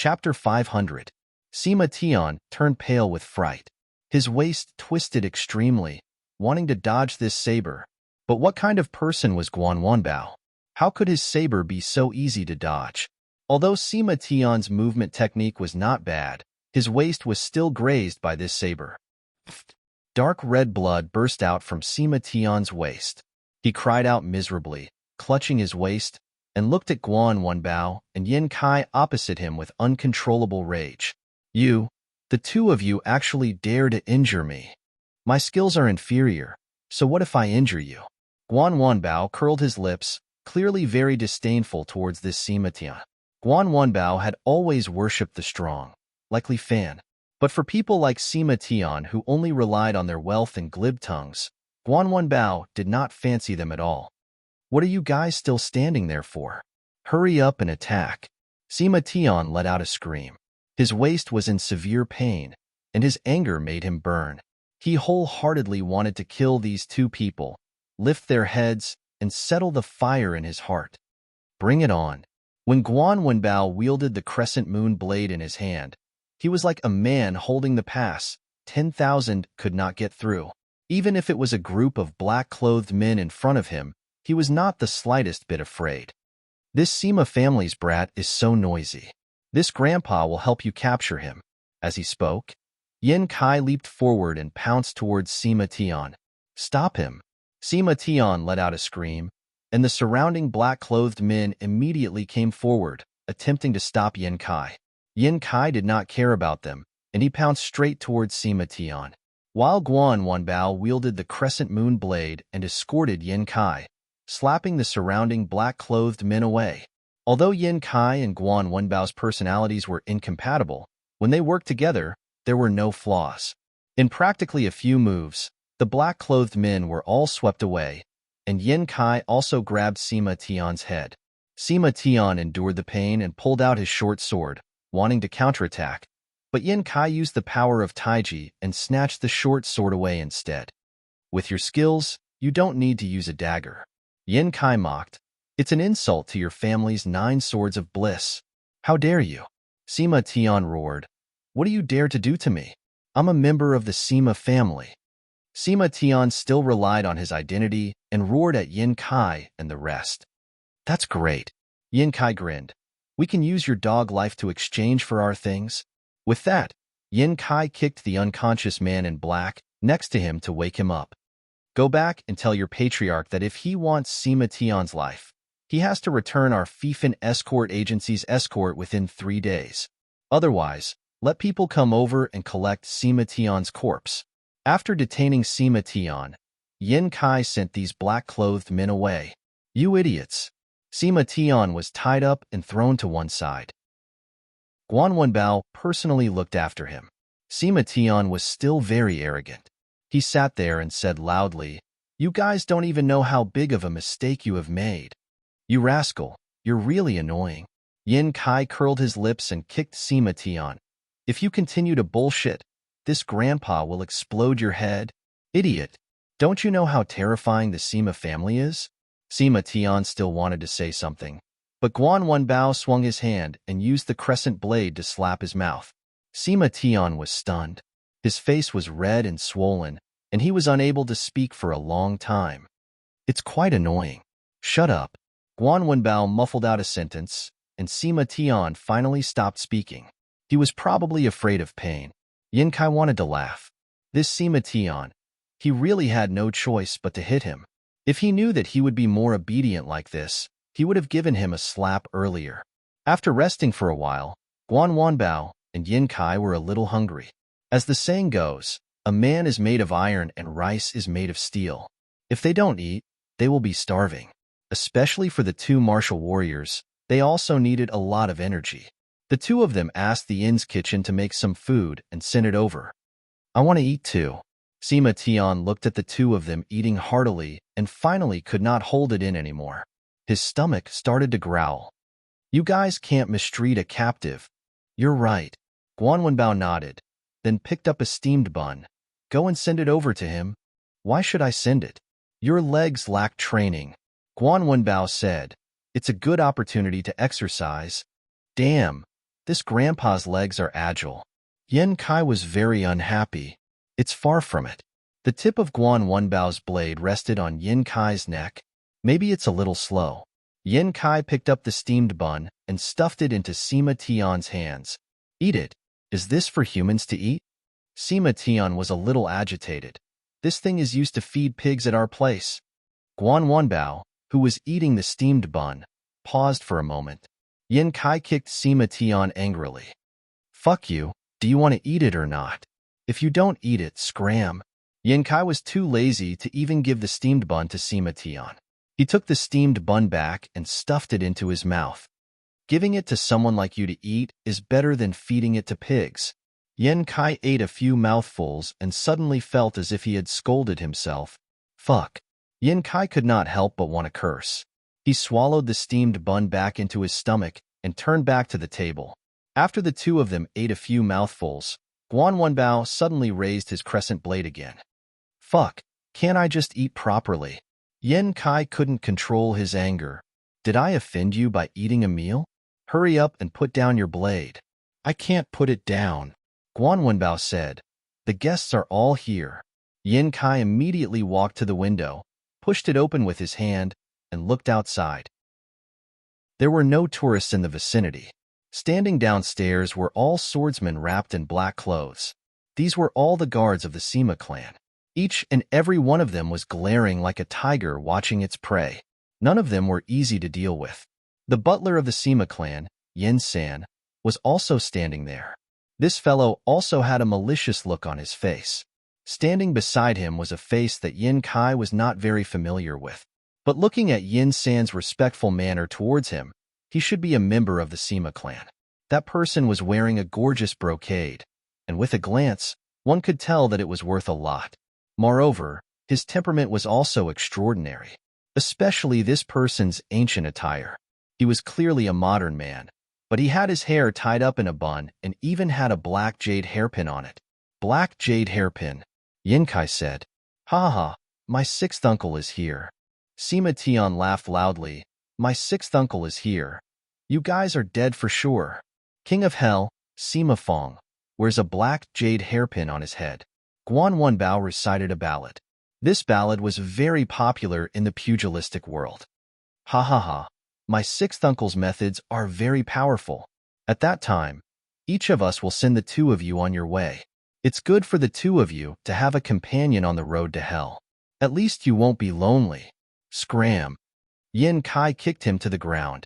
Chapter 500. Sima Tian turned pale with fright. His waist twisted extremely, wanting to dodge this saber. But what kind of person was Guan Wanbao? How could his saber be so easy to dodge? Although Sima Tian's movement technique was not bad, his waist was still grazed by this saber. Dark red blood burst out from Sima Tian's waist. He cried out miserably, clutching his waist, and looked at Guan Wanbao and Yin Kai opposite him with uncontrollable rage. You, the two of you actually dare to injure me. My skills are inferior, so what if I injure you? Guan Wanbao curled his lips, clearly very disdainful towards this Sima Tian. Guan Wanbao had always worshipped the strong, like Li Fan. But for people like Sima Tian who only relied on their wealth and glib tongues, Guan Wanbao did not fancy them at all. What are you guys still standing there for? Hurry up and attack. Sima Tian let out a scream. His waist was in severe pain, and his anger made him burn. He wholeheartedly wanted to kill these two people, lift their heads, and settle the fire in his heart. Bring it on. When Guan Wanbao wielded the crescent moon blade in his hand, he was like a man holding the pass. 10,000 could not get through. Even if it was a group of black-clothed men in front of him, he was not the slightest bit afraid. This Sima family's brat is so noisy. This grandpa will help you capture him. As he spoke, Yin Kai leaped forward and pounced towards Sima Tian. Stop him. Sima Tian let out a scream, and the surrounding black-clothed men immediately came forward, attempting to stop Yin Kai. Yin Kai did not care about them, and he pounced straight towards Sima Tian. While Guan Wanbao wielded the crescent moon blade and escorted Yin Kai, slapping the surrounding black-clothed men away. Although Yin Kai and Guan Wanbao's personalities were incompatible, when they worked together, there were no flaws. In practically a few moves, the black-clothed men were all swept away, and Yin Kai also grabbed Sima Tian's head. Sima Tian endured the pain and pulled out his short sword, wanting to counterattack, but Yin Kai used the power of Taiji and snatched the short sword away instead. With your skills, you don't need to use a dagger. Yin Kai mocked. It's an insult to your family's 9 swords of bliss. How dare you? Sima Tian roared. What do you dare to do to me? I'm a member of the Sima family. Sima Tian still relied on his identity and roared at Yin Kai and the rest. That's great. Yin Kai grinned. We can use your dog life to exchange for our things. With that, Yin Kai kicked the unconscious man in black next to him to wake him up. Go back and tell your patriarch that if he wants Sima Tian's life, he has to return our fiefin escort agency's escort within 3 days. Otherwise, let people come over and collect Sima Tian's corpse. After detaining Sima Tian, Yin Kai sent these black-clothed men away. You idiots! Sima Tian was tied up and thrown to one side. Guan Wanbao personally looked after him. Sima Tian was still very arrogant. He sat there and said loudly, You guys don't even know how big of a mistake you have made. You rascal, you're really annoying. Yin Kai curled his lips and kicked Sima Tian. If you continue to bullshit, this grandpa will explode your head. Idiot. Don't you know how terrifying the Sima family is? Sima Tian still wanted to say something, but Guan Wanbao swung his hand and used the crescent blade to slap his mouth. Sima Tian was stunned. His face was red and swollen, and he was unable to speak for a long time. It's quite annoying. Shut up. Guan Wanbao muffled out a sentence, and Sima Tian finally stopped speaking. He was probably afraid of pain. Yin Kai wanted to laugh. This Sima Tian, he really had no choice but to hit him. If he knew that he would be more obedient like this, he would have given him a slap earlier. After resting for a while, Guan Wanbao and Yin Kai were a little hungry. As the saying goes, a man is made of iron and rice is made of steel. If they don't eat, they will be starving. Especially for the 2 martial warriors, they also needed a lot of energy. The 2 of them asked the inn's kitchen to make some food and sent it over. I want to eat too. Sima Tian looked at the 2 of them eating heartily and finally could not hold it in anymore. His stomach started to growl. You guys can't mistreat a captive. You're right. Guan Wanbao nodded, then picked up a steamed bun. Go and send it over to him. Why should I send it? Your legs lack training. Guan Wanbao said. It's a good opportunity to exercise. Damn. This grandpa's legs are agile. Yen Kai was very unhappy. It's far from it. The tip of Guan Wenbao's blade rested on Yen Kai's neck. Maybe it's a little slow. Yen Kai picked up the steamed bun and stuffed it into Sima Tian's hands. Eat it. Is this for humans to eat? Sima Tian was a little agitated. This thing is used to feed pigs at our place. Guan Wenbao, who was eating the steamed bun, paused for a moment. Yen Kai kicked Sima Tian angrily. Fuck you, do you want to eat it or not? If you don't eat it, scram. Yen Kai was too lazy to even give the steamed bun to Sima Tian. He took the steamed bun back and stuffed it into his mouth. Giving it to someone like you to eat is better than feeding it to pigs. Yen Kai ate a few mouthfuls and suddenly felt as if he had scolded himself. Fuck. Yen Kai could not help but want to curse. He swallowed the steamed bun back into his stomach and turned back to the table. After the two of them ate a few mouthfuls, Guan Wenbao suddenly raised his crescent blade again. Fuck, can't I just eat properly? Yen Kai couldn't control his anger. Did I offend you by eating a meal? Hurry up and put down your blade. I can't put it down. Guan Wenbao said. The guests are all here. Yen Kai immediately walked to the window, pushed it open with his hand, and looked outside. There were no tourists in the vicinity. Standing downstairs were all swordsmen wrapped in black clothes. These were all the guards of the Sima clan. Each and every one of them was glaring like a tiger watching its prey. None of them were easy to deal with. The butler of the Sima clan, Yin San, was also standing there. This fellow also had a malicious look on his face. Standing beside him was a face that Yin Kai was not very familiar with. But looking at Yin San's respectful manner towards him, he should be a member of the Sima clan. That person was wearing a gorgeous brocade, and with a glance, one could tell that it was worth a lot. Moreover, his temperament was also extraordinary, especially this person's ancient attire. He was clearly a modern man, but he had his hair tied up in a bun and even had a black jade hairpin on it. Black jade hairpin, Yin Kai said. Ha ha, my sixth uncle is here. Sima Tian laughed loudly. My sixth uncle is here. You guys are dead for sure. King of Hell, Sima Fong, wears a black jade hairpin on his head. Guan Wenbao recited a ballad. This ballad was very popular in the pugilistic world. Ha ha ha, my sixth uncle's methods are very powerful. At that time, each of us will send the two of you on your way. It's good for the two of you to have a companion on the road to hell. At least you won't be lonely. Scram. Yin Kai kicked him to the ground.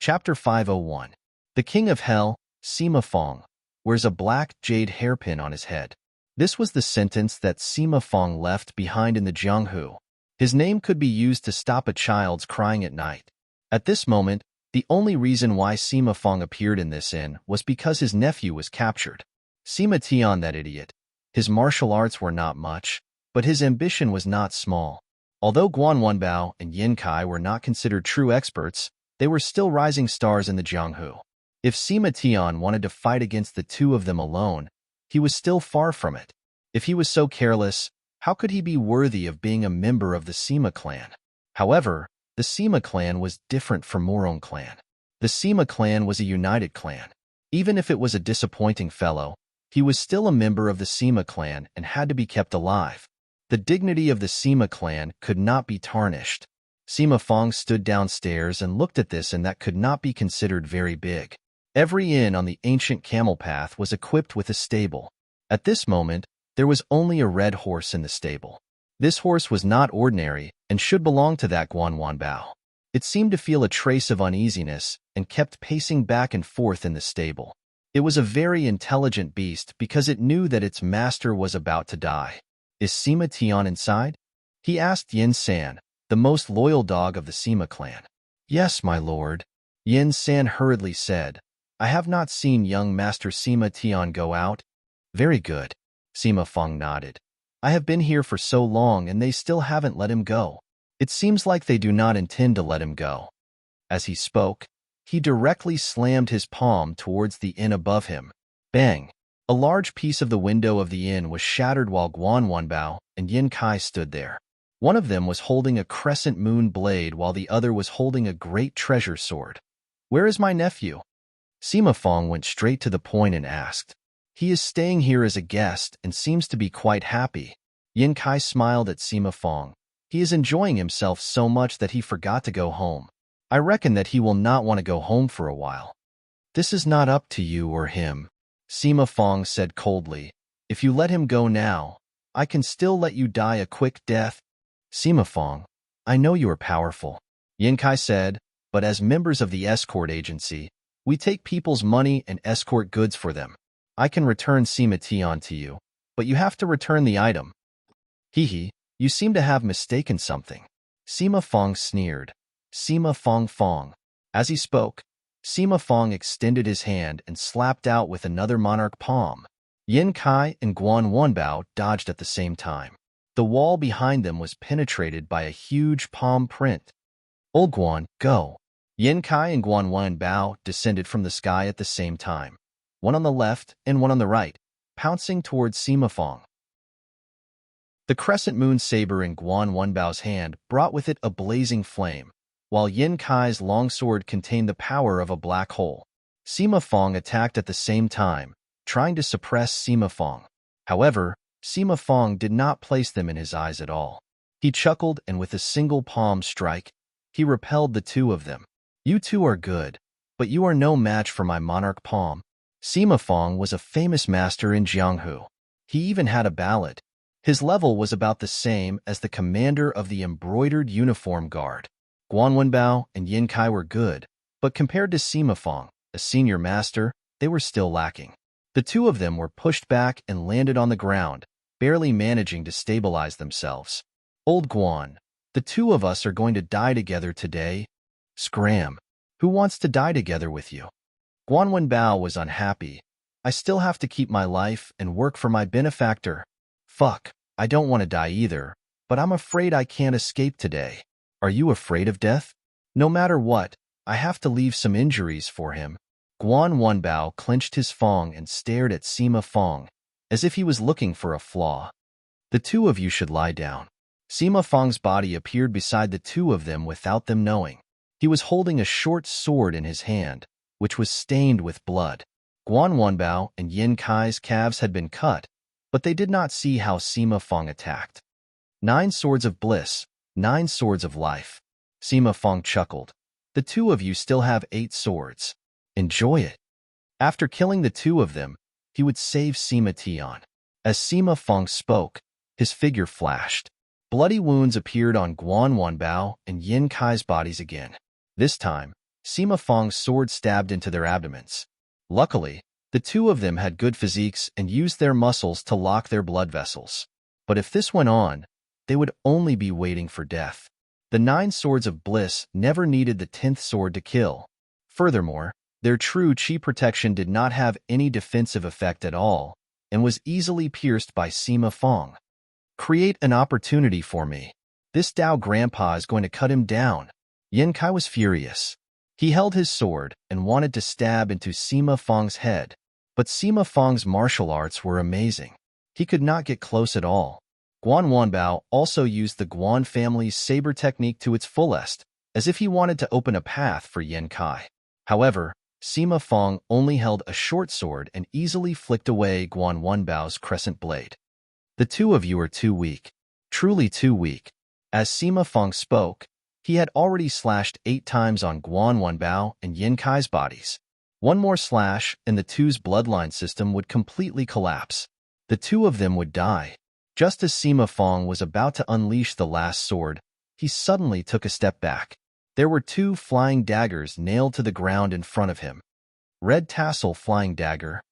Chapter 501. The King of Hell, Sima Fong, wears a black jade hairpin on his head. This was the sentence that Sima Fong left behind in the Jianghu. His name could be used to stop a child's crying at night. At this moment, the only reason why Sima Fong appeared in this inn was because his nephew was captured. Sima Tian, that idiot. His martial arts were not much, but his ambition was not small. Although Guan Wenbao and Yin Kai were not considered true experts, they were still rising stars in the Jianghu. If Sima Tian wanted to fight against the two of them alone, he was still far from it. If he was so careless, how could he be worthy of being a member of the Sima clan? However, the Sima clan was different from Morong clan. The Sima clan was a united clan. Even if it was a disappointing fellow, he was still a member of the Sima clan and had to be kept alive. The dignity of the Sima clan could not be tarnished. Sima Fong stood downstairs and looked at this, and that could not be considered very big. Every inn on the ancient camel path was equipped with a stable. At this moment, there was only a red horse in the stable. This horse was not ordinary and should belong to that Guan Wenbao. It seemed to feel a trace of uneasiness and kept pacing back and forth in the stable. It was a very intelligent beast because it knew that its master was about to die. Is Sima Tian inside? He asked Yin San, the most loyal dog of the Sima clan. Yes, my lord. Yin San hurriedly said. I have not seen young Master Sima Tian go out. Very good. Sima Fong nodded. I have been here for so long and they still haven't let him go. It seems like they do not intend to let him go. As he spoke, he directly slammed his palm towards the inn above him. Bang! A large piece of the window of the inn was shattered while Guan Wenbao and Yin Kai stood there. One of them was holding a crescent moon blade while the other was holding a great treasure sword. "Where is my nephew?" Sima Fong went straight to the point and asked. "He is staying here as a guest and seems to be quite happy." Yin Kai smiled at Sima Fong. "He is enjoying himself so much that he forgot to go home. I reckon that he will not want to go home for a while." "This is not up to you or him," Sima Fong said coldly. "If you let him go now, I can still let you die a quick death." "Sima Fong, I know you are powerful," Yin Kai said, "but as members of the escort agency, we take people's money and escort goods for them. I can return Sima Tian to you, but you have to return the item." "Hee, you seem to have mistaken something," Sima Fong sneered. "Sima Fong." As he spoke, Sima Fong extended his hand and slapped out with another monarch palm. Yin Kai and Guan Wenbao dodged at the same time. The wall behind them was penetrated by a huge palm print. "Old Guan, go!" Yin Kai and Guan Wenbao descended from the sky at the same time, one on the left and one on the right, pouncing towards Sima Fong. The crescent moon saber in Guan Wenbao's hand brought with it a blazing flame, while Yin Kai's longsword contained the power of a black hole. Sima Fong attacked at the same time, trying to suppress Sima Fong. However, Sima Fong did not place them in his eyes at all. He chuckled, and with a single palm strike, he repelled the two of them. "You two are good, but you are no match for my monarch palm." Sima Fong was a famous master in Jianghu. He even had a ballad. His level was about the same as the commander of the embroidered uniform guard. Guan Wenbao and Yin Kai were good, but compared to Sima Fong, a senior master, they were still lacking. The two of them were pushed back and landed on the ground, barely managing to stabilize themselves. "Old Guan, the two of us are going to die together today." "Scram! Who wants to die together with you?" Guan Wenbao was unhappy. "I still have to keep my life and work for my benefactor." "Fuck, I don't want to die either, but I'm afraid I can't escape today." "Are you afraid of death?" "No matter what, I have to leave some injuries for him." Guan Wenbao clenched his fong and stared at Sima Fong, as if he was looking for a flaw. "The two of you should lie down." Sima Fong's body appeared beside the two of them without them knowing. He was holding a short sword in his hand, which was stained with blood. Guan Wenbao and Yin Kai's calves had been cut, but they did not see how Sima Fong attacked. 9 swords of bliss, 9 swords of life. Sima Fong chuckled. "The two of you still have 8 swords. Enjoy it." After killing the two of them, he would save Sima Tian. As Sima Fong spoke, his figure flashed. Bloody wounds appeared on Guan Wenbao and Yin Kai's bodies again. This time, Sima Fong's sword stabbed into their abdomens. Luckily, the two of them had good physiques and used their muscles to lock their blood vessels. But if this went on, they would only be waiting for death. The 9 swords of bliss never needed the 10th sword to kill. Furthermore, their true chi protection did not have any defensive effect at all, and was easily pierced by Sima Fong. "Create an opportunity for me. This Dao grandpa is going to cut him down." Yin Kai was furious. He held his sword and wanted to stab into Sima Fong's head, but Sima Fong's martial arts were amazing. He could not get close at all. Guan Wenbao also used the Guan family's saber technique to its fullest, as if he wanted to open a path for Yin Kai. However, Sima Fong only held a short sword and easily flicked away Guan Wenbao's crescent blade. "The two of you are too weak. Truly too weak." As Sima Fong spoke, he had already slashed 8 times on Guan Wenbao and Yin Kai's bodies. One more slash and the two's bloodline system would completely collapse. The two of them would die. Just as Sima Fong was about to unleash the last sword, he suddenly took a step back. There were 2 flying daggers nailed to the ground in front of him. Red tassel flying dagger.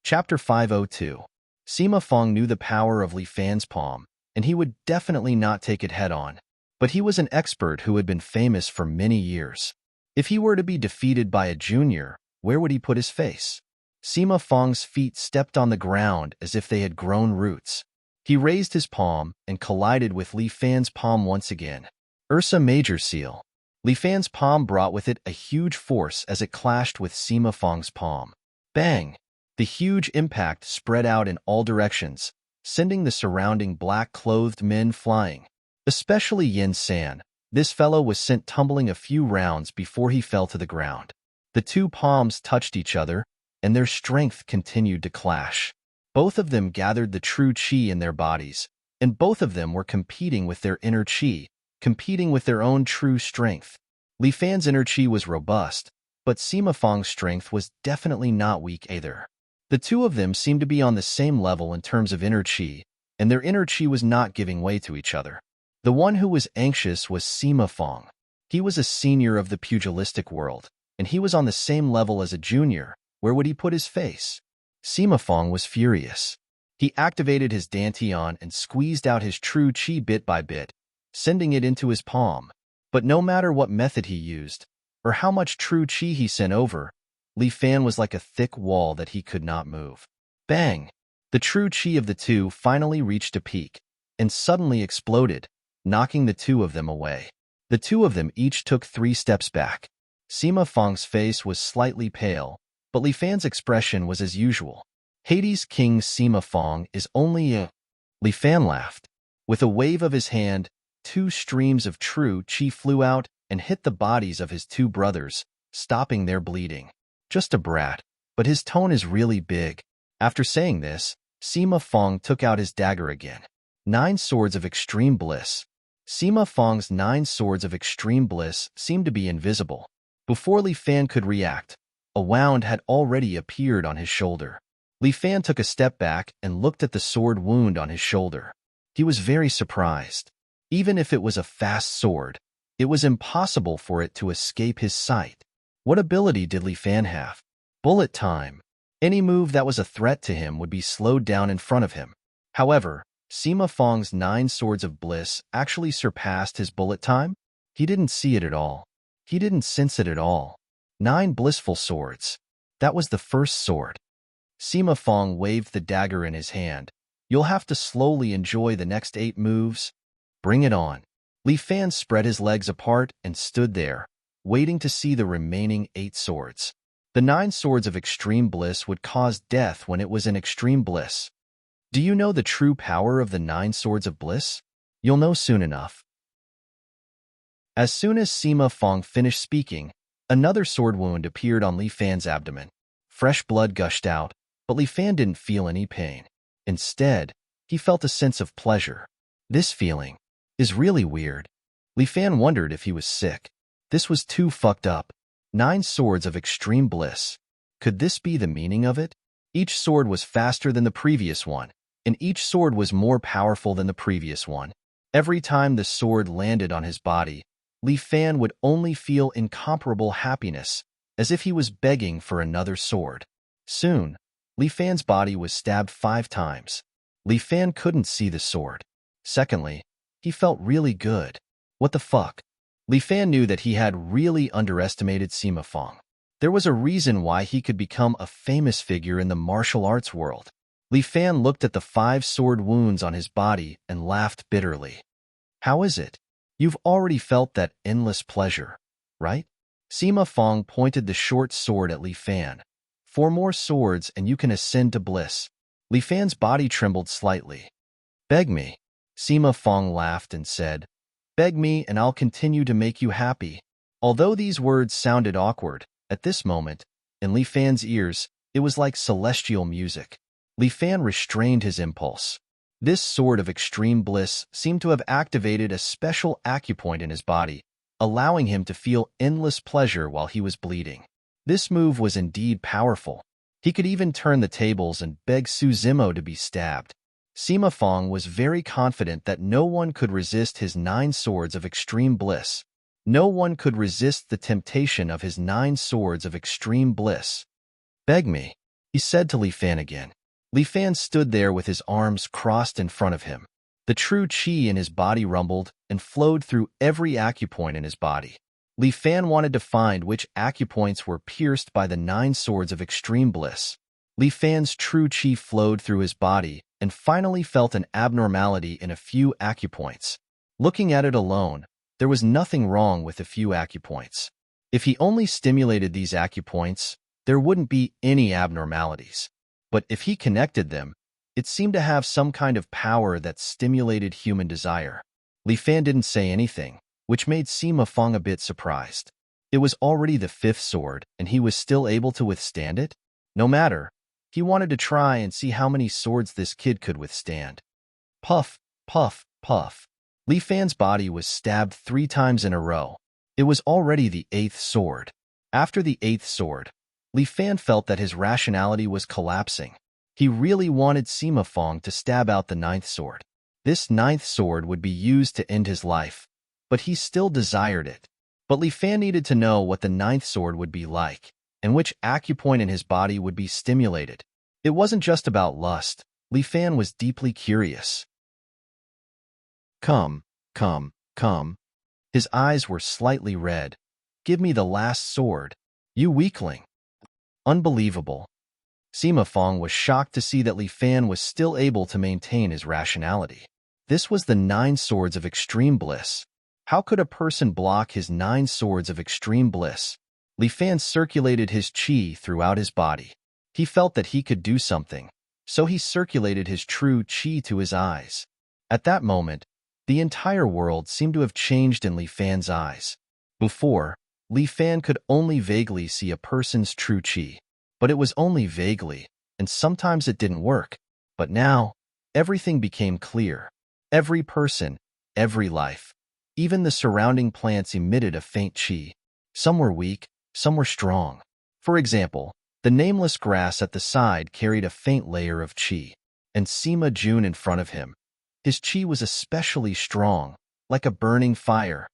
Chapter 502. Sima Fong knew the power of Li Fan's palm, and he would definitely not take it head-on. But he was an expert who had been famous for many years. If he were to be defeated by a junior, where would he put his face? Sima Fong's feet stepped on the ground as if they had grown roots. He raised his palm and collided with Li Fan's palm once again. Ursa Major Seal. Li Fan's palm brought with it a huge force as it clashed with Sima Fong's palm. Bang! The huge impact spread out in all directions, sending the surrounding black-clothed men flying. Especially Yin San. This fellow was sent tumbling a few rounds before he fell to the ground. The two palms touched each other, and their strength continued to clash. Both of them gathered the true qi in their bodies, and both of them were competing with their inner qi, competing with their own true strength. Li Fan's inner qi was robust, but Sima Fang's strength was definitely not weak either. The two of them seemed to be on the same level in terms of inner qi, and their inner qi was not giving way to each other. The one who was anxious was Sima Fang. He was a senior of the pugilistic world, and he was on the same level as a junior. Where would he put his face? Sima Fang was furious. He activated his dantian and squeezed out his true qi bit by bit, sending it into his palm. But no matter what method he used, or how much true qi he sent over, Li Fan was like a thick wall that he could not move. Bang! The true qi of the two finally reached a peak, and suddenly exploded, knocking the two of them away. The two of them each took 3 steps back. Sima Fang's face was slightly pale, but Li Fan's expression was as usual. Hades King Sima Fang is only a... Li Fan laughed. With a wave of his hand, 2 streams of true qi flew out and hit the bodies of his 2 brothers, stopping their bleeding. Just a brat, but his tone is really big. After saying this, Sima Fang took out his dagger again. 9 swords of extreme bliss. Sima Fang's 9 swords of extreme bliss seemed to be invisible. Before Li Fan could react, a wound had already appeared on his shoulder. Li Fan took a step back and looked at the sword wound on his shoulder. He was very surprised. Even if it was a fast sword, it was impossible for it to escape his sight. What ability did Li Fan have? Bullet time. Any move that was a threat to him would be slowed down in front of him. However, Sima Fang's 9 swords of bliss actually surpassed his bullet time? He didn't see it at all. He didn't sense it at all. 9 blissful swords. That was the first sword. Sima Fang waved the dagger in his hand. You'll have to slowly enjoy the next 8 moves. Bring it on. Li Fan spread his legs apart and stood there, waiting to see the remaining 8 swords. The 9 swords of extreme bliss would cause death when it was in extreme bliss. Do you know the true power of the 9 swords of bliss? You'll know soon enough. As soon as Sima Fang finished speaking, another sword wound appeared on Li Fan's abdomen. Fresh blood gushed out, but Li Fan didn't feel any pain. Instead, he felt a sense of pleasure. This feeling is really weird. Li Fan wondered if he was sick. This was too fucked up. 9 swords of extreme bliss. Could this be the meaning of it? Each sword was faster than the previous one, and each sword was more powerful than the previous one. Every time the sword landed on his body, Li Fan would only feel incomparable happiness, as if he was begging for another sword. Soon, Li Fan's body was stabbed 5 times. Li Fan couldn't see the sword. Secondly, he felt really good. What the fuck? Li Fan knew that he had really underestimated Sima Fang. There was a reason why he could become a famous figure in the martial arts world. Li Fan looked at the 5 sword wounds on his body and laughed bitterly. How is it? You've already felt that endless pleasure, right? Sima Fang pointed the short sword at Li Fan. 4 more swords and you can ascend to bliss. Li Fan's body trembled slightly. Beg me. Sima Fang laughed and said, Beg me and I'll continue to make you happy. Although these words sounded awkward, at this moment, in Li Fan's ears, it was like celestial music. Li Fan restrained his impulse. This sword of extreme bliss seemed to have activated a special acupoint in his body, allowing him to feel endless pleasure while he was bleeding. This move was indeed powerful. He could even turn the tables and beg Su Zimo to be stabbed. Sima Fang was very confident that no one could resist his 9 swords of extreme bliss. No one could resist the temptation of his 9 swords of extreme bliss. Beg me, he said to Li Fan again. Li Fan stood there with his arms crossed in front of him. The true qi in his body rumbled and flowed through every acupoint in his body. Li Fan wanted to find which acupoints were pierced by the 9 swords of extreme bliss. Li Fan's true qi flowed through his body and finally felt an abnormality in a few acupoints. Looking at it alone, there was nothing wrong with a few acupoints. If he only stimulated these acupoints, there wouldn't be any abnormalities. But if he connected them, it seemed to have some kind of power that stimulated human desire. Li Fan didn't say anything, which made Sima Fong a bit surprised. It was already the fifth sword, and he was still able to withstand it? No matter. He wanted to try and see how many swords this kid could withstand. Puff, puff, puff. Li Fan's body was stabbed 3 times in a row. It was already the 8th sword. After the 8th sword, Li Fan felt that his rationality was collapsing. He really wanted Sima Fong to stab out the 9th sword. This 9th sword would be used to end his life, but he still desired it. But Li Fan needed to know what the 9th sword would be like, and which acupoint in his body would be stimulated. It wasn't just about lust. Li Fan was deeply curious. Come, come, come. His eyes were slightly red. Give me the last sword, you weakling. Unbelievable. Sima Fong was shocked to see that Li Fan was still able to maintain his rationality. This was the 9 swords of extreme bliss. How could a person block his 9 swords of extreme bliss? Li Fan circulated his qi throughout his body. He felt that he could do something, so he circulated his true qi to his eyes. At that moment, the entire world seemed to have changed in Li Fan's eyes. Before, Li Fan could only vaguely see a person's true qi, but it was only vaguely, and sometimes it didn't work. But now, everything became clear. Every person, every life, even the surrounding plants emitted a faint qi. Some were weak, some were strong. For example, the nameless grass at the side carried a faint layer of qi, and Sima Jun in front of him. His qi was especially strong, like a burning fire.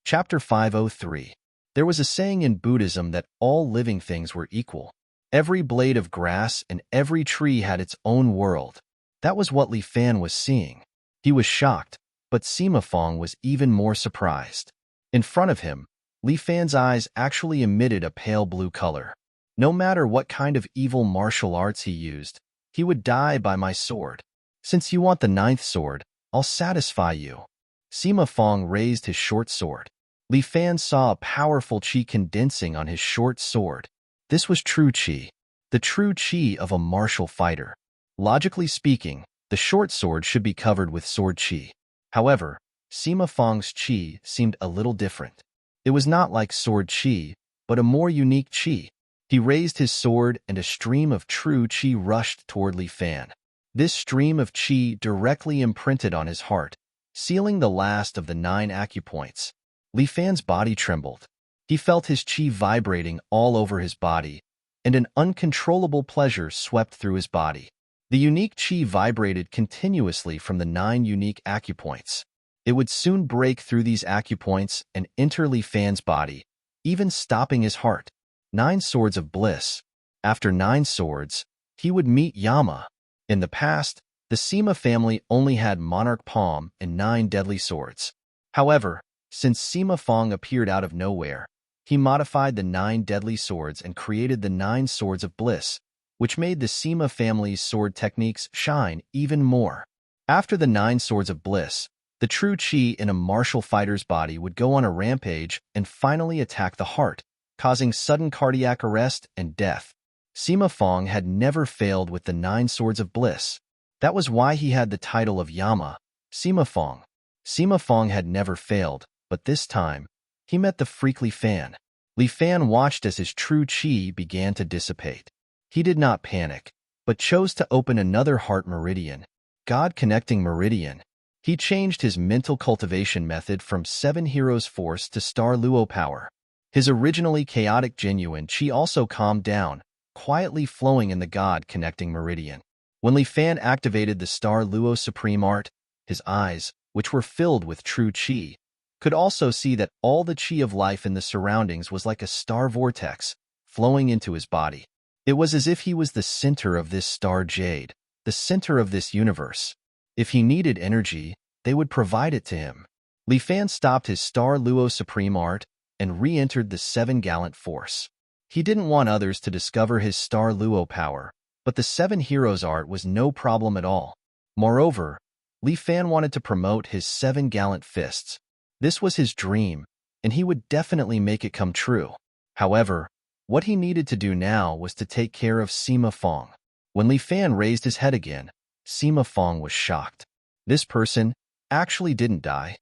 Chapter 503. There was a saying in Buddhism that all living things were equal. Every blade of grass and every tree had its own world. That was what Li Fan was seeing. He was shocked, but Sima Fong was even more surprised. In front of him, Li Fan's eyes actually emitted a pale blue color. No matter what kind of evil martial arts he used, he would die by my sword. Since you want the 9th sword, I'll satisfy you. Sima Fong raised his short sword. Li Fan saw a powerful qi condensing on his short sword. This was true qi, the true qi of a martial fighter. Logically speaking, the short sword should be covered with sword qi. However, Sima Fong's qi seemed a little different. It was not like sword qi, but a more unique qi. He raised his sword and a stream of true qi rushed toward Li Fan. This stream of qi directly imprinted on his heart, sealing the last of the 9 acupoints. Li Fan's body trembled. He felt his qi vibrating all over his body, and an uncontrollable pleasure swept through his body. The unique qi vibrated continuously from the 9 unique acupoints. It would soon break through these acupoints and enter Li Fan's body, even stopping his heart. 9 swords of bliss. After 9 swords, he would meet Yama. In the past, the Sima family only had monarch palm and 9 deadly swords. However, since Sima Fong appeared out of nowhere, he modified the 9 deadly swords and created the 9 swords of bliss, which made the Sima family's sword techniques shine even more. After the 9 swords of bliss, the true qi in a martial fighter's body would go on a rampage and finally attack the heart, causing sudden cardiac arrest and death. Sima Fong had never failed with the 9 swords of bliss. That was why he had the title of Yama, Sima Fong. Sima Fong had never failed, but this time, he met the freak Li Fan. Li Fan watched as his true qi began to dissipate. He did not panic, but chose to open another heart meridian, God-connecting meridian. He changed his mental cultivation method from 7 Heroes Force to Star Luo power. His originally chaotic genuine qi also calmed down, quietly flowing in the God-connecting meridian. When Li Fan activated the Star Luo Supreme Art, his eyes, which were filled with true qi, could also see that all the qi of life in the surroundings was like a star vortex, flowing into his body. It was as if he was the center of this star jade, the center of this universe. If he needed energy, they would provide it to him. Li Fan stopped his Star Luo Supreme Art and re-entered the 7 Gallant Force. He didn't want others to discover his Star Luo power, but the 7 Heroes Art was no problem at all. Moreover, Li Fan wanted to promote his 7 Gallant Fists. This was his dream, and he would definitely make it come true. However, What he needed to do now was to take care of Sima Fong. When Li Fan raised his head again, Sima Fong was shocked. This person actually didn't die.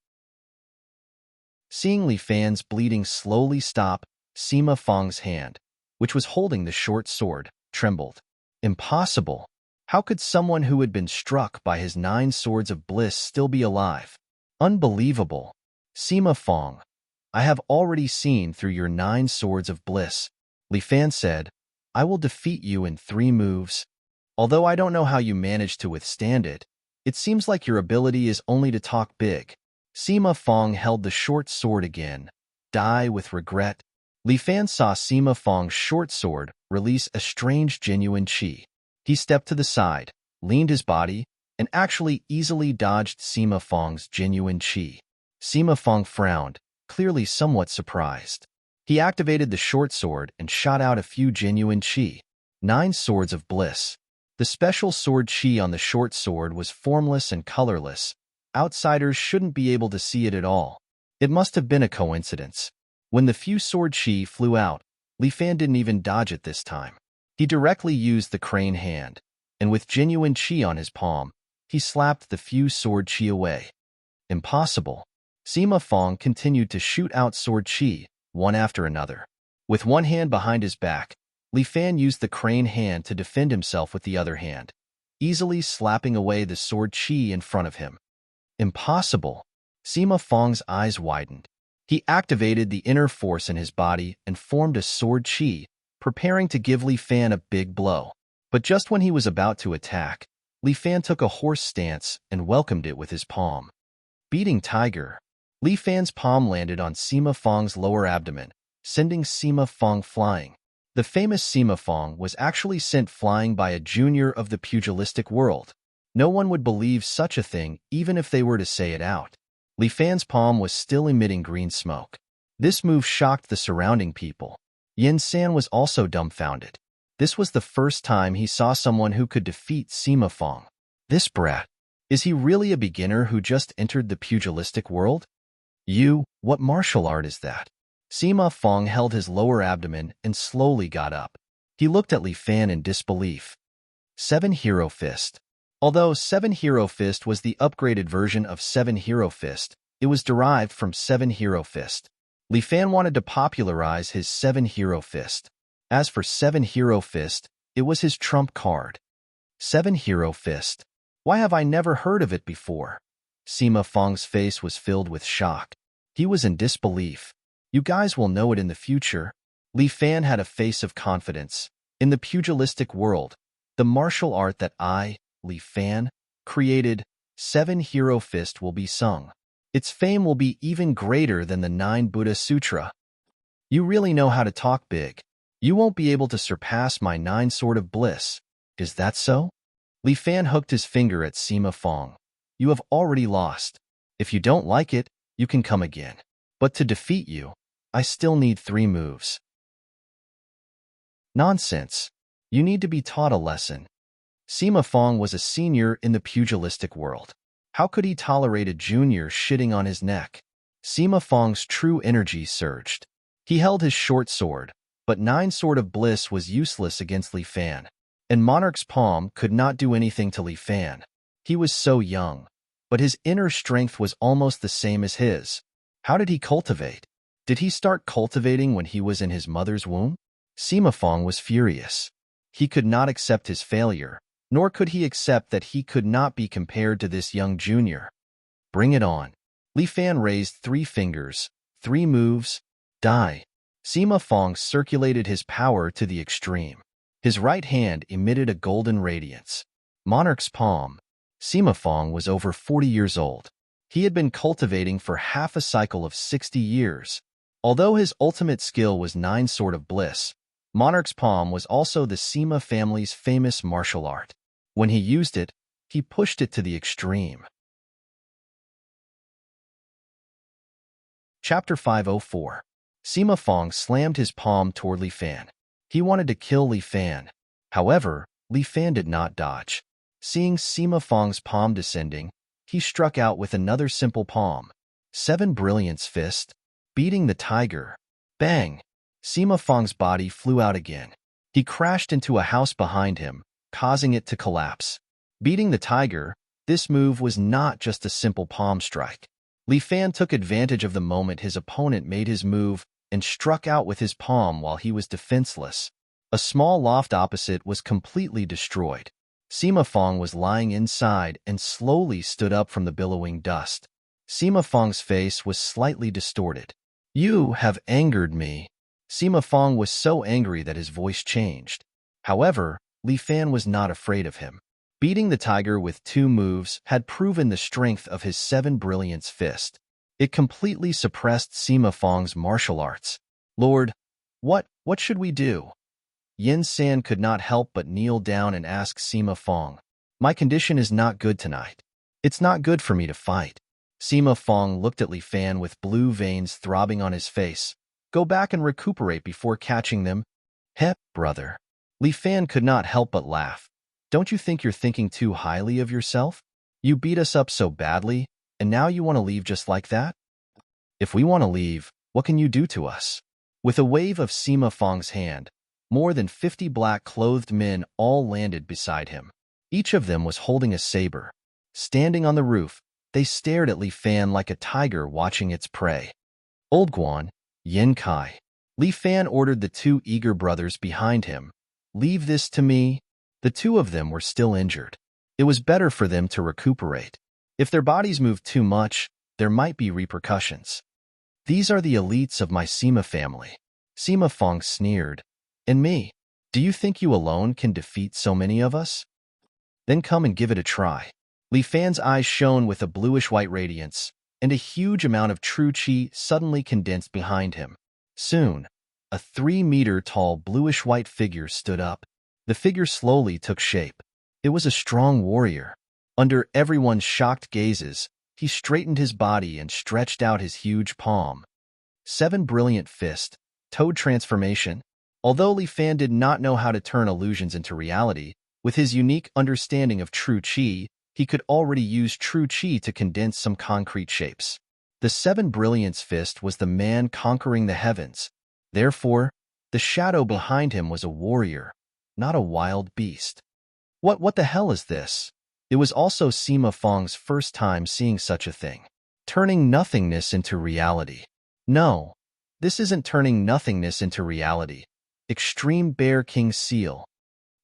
Seeing Li Fan's bleeding slowly stop, Sima Fong's hand, which was holding the short sword, trembled. Impossible! How could someone who had been struck by his 9 swords of bliss still be alive? Unbelievable! Sima Fong, I have already seen through your 9 swords of bliss. Li Fan said, I will defeat you in 3 moves. Although I don't know how you managed to withstand it, it seems like your ability is only to talk big. Sima Fong held the short sword again. Die with regret. Li Fan saw Sima Fong's short sword release a strange genuine qi. He stepped to the side, leaned his body, and actually easily dodged Sima Fong's genuine qi. Sima Fong frowned, clearly somewhat surprised. He activated the short sword and shot out a few genuine qi. 9 swords of bliss. The special sword qi on the short sword was formless and colorless. Outsiders shouldn't be able to see it at all. It must have been a coincidence. When the few sword qi flew out, Li Fan didn't even dodge it this time. He directly used the crane hand, and with genuine qi on his palm, he slapped the few sword qi away. Impossible. Sima Fong continued to shoot out sword qi, one after another. With one hand behind his back, Li Fan used the crane hand to defend himself with the other hand, easily slapping away the sword qi in front of him. Impossible. Sima Fong's eyes widened. He activated the inner force in his body and formed a sword qi, preparing to give Li Fan a big blow. But just when he was about to attack, Li Fan took a horse stance and welcomed it with his palm. Beating tiger. Li Fan's palm landed on Sima Fong's lower abdomen, sending Sima Fong flying. The famous Sima Fong was actually sent flying by a junior of the pugilistic world. No one would believe such a thing even if they were to say it out. Li Fan's palm was still emitting green smoke. This move shocked the surrounding people. Yin San was also dumbfounded. This was the first time he saw someone who could defeat Sima Fong. This brat. Is he really a beginner who just entered the pugilistic world? What martial art is that? Sima Fong held his lower abdomen and slowly got up. He looked at Li Fan in disbelief. 7 Hero Fist. Although 7 Hero Fist was the upgraded version of 7 Hero Fist, it was derived from 7 Hero Fist. Li Fan wanted to popularize his 7 Hero Fist. As for 7 Hero Fist, it was his trump card. 7 Hero Fist. Why have I never heard of it before? Sima Fong's face was filled with shock. He was in disbelief. You guys will know it in the future. Li Fan had a face of confidence. In the pugilistic world, the martial art that I, Li Fan, created, 7 Hero Fist will be sung. Its fame will be even greater than the 9 Buddha Sutra. You really know how to talk big. You won't be able to surpass my 9 Sword of Bliss. Is that so? Li Fan hooked his finger at Sima Fong. You have already lost. If you don't like it, you can come again. But to defeat you, I still need 3 moves. Nonsense. You need to be taught a lesson. Sima Fong was a senior in the pugilistic world. How could he tolerate a junior shitting on his neck? Sima Fong's true energy surged. He held his short sword, but 9 Sword of Bliss was useless against Li Fan, and Monarch's palm could not do anything to Li Fan. He was so young, but his inner strength was almost the same as his. How did he cultivate? Did he start cultivating when he was in his mother's womb? Sima Fong was furious. He could not accept his failure, nor could he accept that he could not be compared to this young junior. Bring it on. Li Fan raised 3 fingers, 3 moves, die. Sima Fong circulated his power to the extreme. His right hand emitted a golden radiance. Monarch's palm. Sima Fong was over 40 years old. He had been cultivating for half a cycle of 60 years. Although his ultimate skill was 9 Sword of Bliss, Monarch's palm was also the Sima family's famous martial art. When he used it, he pushed it to the extreme. Chapter 504. Sima Fong slammed his palm toward Li Fan. He wanted to kill Li Fan. However, Li Fan did not dodge. Seeing Sima Fong's palm descending, he struck out with another simple palm. 7 Brilliance Fist. Beating the tiger. Bang! Sima Fong's body flew out again. He crashed into a house behind him, causing it to collapse. Beating the tiger, this move was not just a simple palm strike. Li Fan took advantage of the moment his opponent made his move and struck out with his palm while he was defenseless. A small loft opposite was completely destroyed. Sima Fong was lying inside and slowly stood up from the billowing dust. Sima Fong's face was slightly distorted. "You have angered me." Sima Fong was so angry that his voice changed. However, Li Fan was not afraid of him. Beating the tiger with 2 moves had proven the strength of his 7 Brilliance fist. It completely suppressed Sima Fong's martial arts. "Lord, what should we do?" Yin San could not help but kneel down and ask Sima Fong. "My condition is not good tonight. It's not good for me to fight." Sima Fong looked at Li Fan with blue veins throbbing on his face. "Go back and recuperate before catching them." "Heh, brother." Li Fan could not help but laugh. "Don't you think you're thinking too highly of yourself? You beat us up so badly, and now you want to leave just like that? If we want to leave, what can you do to us?" With a wave of Sima Fong's hand, more than 50 black-clothed men all landed beside him. Each of them was holding a saber. Standing on the roof, they stared at Li Fan like a tiger watching its prey. "Old Guan, Yin Kai." Li Fan ordered the 2 eager brothers behind him. "Leave this to me." The 2 of them were still injured. It was better for them to recuperate. If their bodies moved too much, there might be repercussions. "These are the elites of my Sima family." Sima Fong sneered. "And me? Do you think you alone can defeat so many of us? Then come and give it a try." Li Fan's eyes shone with a bluish-white radiance, and a huge amount of true qi suddenly condensed behind him. Soon, a 3-meter-tall bluish-white figure stood up. The figure slowly took shape. It was a strong warrior. Under everyone's shocked gazes, he straightened his body and stretched out his huge palm. 7 Brilliant Fist, Toad Transformation. Although Li Fan did not know how to turn illusions into reality, with his unique understanding of true qi, he could already use true qi to condense some concrete shapes. The 7 Brilliance Fist was the man conquering the heavens. Therefore, the shadow behind him was a warrior, not a wild beast. What the hell is this? It was also Sima Fong's first time seeing such a thing. Turning nothingness into reality. No, this isn't turning nothingness into reality. Extreme Bear King Seal.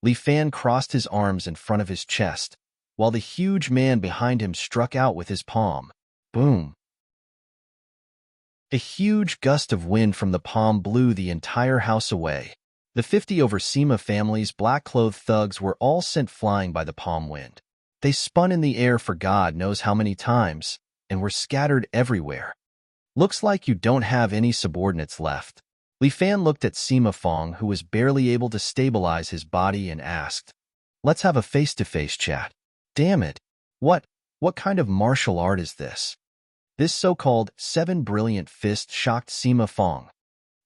Li Fan crossed his arms in front of his chest, while the huge man behind him struck out with his palm. Boom. A huge gust of wind from the palm blew the entire house away. The 50 over Sima family's black-clothed thugs were all sent flying by the palm wind. They spun in the air for God knows how many times, and were scattered everywhere. "Looks like you don't have any subordinates left." Li Fan looked at Sima Fong, who was barely able to stabilize his body, and asked, "Let's have a face-to-face chat." "Damn it. What kind of martial art is this?" This so-called 7 Brilliant Fist shocked Sima Fong.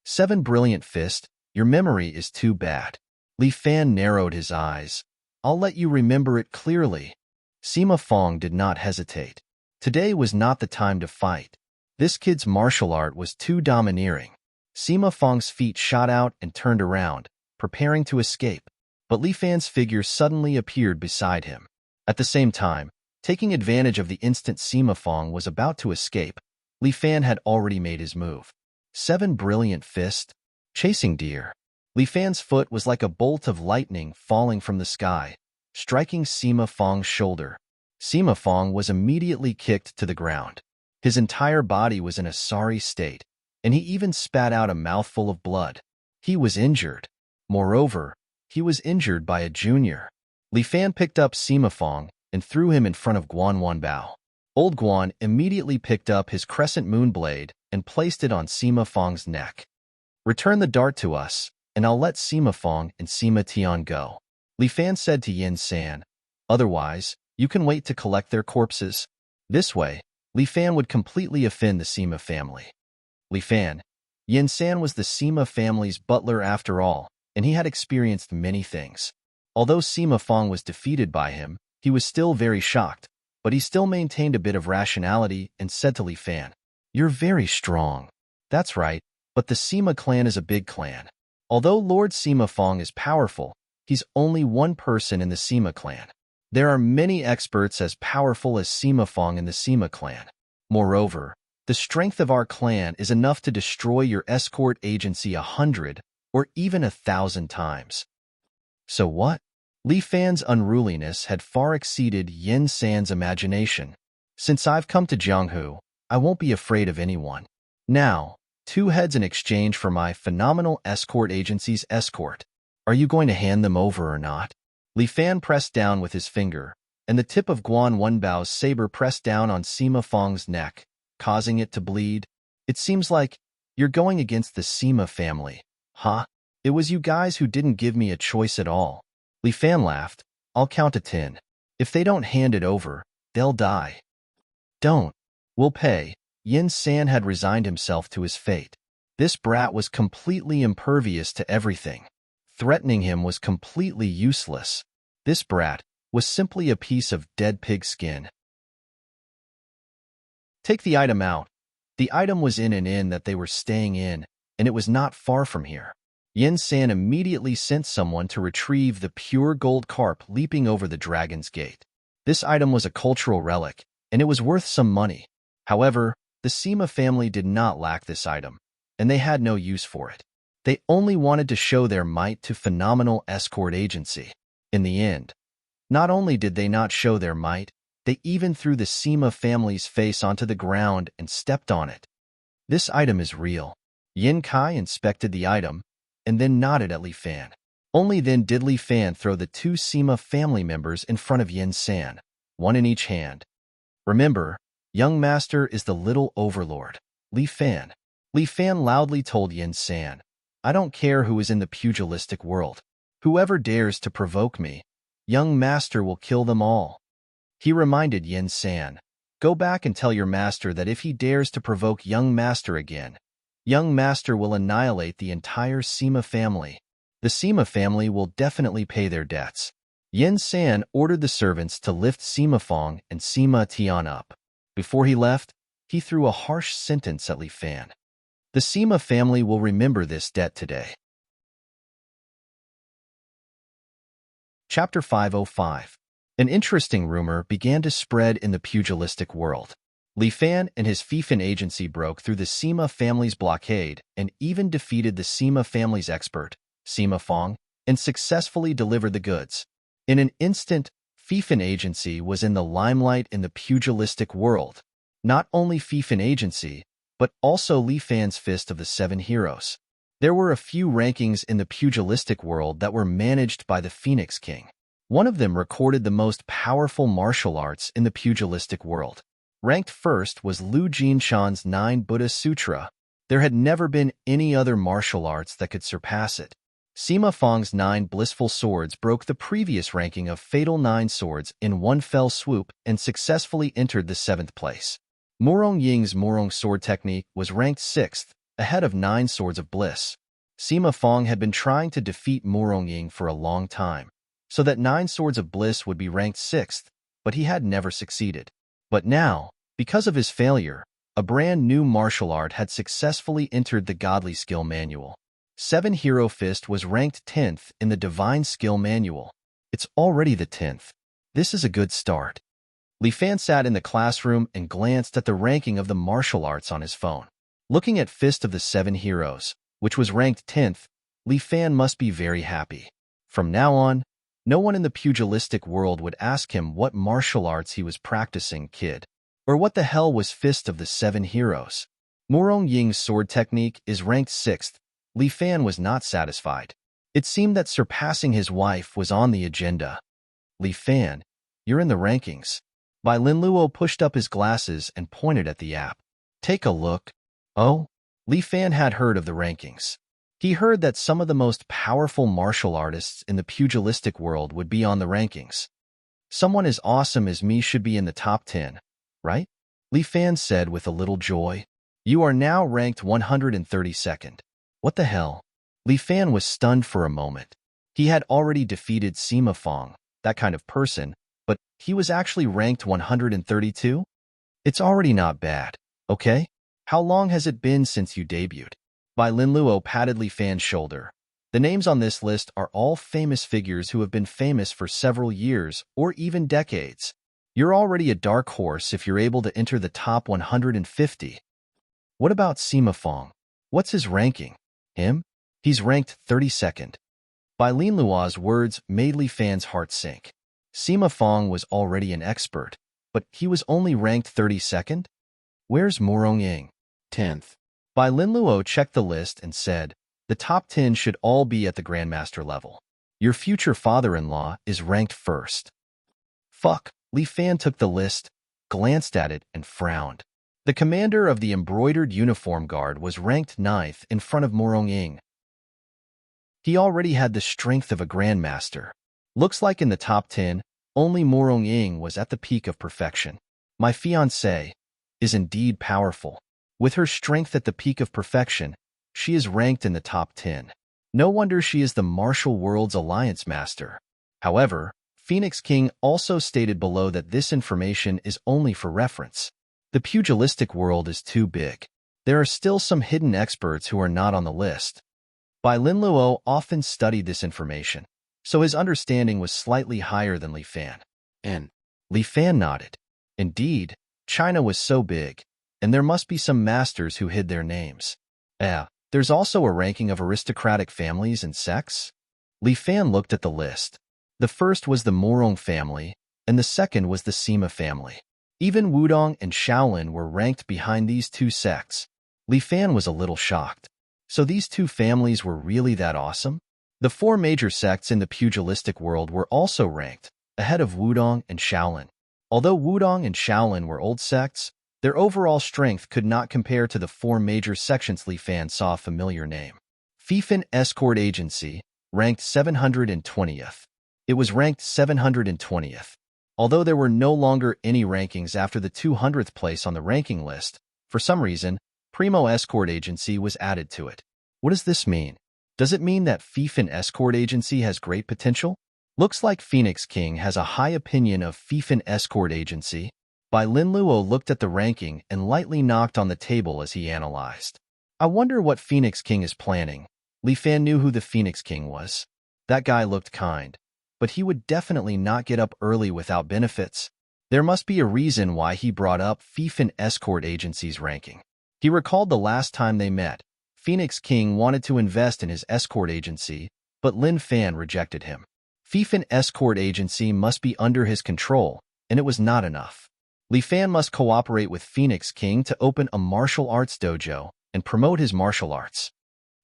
7 Brilliant Fist, your memory is too bad. Li Fan narrowed his eyes. "I'll let you remember it clearly." Sima Fong did not hesitate. Today was not the time to fight. This kid's martial art was too domineering. Sima Fong's feet shot out and turned around, preparing to escape, but Li Fan's figure suddenly appeared beside him. At the same time, taking advantage of the instant Sima Fong was about to escape, Li Fan had already made his move. 7 Brilliant Fist, Chasing Deer. Li Fan's foot was like a bolt of lightning falling from the sky, striking Sima Fong's shoulder. Sima Fong was immediately kicked to the ground. His entire body was in a sorry state, and he even spat out a mouthful of blood. He was injured. Moreover, he was injured by a junior. Li Fan picked up Sima Fong and threw him in front of Guan Wanbao. Old Guan immediately picked up his crescent moon blade and placed it on Sima Fong's neck. "Return the dart to us, and I'll let Sima Fong and Sima Tian go," Li Fan said to Yin San. "Otherwise, you can wait to collect their corpses." This way, Li Fan would completely offend the Sima family. Li Fan, Yin San was the Sima family's butler after all, and he had experienced many things. Although Sima Fong was defeated by him, he was still very shocked, but he still maintained a bit of rationality and said to Li Fan, "You're very strong." "That's right. But the Sima clan is a big clan. Although Lord Sima Fong is powerful, he's only one person in the Sima clan. There are many experts as powerful as Sima Fong in the Sima clan. Moreover, the strength of our clan is enough to destroy your escort agency 100 or even 1,000 times. So what? Li Fan's unruliness had far exceeded Yin San's imagination. Since I've come to Jianghu, I won't be afraid of anyone. Now, 2 heads in exchange for my phenomenal escort agency's escort. Are you going to hand them over or not? Li Fan pressed down with his finger, and the tip of Guan Wenbao's saber pressed down on Sima Fong's neck, causing it to bleed. It seems like you're going against the Sima family, huh? It was you guys who didn't give me a choice at all. Li Fan laughed. I'll count to 10. If they don't hand it over, they'll die. Don't. We'll pay. Yin San had resigned himself to his fate. This brat was completely impervious to everything. Threatening him was completely useless. This brat was simply a piece of dead pig skin. Take the item out. The item was in an inn that they were staying in, and it was not far from here. Yin San immediately sent someone to retrieve the pure gold carp leaping over the dragon's gate. This item was a cultural relic, and it was worth some money. However, the Sima family did not lack this item, and they had no use for it. They only wanted to show their might to phenomenal escort agency. In the end, not only did they not show their might, they even threw the Sima family's face onto the ground and stepped on it. This item is real. Yin Kai inspected the item, and then nodded at Li Fan. Only then did Li Fan throw the 2 Sima family members in front of Yin San, one in each hand. Remember, young master is the little overlord, Li Fan. Li Fan loudly told Yin San, I don't care who is in the pugilistic world. Whoever dares to provoke me, young master will kill them all. He reminded Yin San, go back and tell your master that if he dares to provoke young master again, young master will annihilate the entire Sima family. The Sima family will definitely pay their debts. Yin San ordered the servants to lift Sima Fong and Sima Tian up. Before he left, he threw a harsh sentence at Li Fan. The Sima family will remember this debt today. Chapter 505. An interesting rumor began to spread in the pugilistic world. Li Fan and his fiefin agency broke through the Sima family's blockade and even defeated the Sima family's expert, Sima Fong, and successfully delivered the goods. In an instant, fiefin agency was in the limelight in the pugilistic world. Not only fiefin agency, but also Li Fan's Fist of the 7 Heroes. There were a few rankings in the pugilistic world that were managed by the Phoenix King. One of them recorded the most powerful martial arts in the pugilistic world. Ranked first was Lu Jinshan's 9 Buddha Sutra. There had never been any other martial arts that could surpass it. Sima Fong's 9 Blissful Swords broke the previous ranking of Fatal 9 Swords in one fell swoop and successfully entered the 7th place. Murong Ying's Murong Sword Technique was ranked 6th, ahead of 9 Swords of Bliss. Sima Fong had been trying to defeat Murong Ying for a long time, so that 9 Swords of Bliss would be ranked 6th, but he had never succeeded. But now, because of his failure, a brand new martial art had successfully entered the Godly Skill Manual. 7 Hero Fist was ranked 10th in the Divine Skill Manual. It's already the 10th. This is a good start. Li Fan sat in the classroom and glanced at the ranking of the martial arts on his phone. Looking at Fist of the 7 Heroes, which was ranked 10th, Li Fan must be very happy. From now on, no one in the pugilistic world would ask him what martial arts he was practicing, kid. Or what the hell was Fist of the 7 Heroes? Murong Ying's sword technique is ranked 6th. Li Fan was not satisfied. It seemed that surpassing his wife was on the agenda. Li Fan, you're in the rankings. Bai Linluo pushed up his glasses and pointed at the app. Take a look. Oh? Li Fan had heard of the rankings. He heard that some of the most powerful martial artists in the pugilistic world would be on the rankings. Someone as awesome as me should be in the top 10, right? Li Fan said with a little joy. You are now ranked 132nd. What the hell? Li Fan was stunned for a moment. He had already defeated Sima Fong, that kind of person, but he was actually ranked 132? It's already not bad, okay? How long has it been since you debuted? By Lin Luo patted Li Fan's shoulder. The names on this list are all famous figures who have been famous for several years or even decades. You're already a dark horse if you're able to enter the top 150. What about Sima Fong? What's his ranking? Him? He's ranked 32nd. By Lin Luo's words made Li Fan's heart sink. Sima Fong was already an expert, but he was only ranked 32nd? Where's Morong Ying? 10th. By Lin Luo checked the list and said, the top 10 should all be at the Grandmaster level. Your future father-in-law is ranked first. Fuck. Li Fan took the list, glanced at it, and frowned. The commander of the embroidered uniform guard was ranked 9th in front of Morong Ying. He already had the strength of a Grandmaster. Looks like in the top 10, only Morong Ying was at the peak of perfection. My fiancée is indeed powerful. With her strength at the peak of perfection, she is ranked in the top 10. No wonder she is the Martial World's Alliance Master. However, Phoenix King also stated below that this information is only for reference. The pugilistic world is too big. There are still some hidden experts who are not on the list. Bai Lin Luo often studied this information, so his understanding was slightly higher than Li Fan. And Li Fan nodded. Indeed, China was so big, and there must be some masters who hid their names. There's also a ranking of aristocratic families and sects. Li Fan looked at the list. The first was the Morong family, and the second was the Sima family. Even Wudong and Shaolin were ranked behind these two sects. Li Fan was a little shocked. So these two families were really that awesome? The 4 major sects in the pugilistic world were also ranked, ahead of Wudong and Shaolin. Although Wudong and Shaolin were old sects, their overall strength could not compare to the 4 major sections. Li Fan saw a familiar name. Fifan Escort Agency, ranked 720th. It was ranked 720th. Although there were no longer any rankings after the 200th place on the ranking list, for some reason, Primo Escort Agency was added to it. What does this mean? Does it mean that Fifan Escort Agency has great potential? Looks like Phoenix King has a high opinion of Fifan Escort Agency. Bai Lin Luo looked at the ranking and lightly knocked on the table as he analyzed. I wonder what Phoenix King is planning. Li Fan knew who the Phoenix King was. That guy looked kind, but he would definitely not get up early without benefits. There must be a reason why he brought up Fifan Escort Agency's ranking. He recalled the last time they met. Phoenix King wanted to invest in his escort agency, but Lin Fan rejected him. Fifan Escort Agency must be under his control, and it was not enough. Li Fan must cooperate with Phoenix King to open a martial arts dojo and promote his martial arts.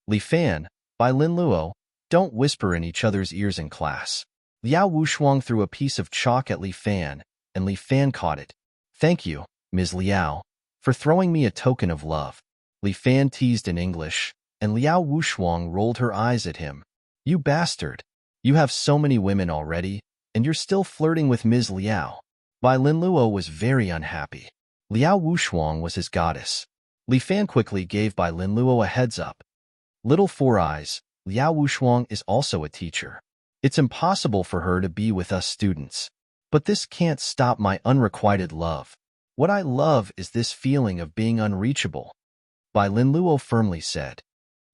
Li Fan, Bai Lin Luo, don't whisper in each other's ears in class. Liao Wushuang threw a piece of chalk at Li Fan, and Li Fan caught it. Thank you, Ms. Liao, for throwing me a token of love. Li Fan teased in English, and Liao Wushuang rolled her eyes at him. You bastard. You have so many women already, and you're still flirting with Ms. Liao. Bai Lin Luo was very unhappy. Liao Wushuang was his goddess. Li Fan quickly gave Bai Lin Luo a heads up. Little Four Eyes, Liao Wushuang is also a teacher. It's impossible for her to be with us students. But this can't stop my unrequited love. What I love is this feeling of being unreachable. Bai Lin Luo firmly said.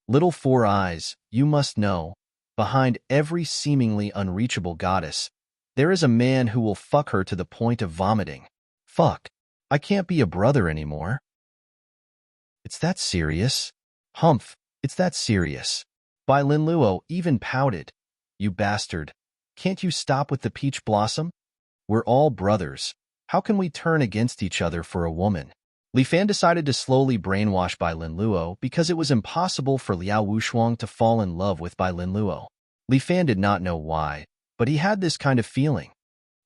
Little Four Eyes, you must know, behind every seemingly unreachable goddess, there is a man who will fuck her to the point of vomiting. Fuck. I can't be a brother anymore. It's that serious? Humph, it's that serious. Bai Lin Luo even pouted. You bastard. Can't you stop with the peach blossom? We're all brothers. How can we turn against each other for a woman? Li Fan decided to slowly brainwash Bai Lin Luo because it was impossible for Liao Wushuang to fall in love with Bai Lin Luo. Li Fan did not know why, but he had this kind of feeling.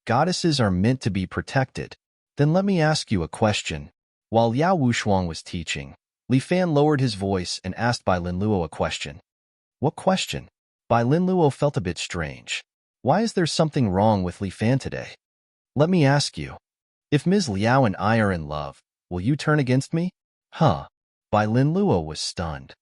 Goddesses are meant to be protected. Then let me ask you a question. While Liao Wushuang was teaching, Li Fan lowered his voice and asked Bai Lin Luo a question. What question? Bai Lin Luo felt a bit strange. Why is there something wrong with Li Fan today? Let me ask you. If Ms. Liao and I are in love, will you turn against me? Huh. Bai Lin Luo was stunned.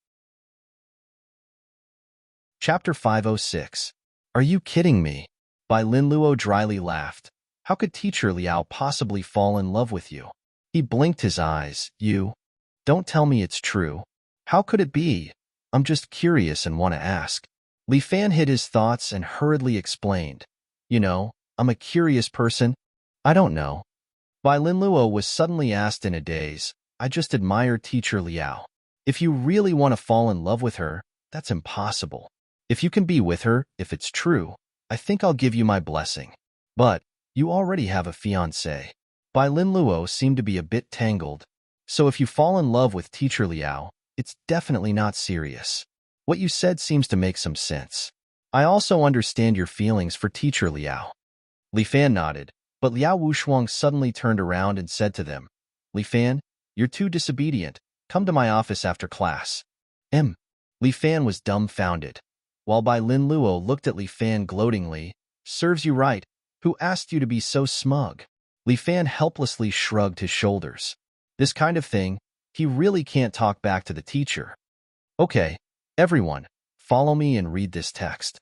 Chapter 506. Are you kidding me? Bai Lin Luo dryly laughed. How could teacher Liao possibly fall in love with you? He blinked his eyes. You? Don't tell me it's true. How could it be? I'm just curious and want to ask. Li Fan hid his thoughts and hurriedly explained. You know, I'm a curious person. I don't know. Bai Linluo was suddenly asked in a daze. I just admire teacher Liao. If you really want to fall in love with her, that's impossible. If you can be with her, if it's true, I think I'll give you my blessing. But you already have a fiancé. Bai Linluo seemed to be a bit tangled. So if you fall in love with teacher Liao, it's definitely not serious. What you said seems to make some sense. I also understand your feelings for teacher Liao. Li Fan nodded, but Liao Wushuang suddenly turned around and said to them, Li Fan, you're too disobedient. Come to my office after class. Li Fan was dumbfounded, while Bai Linluo looked at Li Fan gloatingly. Serves you right. Who asked you to be so smug? Li Fan helplessly shrugged his shoulders. This kind of thing, he really can't talk back to the teacher. Okay, everyone, follow me and read this text.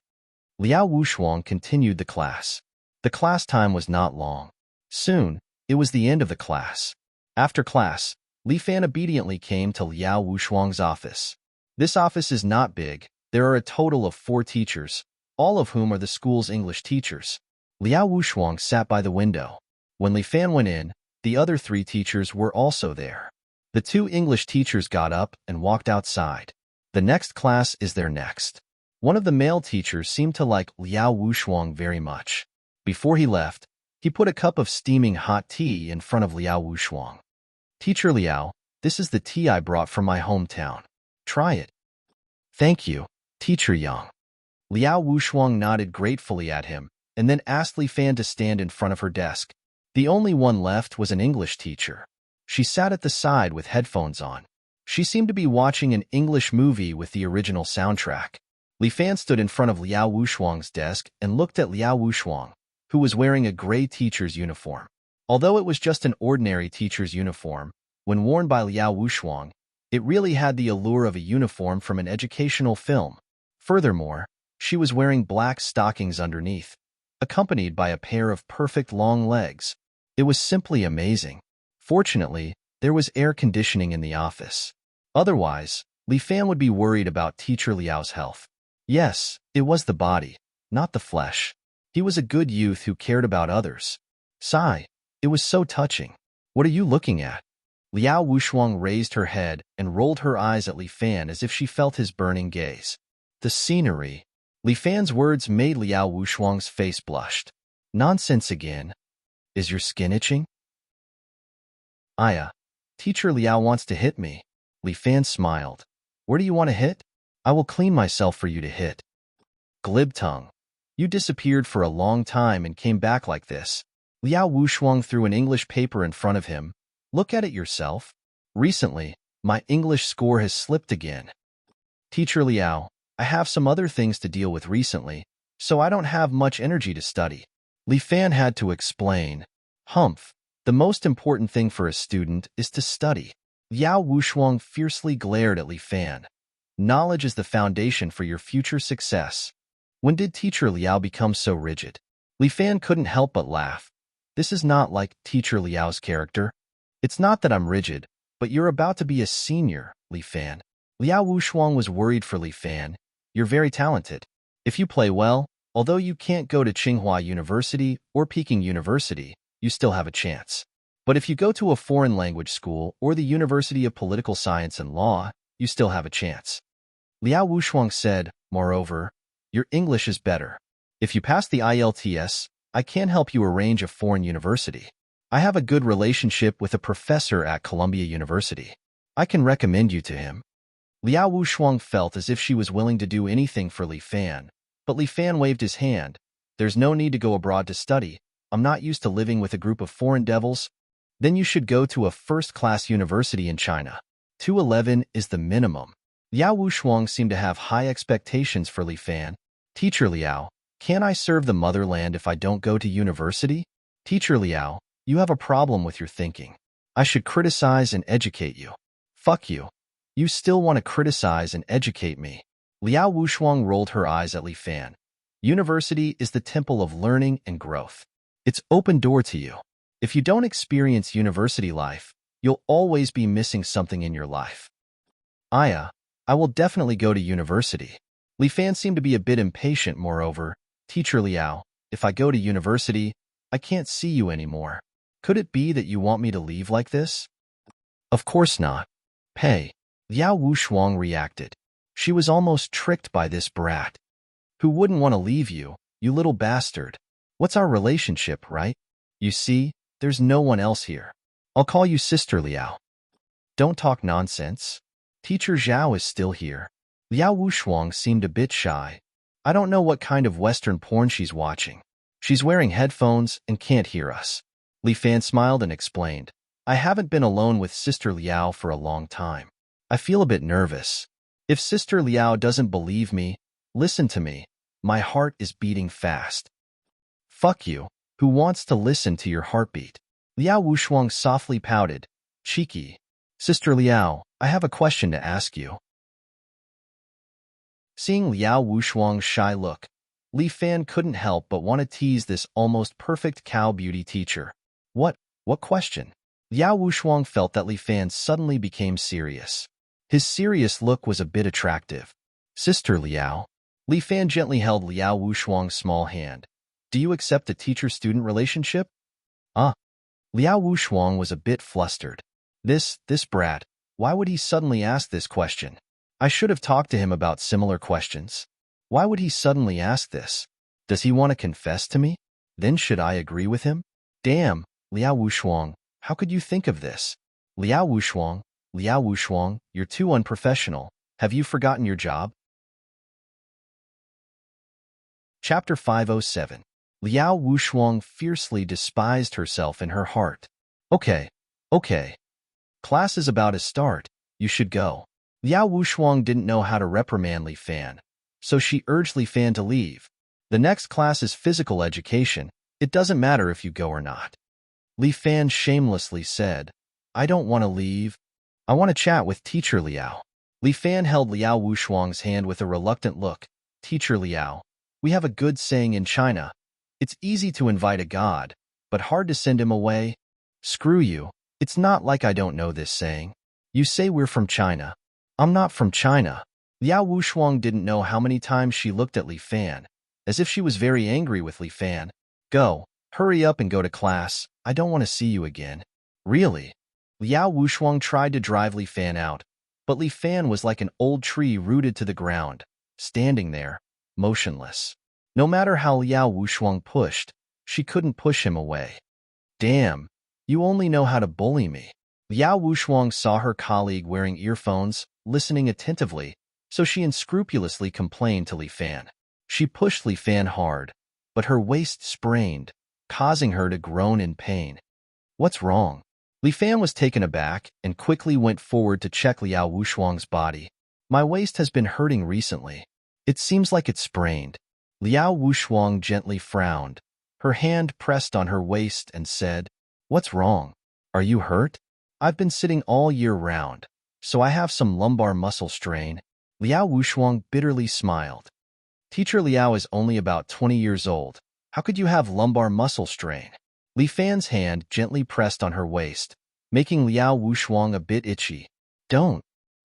Liao Wushuang continued the class. The class time was not long. Soon, it was the end of the class. After class, Li Fan obediently came to Liao Wushuang's office. This office is not big. There are a total of 4 teachers, all of whom are the school's English teachers. Liao Wushuang sat by the window. When Li Fan went in, the other 3 teachers were also there. The 2 English teachers got up and walked outside. The next class is their next. One of the male teachers seemed to like Liao Wushuang very much. Before he left, he put a cup of steaming hot tea in front of Liao Wushuang. Teacher Liao, this is the tea I brought from my hometown. Try it. Thank you, Teacher Yang. Liao Wushuang nodded gratefully at him, and then asked Li Fan to stand in front of her desk. The only one left was an English teacher. She sat at the side with headphones on. She seemed to be watching an English movie with the original soundtrack. Li Fan stood in front of Liao Wushuang's desk and looked at Liao Wushuang, who was wearing a gray teacher's uniform. Although it was just an ordinary teacher's uniform, when worn by Liao Wushuang, it really had the allure of a uniform from an educational film. Furthermore, she was wearing black stockings underneath, accompanied by a pair of perfect long legs. It was simply amazing. Fortunately, there was air conditioning in the office. Otherwise, Li Fan would be worried about teacher Liao's health. Yes, it was the body, not the flesh. He was a good youth who cared about others. Sigh, it was so touching. What are you looking at? Liao Wushuang raised her head and rolled her eyes at Li Fan as if she felt his burning gaze. The scenery. Li Fan's words made Liao Wushuang's face blushed. Nonsense again. Is your skin itching? Aya, teacher Liao wants to hit me. Li Fan smiled. Where do you want to hit? I will clean myself for you to hit. Glib tongue. You disappeared for a long time and came back like this. Liao Wushuang threw an English paper in front of him. Look at it yourself. Recently, my English score has slipped again. Teacher Liao, I have some other things to deal with recently, so I don't have much energy to study. Li Fan had to explain. Humph. The most important thing for a student is to study. Liao Wushuang fiercely glared at Li Fan. Knowledge is the foundation for your future success. When did teacher Liao become so rigid? Li Fan couldn't help but laugh. This is not like teacher Liao's character. It's not that I'm rigid, but you're about to be a senior, Li Fan. Liao Wushuang was worried for Li Fan. You're very talented. If you play well, although you can't go to Tsinghua University or Peking University, you still have a chance. But if you go to a foreign language school or the University of Political Science and Law, you still have a chance. Liao Wushuang said, moreover, your English is better. If you pass the IELTS, I can help you arrange a foreign university. I have a good relationship with a professor at Columbia University. I can recommend you to him. Liao Wushuang felt as if she was willing to do anything for Li Fan, but Li Fan waved his hand. There's no need to go abroad to study. I'm not used to living with a group of foreign devils. Then you should go to a first-class university in China. 211 is the minimum. Liao Wushuang seemed to have high expectations for Li Fan. Teacher Liao, can I serve the motherland if I don't go to university? Teacher Liao, you have a problem with your thinking. I should criticize and educate you. Fuck you. You still want to criticize and educate me. Liao Wushuang rolled her eyes at Li Fan. University is the temple of learning and growth. It's open door to you. If you don't experience university life, you'll always be missing something in your life. Aya, I will definitely go to university. Li Fan seemed to be a bit impatient. Moreover, Teacher Liao, if I go to university, I can't see you anymore. Could it be that you want me to leave like this? Of course not. Pei. Liao Wushuang reacted. She was almost tricked by this brat. Who wouldn't want to leave you, you little bastard? What's our relationship, right? You see, there's no one else here. I'll call you Sister Liao. Don't talk nonsense. Teacher Zhao is still here. Liao Wushuang seemed a bit shy. I don't know what kind of Western porn she's watching. She's wearing headphones and can't hear us. Li Fan smiled and explained. I haven't been alone with Sister Liao for a long time. I feel a bit nervous. If Sister Liao doesn't believe me, listen to me. My heart is beating fast. Fuck you. Who wants to listen to your heartbeat? Liao Wushuang softly pouted. Cheeky. Sister Liao, I have a question to ask you. Seeing Liao Wushuang's shy look, Li Fan couldn't help but want to tease this almost perfect cow beauty teacher. What question? Liao Wushuang felt that Li Fan suddenly became serious. His serious look was a bit attractive. Sister Liao. Li Fan gently held Liao Wushuang's small hand. Do you accept a teacher-student relationship? Liao Wushuang was a bit flustered. This brat, why would he suddenly ask this question? I should have talked to him about similar questions. Why would he suddenly ask this? Does he want to confess to me? Then should I agree with him? Damn, Liao Wushuang, how could you think of this? Liao Wushuang, you're too unprofessional. Have you forgotten your job? Chapter 507. Liao Wushuang fiercely despised herself in her heart. Okay. Class is about to start. You should go. Liao Wushuang didn't know how to reprimand Li Fan, so she urged Li Fan to leave. The next class is physical education. It doesn't matter if you go or not. Li Fan shamelessly said, I don't want to leave. I want to chat with Teacher Liao. Li Fan held Liao Wushuang's hand with a reluctant look. Teacher Liao, we have a good saying in China. It's easy to invite a god, but hard to send him away. Screw you. It's not like I don't know this saying. You say we're from China. I'm not from China. Liao Wushuang didn't know how many times she looked at Li Fan, as if she was very angry with Li Fan. Go. Hurry up and go to class. I don't want to see you again. Really? Liao Wushuang tried to drive Li Fan out, but Li Fan was like an old tree rooted to the ground, standing there, motionless. No matter how Liao Wushuang pushed, she couldn't push him away. Damn, you only know how to bully me. Liao Wushuang saw her colleague wearing earphones, listening attentively, so she unscrupulously complained to Li Fan. She pushed Li Fan hard, but her waist sprained, causing her to groan in pain. What's wrong? Li Fan was taken aback and quickly went forward to check Liao Wushuang's body. My waist has been hurting recently. It seems like it's sprained. Liao Wushuang gently frowned. Her hand pressed on her waist and said, What's wrong? Are you hurt? I've been sitting all year round, so I have some lumbar muscle strain. Liao Wushuang bitterly smiled. Teacher Liao is only about 20 years old. How could you have lumbar muscle strain? Li Fan's hand gently pressed on her waist, making Liao Wushuang a bit itchy. Don't.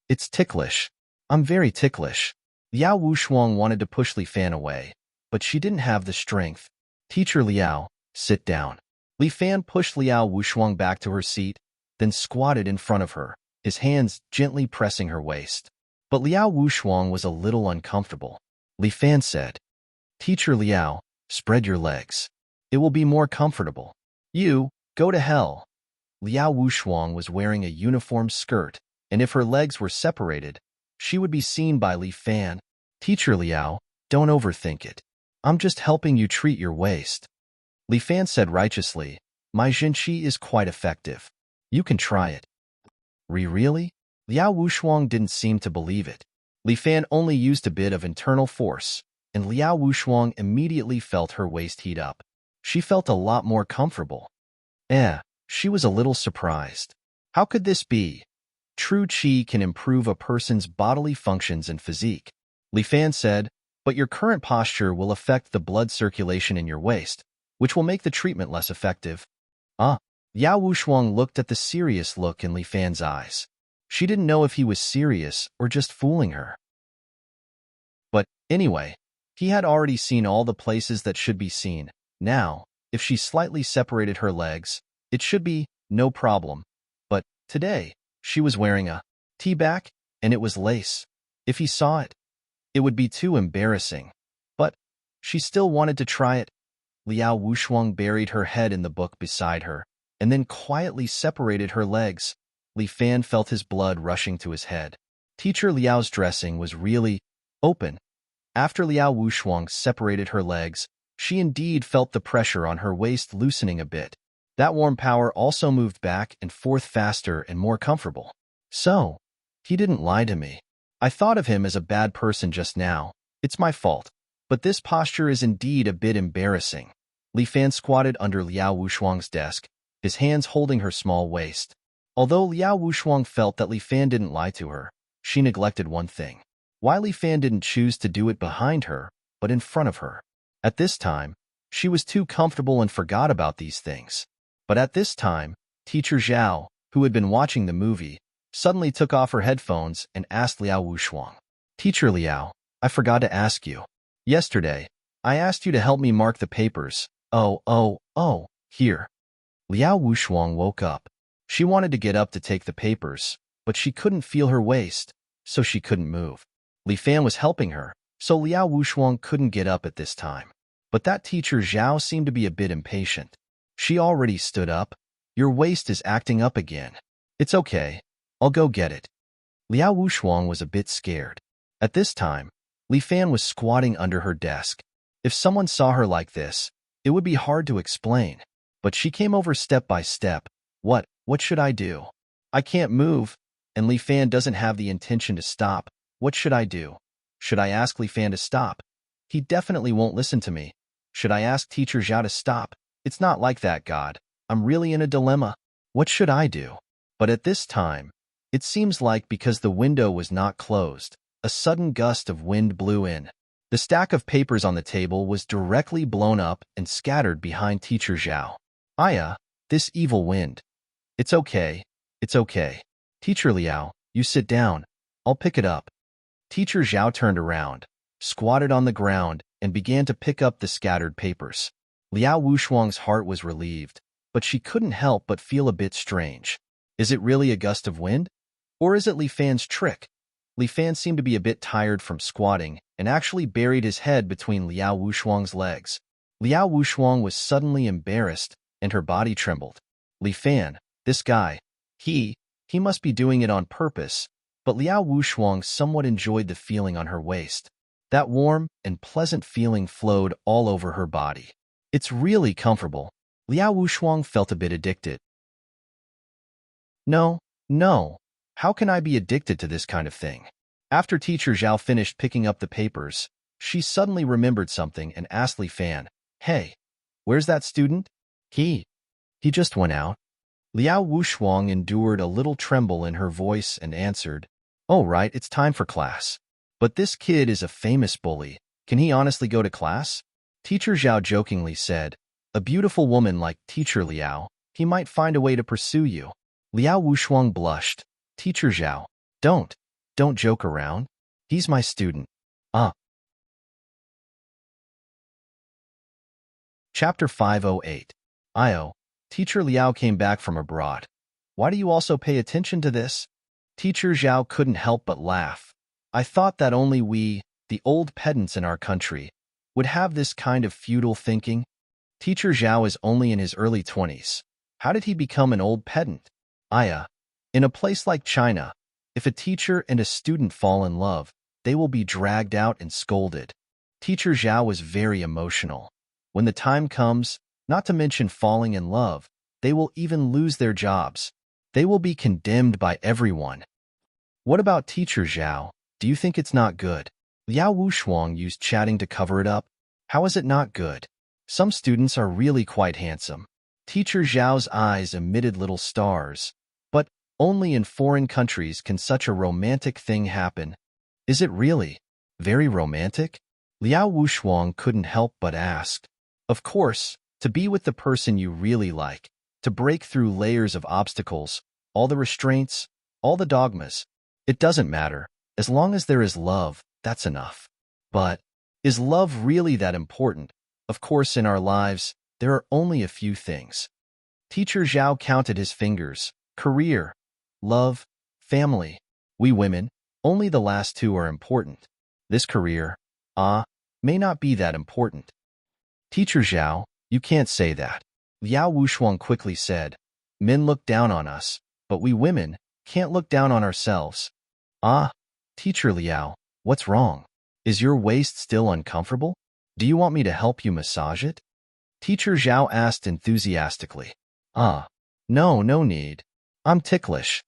It's ticklish. I'm very ticklish. Liao Wushuang wanted to push Li Fan away, but she didn't have the strength. Teacher Liao, sit down. Li Fan pushed Liao Wushuang back to her seat, then squatted in front of her, his hands gently pressing her waist. But Liao Wushuang was a little uncomfortable. Li Fan said, Teacher Liao, spread your legs. It will be more comfortable. You, go to hell. Liao Wushuang was wearing a uniform skirt, and if her legs were separated, she would be seen by Li Fan. Teacher Liao, don't overthink it. I'm just helping you treat your waist. Li Fan said righteously, my Jinqi is quite effective. You can try it. Really? Liao Wushuang didn't seem to believe it. Li Fan only used a bit of internal force, and Liao Wushuang immediately felt her waist heat up. She felt a lot more comfortable. She was a little surprised. How could this be? True qi can improve a person's bodily functions and physique. Li Fan said, but your current posture will affect the blood circulation in your waist, which will make the treatment less effective. Liao Wushuang looked at the serious look in Li Fan's eyes. She didn't know if he was serious or just fooling her. But anyway, he had already seen all the places that should be seen. Now, if she slightly separated her legs, it should be no problem. But today, she was wearing a tea-back, and it was lace. If he saw it, it would be too embarrassing. But she still wanted to try it. Liao Wushuang buried her head in the book beside her, and then quietly separated her legs. Li Fan felt his blood rushing to his head. Teacher Liao's dressing was really open. After Liao Wushuang separated her legs, she indeed felt the pressure on her waist loosening a bit. That warm power also moved back and forth faster and more comfortable. So, he didn't lie to me. I thought of him as a bad person just now. It's my fault. But this posture is indeed a bit embarrassing. Li Fan squatted under Liao Wushuang's desk, his hands holding her small waist. Although Liao Wushuang felt that Li Fan didn't lie to her, she neglected one thing. Why Li Fan didn't choose to do it behind her, but in front of her. At this time, she was too comfortable and forgot about these things. But at this time, Teacher Zhao, who had been watching the movie, suddenly took off her headphones and asked Liao Wushuang, "Teacher Liao, I forgot to ask you. Yesterday, I asked you to help me mark the papers. Oh, here." Liao Wushuang woke up. She wanted to get up to take the papers, but she couldn't feel her waist, so she couldn't move. Li Fan was helping her, so Liao Wushuang couldn't get up at this time. But that teacher Zhao seemed to be a bit impatient. She already stood up. "Your waist is acting up again." "It's okay. I'll go get it." Liao Wushuang was a bit scared. At this time, Li Fan was squatting under her desk. If someone saw her like this, it would be hard to explain. But she came over step by step. What should I do? I can't move, and Li Fan doesn't have the intention to stop. What should I do? Should I ask Li Fan to stop? He definitely won't listen to me. Should I ask Teacher Zhao to stop? It's not like that, God. I'm really in a dilemma. What should I do? But at this time, it seems like because the window was not closed, a sudden gust of wind blew in. The stack of papers on the table was directly blown up and scattered behind Teacher Zhao. "Aya, this evil wind." It's okay. Teacher Liao, you sit down. I'll pick it up." Teacher Zhao turned around, squatted on the ground, and began to pick up the scattered papers. Liao Wushuang's heart was relieved, but she couldn't help but feel a bit strange. Is it really a gust of wind? Or is it Li Fan's trick? Li Fan seemed to be a bit tired from squatting and actually buried his head between Liao Wushuang's legs. Liao Wushuang was suddenly embarrassed, and her body trembled. Li Fan, this guy, he must be doing it on purpose. But Liao Wushuang somewhat enjoyed the feeling on her waist. That warm and pleasant feeling flowed all over her body. It's really comfortable. Liao Wushuang felt a bit addicted. No. How can I be addicted to this kind of thing? After Teacher Zhao finished picking up the papers, she suddenly remembered something and asked Li Fan, "Hey, where's that student?" He just went out." Liao Wushuang endured a little tremble in her voice and answered, "Oh, right, it's time for class. But this kid is a famous bully. Can he honestly go to class?" Teacher Zhao jokingly said, "A beautiful woman like Teacher Liao, he might find a way to pursue you." Liao Wushuang blushed. "Teacher Zhao, don't joke around. He's my student." Chapter 508. Teacher Liao came back from abroad. "Why do you also pay attention to this?" Teacher Zhao couldn't help but laugh. "I thought that only we, the old pedants in our country, would have this kind of feudal thinking." Teacher Zhao is only in his early 20s. How did he become an old pedant? In a place like China, if a teacher and a student fall in love, they will be dragged out and scolded. Teacher Zhao was very emotional. When the time comes, not to mention falling in love, they will even lose their jobs. They will be condemned by everyone. What about Teacher Zhao? Do you think it's not good? Liao Wushuang used chatting to cover it up. How is it not good? Some students are really quite handsome. Teacher Zhao's eyes emitted little stars. But only in foreign countries can such a romantic thing happen. Is it really very romantic? Liao Wushuang couldn't help but ask. Of course, to be with the person you really like, to break through layers of obstacles, all the restraints, all the dogmas. It doesn't matter. As long as there is love, that's enough. But is love really that important? Of course, in our lives, there are only a few things. Teacher Zhao counted his fingers. Career, love, family. We women, only the last two are important. This career, may not be that important. Teacher Zhao, you can't say that. Liao Wushuang quickly said. Men look down on us, but we women can't look down on ourselves. Teacher Liao, what's wrong? Is your waist still uncomfortable? Do you want me to help you massage it? Teacher Zhao asked enthusiastically. No need. I'm ticklish.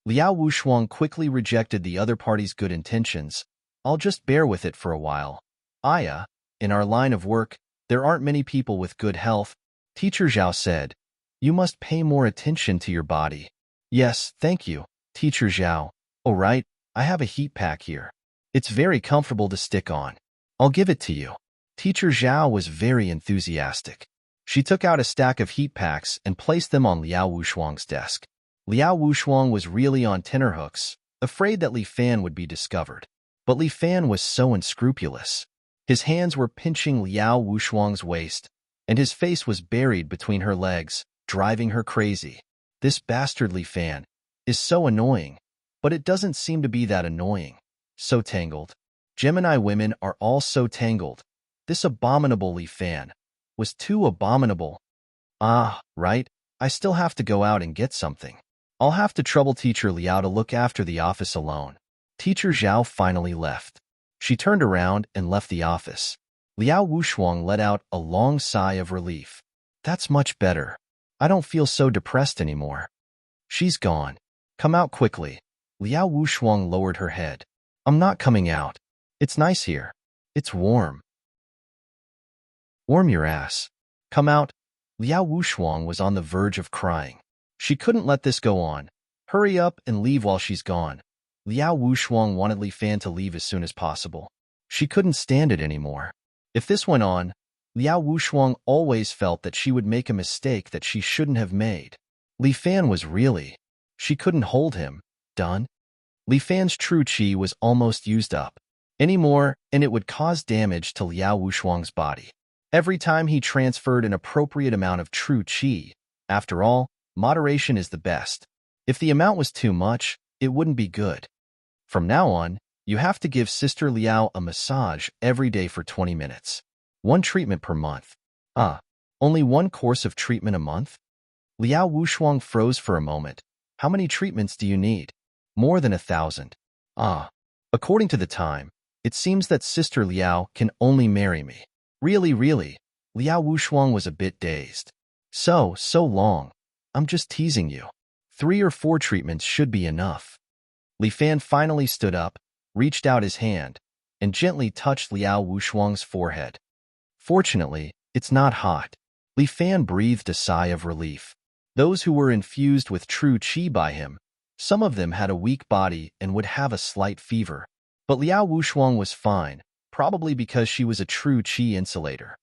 Liao Wushuang quickly rejected the other party's good intentions. I'll just bear with it for a while. In our line of work, there aren't many people with good health. Teacher Zhao said. You must pay more attention to your body. Yes, thank you, Teacher Zhao. Oh right, I have a heat pack here. It's very comfortable to stick on. I'll give it to you. Teacher Zhao was very enthusiastic. She took out a stack of heat packs and placed them on Liao Wushuang's desk. Liao Wushuang was really on tenterhooks, afraid that Li Fan would be discovered. But Li Fan was so unscrupulous. His hands were pinching Liao Wushuang's waist, and his face was buried between her legs, driving her crazy. This bastard Li Fan is so annoying, but it doesn't seem to be that annoying. So tangled. Gemini women are all so tangled. This abominable Li Fan was too abominable. Right, I still have to go out and get something. I'll have to trouble Teacher Liao to look after the office alone. Teacher Zhao finally left. She turned around and left the office. Liao Wushuang let out a long sigh of relief. That's much better. I don't feel so depressed anymore. She's gone. Come out quickly. Liao Wushuang lowered her head. I'm not coming out. It's nice here. It's warm. Warm your ass. Come out. Liao Wushuang was on the verge of crying. She couldn't let this go on. Hurry up and leave while she's gone. Liao Wushuang wanted Li Fan to leave as soon as possible. She couldn't stand it anymore. If this went on, Liao Wushuang always felt that she would make a mistake that she shouldn't have made. Li Fan was really... She couldn't hold him. Done. Li Fan's true qi was almost used up. Anymore, and it would cause damage to Liao Wushuang's body. Every time he transferred an appropriate amount of true qi. After all, moderation is the best. If the amount was too much, it wouldn't be good. From now on, you have to give Sister Liao a massage every day for 20 minutes. One treatment per month. Only one course of treatment a month? Liao Wushuang froze for a moment. How many treatments do you need? More than 1,000. According to the time, it seems that Sister Liao can only marry me. Really? Liao Wushuang was a bit dazed. So long. I'm just teasing you. 3 or 4 treatments should be enough. Li Fan finally stood up, reached out his hand, and gently touched Liao Wushuang's forehead. Fortunately, it's not hot. Li Fan breathed a sigh of relief. Those who were infused with true qi by him, some of them had a weak body and would have a slight fever. But Liao Wushuang was fine, probably because she was a true qi insulator.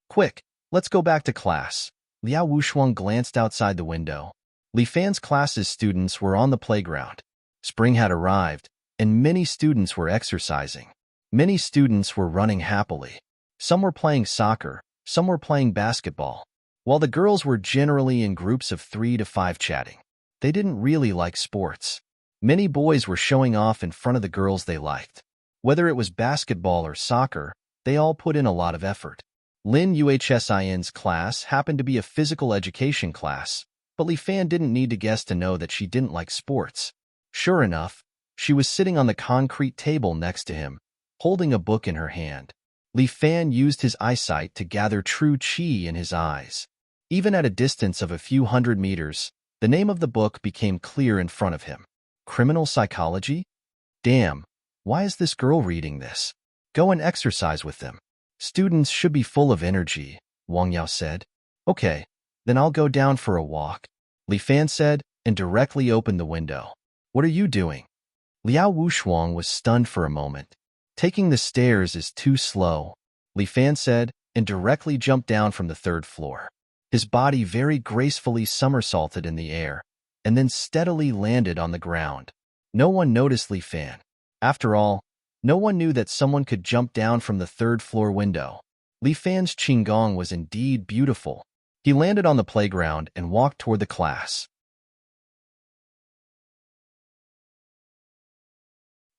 Quick, let's go back to class. Liao Wushuang glanced outside the window. Li Fan's class's students were on the playground. Spring had arrived, and many students were exercising. Many students were running happily. Some were playing soccer, some were playing basketball, while the girls were generally in groups of 3 to 5 chatting. They didn't really like sports. Many boys were showing off in front of the girls they liked. Whether it was basketball or soccer, they all put in a lot of effort. Lin Yuhsin's class happened to be a physical education class, but Li Fan didn't need to guess to know that she didn't like sports. Sure enough, she was sitting on the concrete table next to him, holding a book in her hand. Li Fan used his eyesight to gather true qi in his eyes. Even at a distance of a few hundred meters, the name of the book became clear in front of him. Criminal Psychology? Damn, why is this girl reading this? Go and exercise with them. Students should be full of energy, Wang Yao said. Okay, then I'll go down for a walk, Li Fan said, and directly opened the window. What are you doing? Liao Wushuang was stunned for a moment. Taking the stairs is too slow, Li Fan said, and directly jumped down from the 3rd floor. His body very gracefully somersaulted in the air, and then steadily landed on the ground. No one noticed Li Fan. After all, no one knew that someone could jump down from the third-floor window. Li Fan's qigong was indeed beautiful. He landed on the playground and walked toward the class.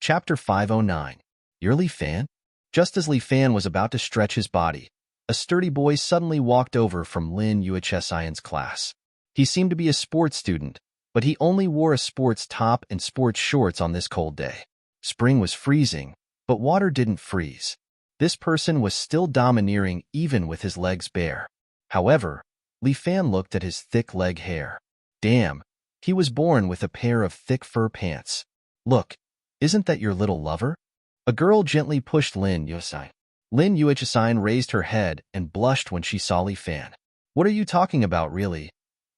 Chapter 509. You're Li Fan? Just as Li Fan was about to stretch his body, a sturdy boy suddenly walked over from Lin Yuhsian's class. He seemed to be a sports student, but he only wore a sports top and sports shorts on this cold day. Spring was freezing, but water didn't freeze. This person was still domineering even with his legs bare. However, Li Fan looked at his thick leg hair. Damn, he was born with a pair of thick fur pants. Look, isn't that your little lover? A girl gently pushed Lin Yuhsian. Lin Yuhsian raised her head and blushed when she saw Li Fan. What are you talking about, really?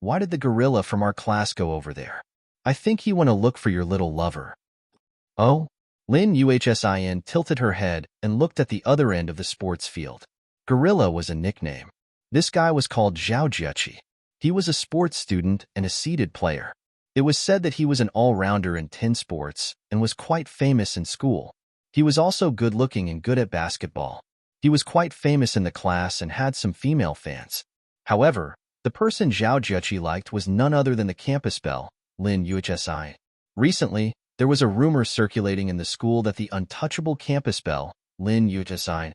Why did the gorilla from our class go over there? I think he went to look for your little lover. Oh? Lin Yuhsian tilted her head and looked at the other end of the sports field. Gorilla was a nickname. This guy was called Zhao Jieqi. He was a sports student and a seeded player. It was said that he was an all-rounder in 10 sports and was quite famous in school. He was also good-looking and good at basketball. He was quite famous in the class and had some female fans. However, the person Zhao Jieqi liked was none other than the campus belle, Lin Yuhsian. Recently, there was a rumor circulating in the school that the untouchable campus belle, Lin Yuhsian,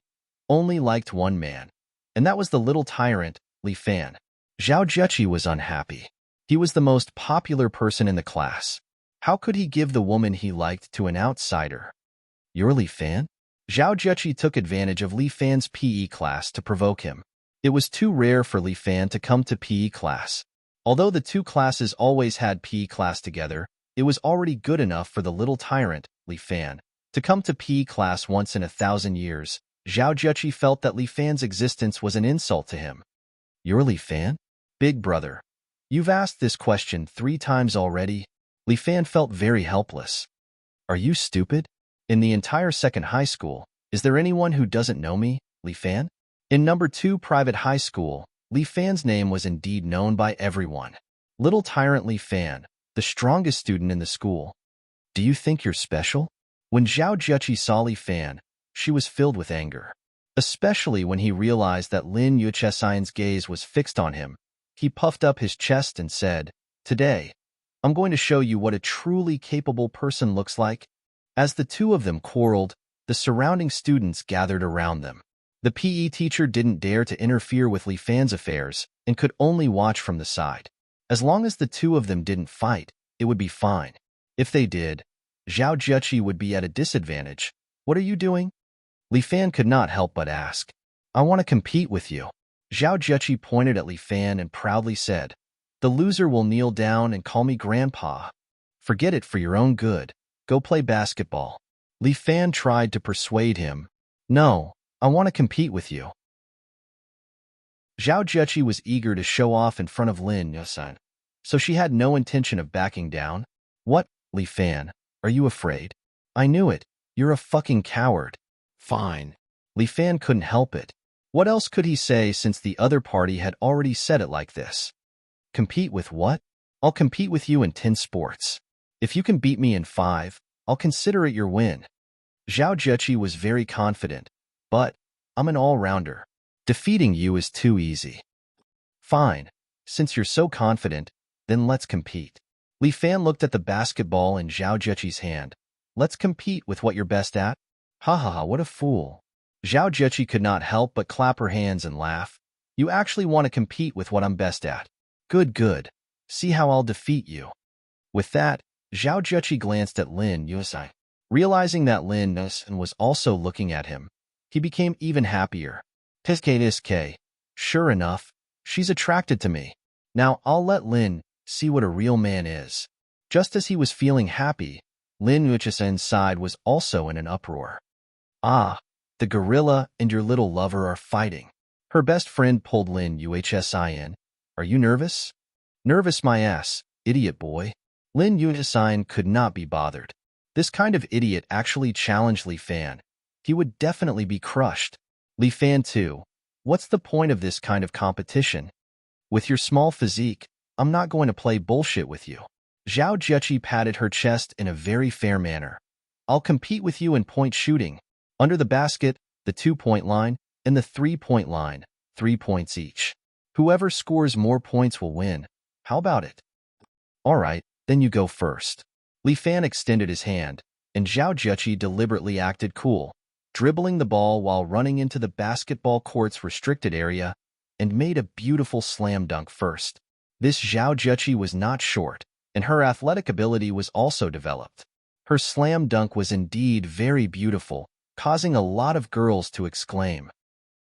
only liked one man, and that was the little tyrant, Li Fan. Zhao Jieqi was unhappy. He was the most popular person in the class. How could he give the woman he liked to an outsider? You're Li Fan? Zhao Jieqi took advantage of Li Fan's PE class to provoke him. It was too rare for Li Fan to come to PE class. Although the two classes always had PE class together, it was already good enough for the little tyrant, Li Fan, to come to PE class once in 1,000 years. Zhao Jieqi felt that Li Fan's existence was an insult to him. You're Li Fan? Big brother. You've asked this question 3 times already. Li Fan felt very helpless. Are you stupid? In the entire second high school, is there anyone who doesn't know me, Li Fan? In number 2 private high school, Li Fan's name was indeed known by everyone. Little tyrant Li Fan, the strongest student in the school. Do you think you're special? When Zhao Jieqi saw Li Fan, she was filled with anger. Especially when he realized that Lin Yuhsian's gaze was fixed on him. He puffed up his chest and said, "Today, I'm going to show you what a truly capable person looks like." As the two of them quarreled, the surrounding students gathered around them. The PE teacher didn't dare to interfere with Li Fan's affairs and could only watch from the side. As long as the two of them didn't fight, it would be fine. If they did, Zhao Jieqi would be at a disadvantage. What are you doing? Li Fan could not help but ask. I want to compete with you. Zhao Jieqi pointed at Li Fan and proudly said, The loser will kneel down and call me grandpa. Forget it for your own good. Go play basketball. Li Fan tried to persuade him. No, I want to compete with you. Zhao Jieqi was eager to show off in front of Lin Yuhsian, so she had no intention of backing down. What, Li Fan, are you afraid? I knew it. You're a fucking coward. Fine. Li Fan couldn't help it. What else could he say since the other party had already said it like this? Compete with what? I'll compete with you in 10 sports. If you can beat me in 5, I'll consider it your win. Zhao Jieqi was very confident, but I'm an all-rounder. Defeating you is too easy. Fine. Since you're so confident, then let's compete. Li Fan looked at the basketball in Zhao Jieqi's hand. Let's compete with what you're best at? Ha ha ha, what a fool. Zhao Jieqi could not help but clap her hands and laugh. You actually want to compete with what I'm best at. Good, good. See how I'll defeat you. With that, Zhao Jieqi glanced at Lin Yuhsian. Realizing that Lin Yuhsian was also looking at him, he became even happier. Tiske. Sure enough, she's attracted to me. Now I'll let Lin see what a real man is. Just as he was feeling happy, Lin Yuhsian's side was also in an uproar. Ah, the gorilla and your little lover are fighting. Her best friend pulled Lin Yuhsian. Are you nervous? Nervous my ass, idiot boy. Lin Yuhsian could not be bothered. This kind of idiot actually challenged Li Fan. He would definitely be crushed. Li Fan too. What's the point of this kind of competition? With your small physique, I'm not going to play bullshit with you. Zhao Jueqi patted her chest in a very fair manner. I'll compete with you in point shooting. Under the basket, the 2-point line, and the 3-point line, 3 points each. Whoever scores more points will win. How about it? All right, then you go first. Li Fan extended his hand, and Zhao Jueqi deliberately acted cool, dribbling the ball while running into the basketball court's restricted area, and made a beautiful slam dunk first. This Zhao Jueqi was not short, and her athletic ability was also developed. Her slam dunk was indeed very beautiful, causing a lot of girls to exclaim,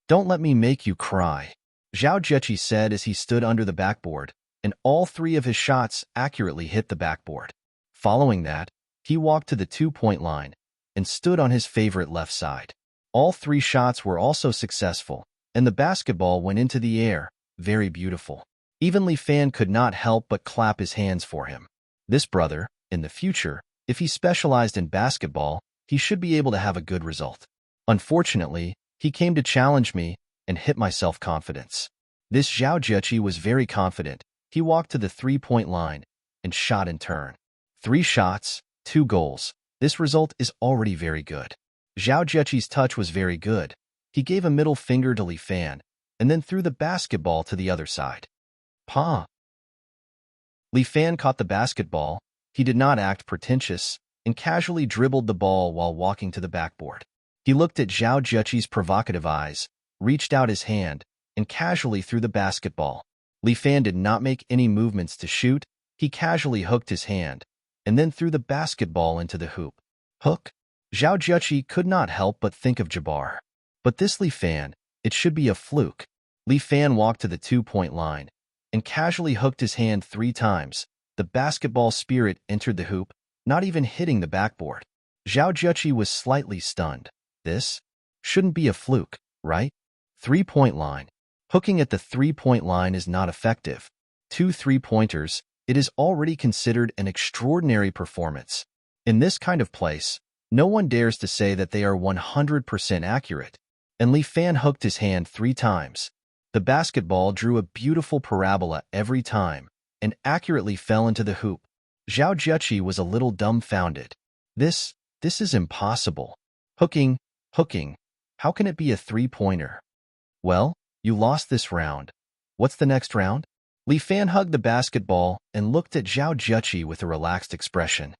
"Don't let me make you cry," Zhao Jueqi said as he stood under the backboard, and all 3 of his shots accurately hit the backboard. Following that, he walked to the 2-point line and stood on his favorite left side. All 3 shots were also successful, and the basketball went into the air, very beautiful. Even Li Fan could not help but clap his hands for him. This brother, in the future, if he specialized in basketball, he should be able to have a good result. Unfortunately, he came to challenge me and hit my self-confidence. This Zhao Jueqi was very confident. He walked to the 3-point line and shot in turn. 3 shots, 2 goals. This result is already very good. Zhao Jueqi's touch was very good. He gave a middle finger to Li Fan and then threw the basketball to the other side. Pa! Li Fan caught the basketball. He did not act pretentious and casually dribbled the ball while walking to the backboard. He looked at Zhao Jueqi's provocative eyes, reached out his hand, and casually threw the basketball. Li Fan did not make any movements to shoot. He casually hooked his hand and then threw the basketball into the hoop. Hook? Zhao Jueqi could not help but think of Jabbar. But this Li Fan, it should be a fluke. Li Fan walked to the 2-point line and casually hooked his hand 3 times. The basketball spirit entered the hoop, not even hitting the backboard. Zhao Jueqi was slightly stunned. This shouldn't be a fluke, right? 3-point line. Hooking at the 3-point line is not effective. 2 3-pointers, it is already considered an extraordinary performance. In this kind of place, no one dares to say that they are 100% accurate. And Li Fan hooked his hand 3 times. The basketball drew a beautiful parabola every time and accurately fell into the hoop. Zhao Jueqi was a little dumbfounded. This is impossible. Hooking. How can it be a 3-pointer? Well, you lost this round. What's the next round? Li Fan hugged the basketball and looked at Zhao Jueqi with a relaxed expression.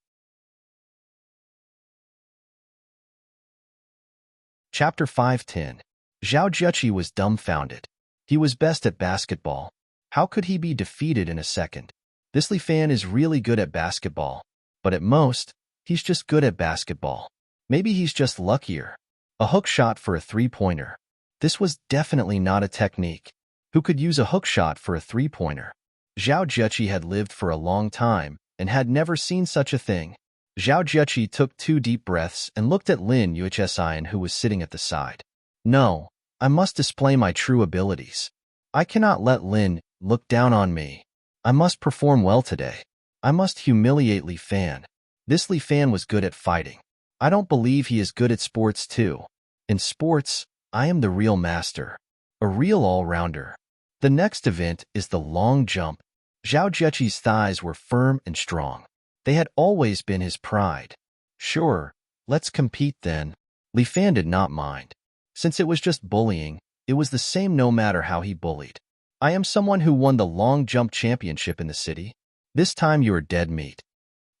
Chapter 5:10. Zhao Jueqi was dumbfounded. He was best at basketball. How could he be defeated in a second? This Li Fan is really good at basketball, but at most, he's just good at basketball. Maybe he's just luckier. A hook shot for a 3-pointer. This was definitely not a technique. Who could use a hook shot for a 3-pointer? Zhao Jueqi had lived for a long time and had never seen such a thing. Zhao Jueqi took 2 deep breaths and looked at Lin Yueqian, who was sitting at the side. No, I must display my true abilities. I cannot let Lin look down on me. I must perform well today. I must humiliate Li Fan. This Li Fan was good at fighting. I don't believe he is good at sports too. In sports, I am the real master. A real all-rounder. The next event is the long jump. Zhao Jueqi's thighs were firm and strong. They had always been his pride. Sure, let's compete then. Li Fan did not mind. Since it was just bullying, it was the same no matter how he bullied. I am someone who won the long jump championship in the city. This time you are dead meat.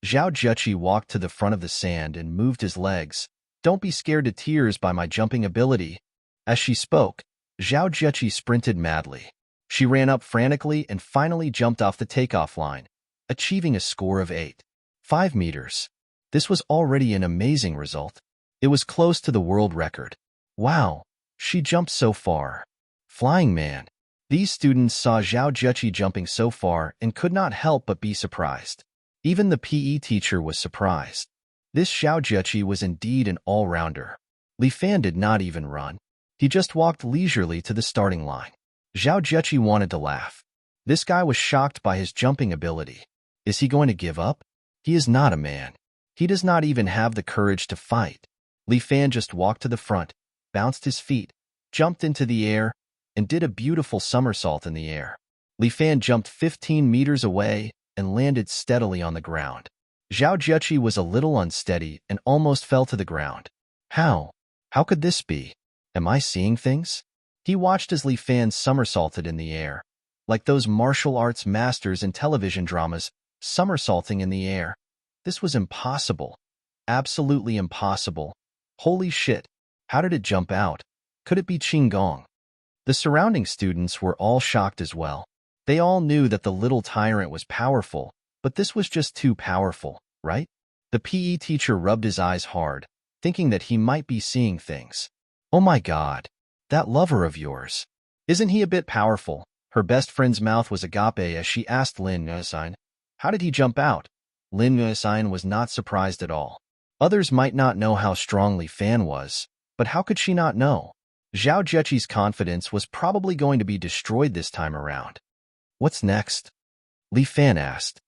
Zhao Jueqi walked to the front of the sand and moved his legs. Don't be scared to tears by my jumping ability. As she spoke, Zhao Jueqi sprinted madly. She ran up frantically and finally jumped off the takeoff line, achieving a score of 8.5 meters. This was already an amazing result. It was close to the world record. Wow, she jumped so far. Flying man. These students saw Zhao Jueqi jumping so far and could not help but be surprised. Even the PE teacher was surprised. This Zhao Jueqi was indeed an all-rounder. Li Fan did not even run. He just walked leisurely to the starting line. Zhao Jueqi wanted to laugh. This guy was shocked by his jumping ability. Is he going to give up? He is not a man. He does not even have the courage to fight. Li Fan just walked to the front, bounced his feet, jumped into the air, and did a beautiful somersault in the air. Li Fan jumped 15 meters away and landed steadily on the ground. Zhao Jiechi was a little unsteady and almost fell to the ground. How? How could this be? Am I seeing things? He watched as Li Fan somersaulted in the air, like those martial arts masters in television dramas, somersaulting in the air. This was impossible. Absolutely impossible. Holy shit. How did it jump out? Could it be Qinggong? The surrounding students were all shocked as well. They all knew that the little tyrant was powerful, but this was just too powerful, right? The PE teacher rubbed his eyes hard, thinking that he might be seeing things. Oh my god, that lover of yours. Isn't he a bit powerful? Her best friend's mouth was agape as she asked Lin Yuesign, how did he jump out? Lin Yuesign was not surprised at all. Others might not know how strong Li Fan was, but how could she not know? Zhao Jiechi's confidence was probably going to be destroyed this time around. What's next? Li Fan asked.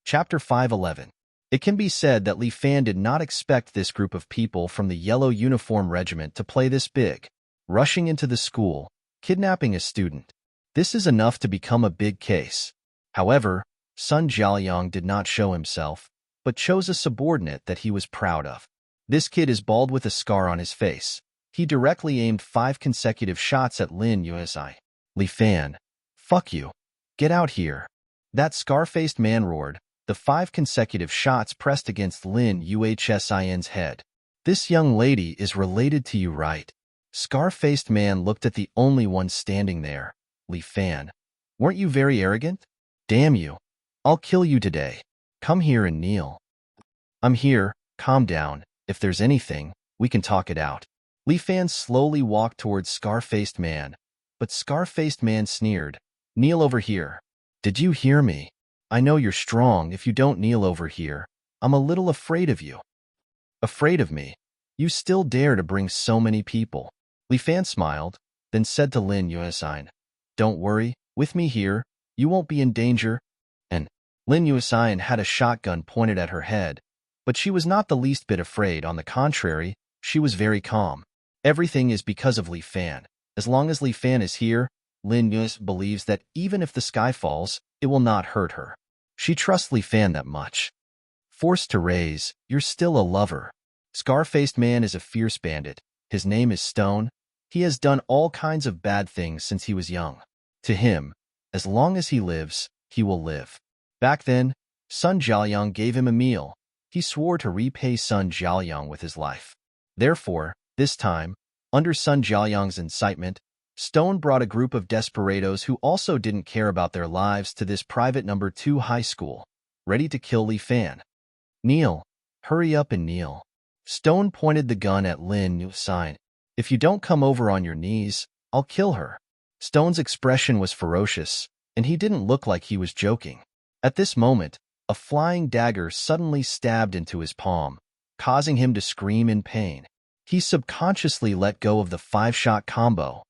Chapter 511. It can be said that Li Fan did not expect this group of people from the Yellow Uniform Regiment to play this big, rushing into the school, kidnapping a student. This is enough to become a big case. However, Sun Jiaoliang did not show himself, but chose a subordinate that he was proud of. This kid is bald with a scar on his face. He directly aimed 5 consecutive shots at Lin Yuesign. Li Fan, fuck you. Get out here. That scar-faced man roared. The 5 consecutive shots pressed against Lin Yuesig's head. This young lady is related to you, right? Scar-faced man looked at the only one standing there. Li Fan, weren't you very arrogant? Damn you. I'll kill you today. Come here and kneel. I'm here. Calm down. If there's anything, we can talk it out. Li Fan slowly walked towards Scar-faced man, but Scar-faced man sneered. Kneel over here. Did you hear me? I know you're strong. If you don't kneel over here, I'm a little afraid of you. Afraid of me? You still dare to bring so many people? Li Fan smiled, then said to Lin Yuesign, don't worry, with me here, you won't be in danger. And Lin Yuesign had a shotgun pointed at her head, but she was not the least bit afraid. On the contrary, she was very calm. Everything is because of Li Fan. As long as Li Fan is here, Lin Yuesign believes that even if the sky falls, it will not hurt her. She trusts Li Fan that much. Forced to raise, you're still a lover. Scar-faced man is a fierce bandit. His name is Stone. He has done all kinds of bad things since he was young. To him, as long as he lives, he will live. Back then, Sun Jiaoliang gave him a meal. He swore to repay Sun Jiaoliang with his life. Therefore, this time, under Sun Jiaoliang's incitement, Stone brought a group of desperados who also didn't care about their lives to this private number 2 high school, ready to kill Li Fan. Kneel. Hurry up and kneel. Stone pointed the gun at Lin Yuesign. If you don't come over on your knees, I'll kill her. Stone's expression was ferocious, and he didn't look like he was joking. At this moment, a flying dagger suddenly stabbed into his palm, causing him to scream in pain. He subconsciously let go of the 5-shot combo.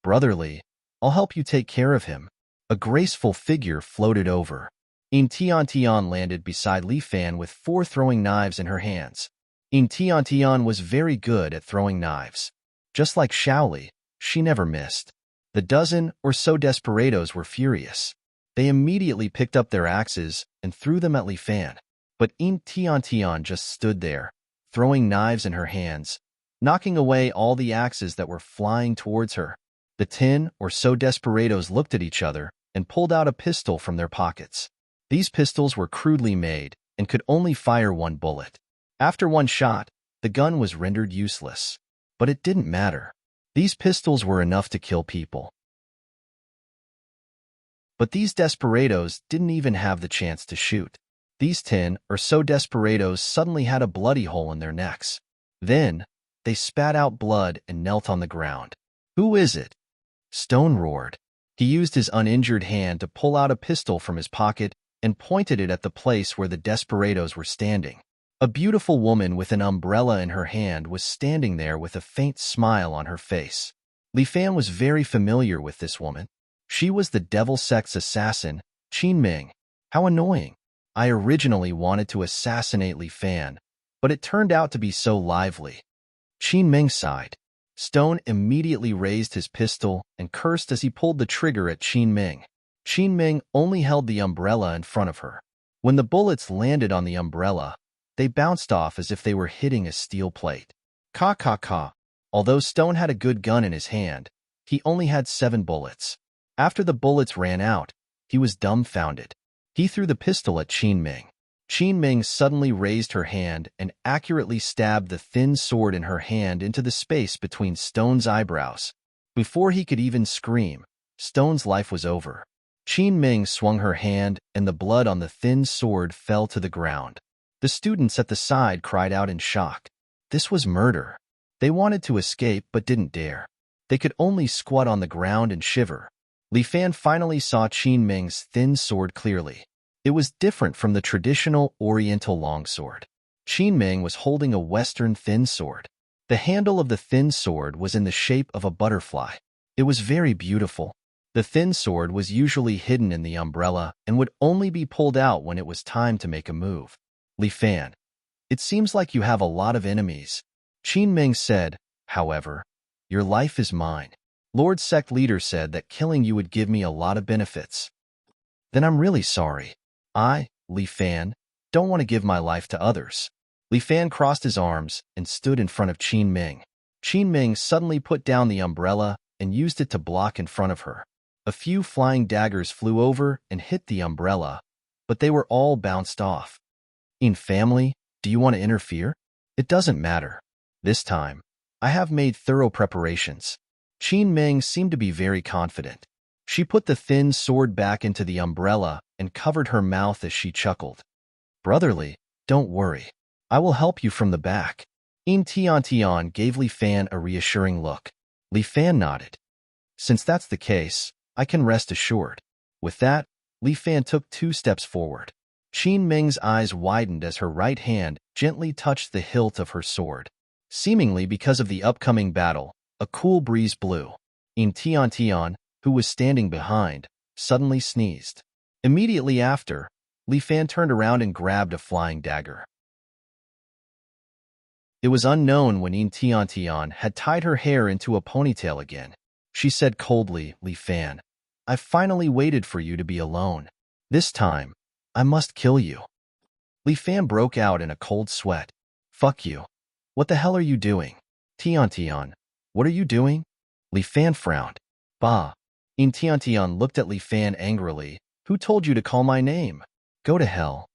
Brotherly, I'll help you take care of him. A graceful figure floated over. Tian landed beside Li Fan with 4 throwing knives in her hands. Tian was very good at throwing knives. Just like Shaoli, she never missed. The dozen or so desperados were furious. They immediately picked up their axes and threw them at Li Fan. But Tian just stood there, throwing knives in her hands, knocking away all the axes that were flying towards her. The 10 or so desperados looked at each other and pulled out a pistol from their pockets. These pistols were crudely made and could only fire 1 bullet. After 1 shot, the gun was rendered useless. But it didn't matter. These pistols were enough to kill people. But these desperados didn't even have the chance to shoot. These 10 or so desperados suddenly had a bloody hole in their necks. Then, they spat out blood and knelt on the ground. Who is it? Stone roared. He used his uninjured hand to pull out a pistol from his pocket and pointed it at the place where the desperados were standing. A beautiful woman with an umbrella in her hand was standing there with a faint smile on her face. Li Fan was very familiar with this woman. She was the devil sex assassin, Qin Ming. How annoying. I originally wanted to assassinate Li Fan, but it turned out to be so lively. Qin Ming sighed. Stone immediately raised his pistol and cursed as he pulled the trigger at Qin Ming. Qin Ming only held the umbrella in front of her. When the bullets landed on the umbrella, they bounced off as if they were hitting a steel plate. Ka ka ka. Although Stone had a good gun in his hand, he only had 7 bullets. After the bullets ran out, he was dumbfounded. He threw the pistol at Qin Ming. Qin Ming suddenly raised her hand and accurately stabbed the thin sword in her hand into the space between Stone's eyebrows. Before he could even scream, Stone's life was over. Qin Ming swung her hand, and the blood on the thin sword fell to the ground. The students at the side cried out in shock. This was murder. They wanted to escape but didn't dare. They could only squat on the ground and shiver. Li Fan finally saw Qin Ming's thin sword clearly. It was different from the traditional Oriental longsword. Qin Ming was holding a Western thin sword. The handle of the thin sword was in the shape of a butterfly. It was very beautiful. The thin sword was usually hidden in the umbrella and would only be pulled out when it was time to make a move. Li Fan, it seems like you have a lot of enemies. Qin Ming said, however, your life is mine. Lord Sect Leader said that killing you would give me a lot of benefits. Then I'm really sorry. I, Li Fan, don't want to give my life to others. Li Fan crossed his arms and stood in front of Qin Ming. Qin Ming suddenly put down the umbrella and used it to block in front of her. A few flying daggers flew over and hit the umbrella, but they were all bounced off. In family, do you want to interfere? It doesn't matter. This time, I have made thorough preparations. Qin Ming seemed to be very confident. She put the thin sword back into the umbrella and covered her mouth as she chuckled. Brotherly, don't worry. I will help you from the back. Tian gave Li Fan a reassuring look. Li Fan nodded. Since that's the case, I can rest assured. With that, Li Fan took 2 steps forward. Qin Ming's eyes widened as her right hand gently touched the hilt of her sword. Seemingly because of the upcoming battle, a cool breeze blew. Tian, who was standing behind, suddenly sneezed. Immediately after, Li Fan turned around and grabbed a flying dagger. It was unknown when Tian had tied her hair into a ponytail again. She said coldly, Li Fan, I've finally waited for you to be alone. This time, I must kill you. Li Fan broke out in a cold sweat. Fuck you. What the hell are you doing? Tian, what are you doing? Li Fan frowned. Bah. Tian looked at Li Fan angrily. Who told you to call my name? Go to hell.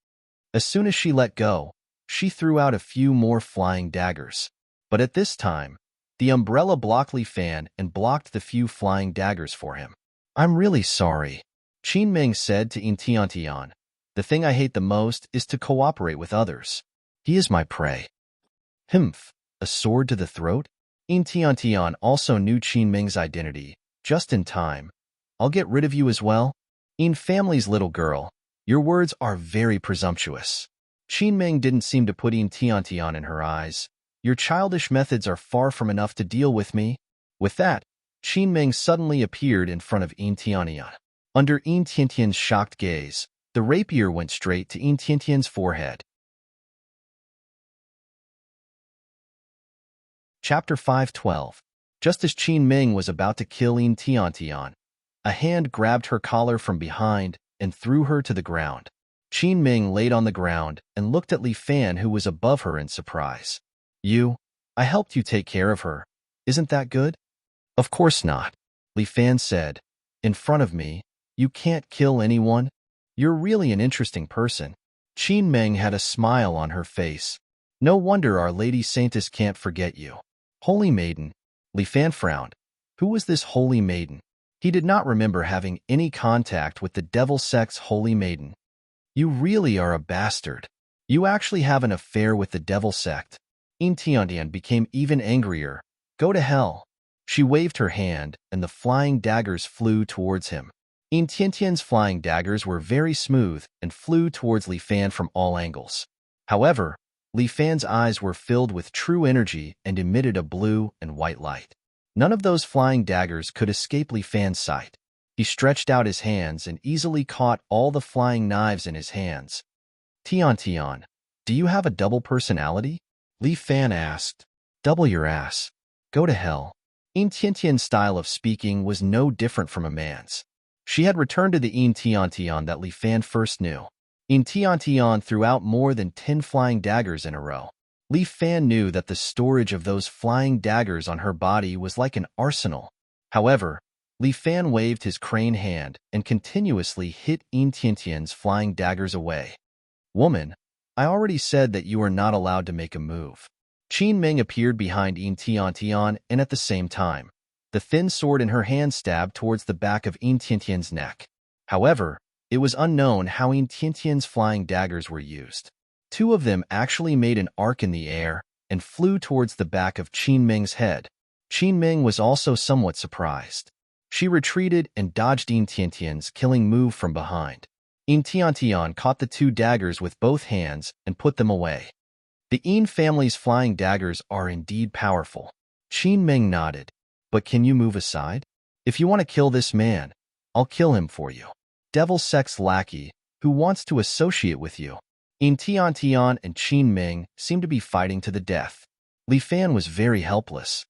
As soon as she let go, she threw out a few more flying daggers. But at this time, the umbrella blocked Li Fan and blocked the few flying daggers for him. I'm really sorry. Qin Ming said to Tian, the thing I hate the most is to cooperate with others. He is my prey. Humph, a sword to the throat? Tian also knew Qin Ming's identity. Just in time. I'll get rid of you as well. Family's little girl, your words are very presumptuous. Qin Ming didn't seem to put Tian in her eyes. Your childish methods are far from enough to deal with me. With that, Qin Ming suddenly appeared in front of Tian. Under Tian's shocked gaze, the rapier went straight to Tian's forehead. Chapter 5:12. Just as Qin Ming was about to kill Tian, a hand grabbed her collar from behind and threw her to the ground. Qin Ming laid on the ground and looked at Li Fan, who was above her, in surprise. I helped you take care of her. Isn't that good? Of course not, Li Fan said. In front of me, you can't kill anyone. You're really an interesting person. Qin Ming had a smile on her face. No wonder Our Lady Saintess can't forget you. Holy Maiden. Li Fan frowned. Who was this Holy Maiden? He did not remember having any contact with the Devil Sect's Holy Maiden. You really are a bastard. You actually have an affair with the Devil Sect. Tian became even angrier. Go to hell. She waved her hand, and the flying daggers flew towards him. Tian's flying daggers were very smooth and flew towards Li Fan from all angles. However, Li Fan's eyes were filled with true energy and emitted a blue and white light. None of those flying daggers could escape Li Fan's sight. He stretched out his hands and easily caught all the flying knives in his hands. Tian, do you have a double personality? Li Fan asked. Double your ass. Go to hell. Intiantian's style of speaking was no different from a man's. She had returned to the Intiantian that Li Fan first knew. Intiantian threw out more than 10 flying daggers in a row. Li Fan knew that the storage of those flying daggers on her body was like an arsenal. However, Li Fan waved his crane hand and continuously hit Intiantian's flying daggers away. Woman, I already said that you are not allowed to make a move. Qin Ming appeared behind Intiantian and at the same time, the thin sword in her hand stabbed towards the back of Intiantian's neck. However, it was unknown how Intiantian's flying daggers were used. 2 of them actually made an arc in the air and flew towards the back of Qin Ming's head. Qin Ming was also somewhat surprised. She retreated and dodged Intiantian's killing move from behind. Intiantian caught the 2 daggers with both hands and put them away. The Yin family's flying daggers are indeed powerful. Qin Ming nodded. But can you move aside? If you want to kill this man, I'll kill him for you. Devil sex lackey, who wants to associate with you? Intiantian and Qin Ming seemed to be fighting to the death. Li Fan was very helpless.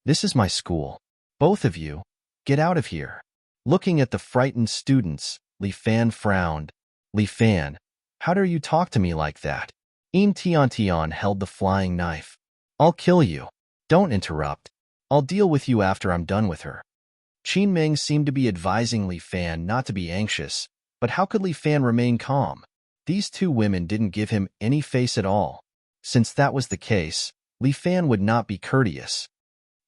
This is my school. Both of you, get out of here. Looking at the frightened students, Li Fan frowned. Li Fan, how dare you talk to me like that? Intiantian held the flying knife. I'll kill you. Don't interrupt. I'll deal with you after I'm done with her. Qin Ming seemed to be advising Li Fan not to be anxious, but how could Li Fan remain calm? These 2 women didn't give him any face at all. Since that was the case, Li Fan would not be courteous.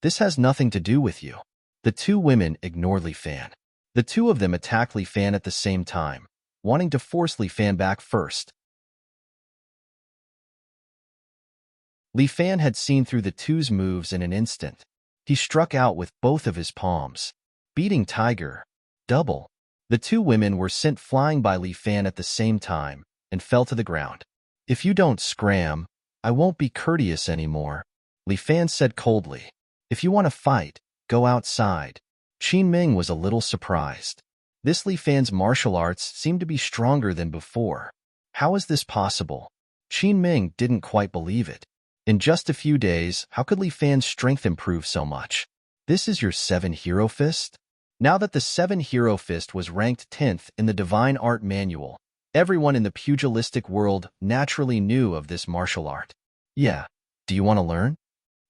This has nothing to do with you. The 2 women ignored Li Fan. The 2 of them attacked Li Fan at the same time, wanting to force Li Fan back first. Li Fan had seen through the 2's moves in an instant. He struck out with both of his palms. Beating Tiger. Double. The 2 women were sent flying by Li Fan at the same time and fell to the ground. If you don't scram, I won't be courteous anymore, Li Fan said coldly. If you want to fight, go outside. Qin Ming was a little surprised. This Li Fan's martial arts seemed to be stronger than before. How is this possible? Qin Ming didn't quite believe it. In just a few days, how could Li Fan's strength improve so much? This is your 7 Hero Fist? Now that the 7 Hero Fist was ranked 10th in the Divine Art Manual, everyone in the pugilistic world naturally knew of this martial art. Yeah, do you want to learn?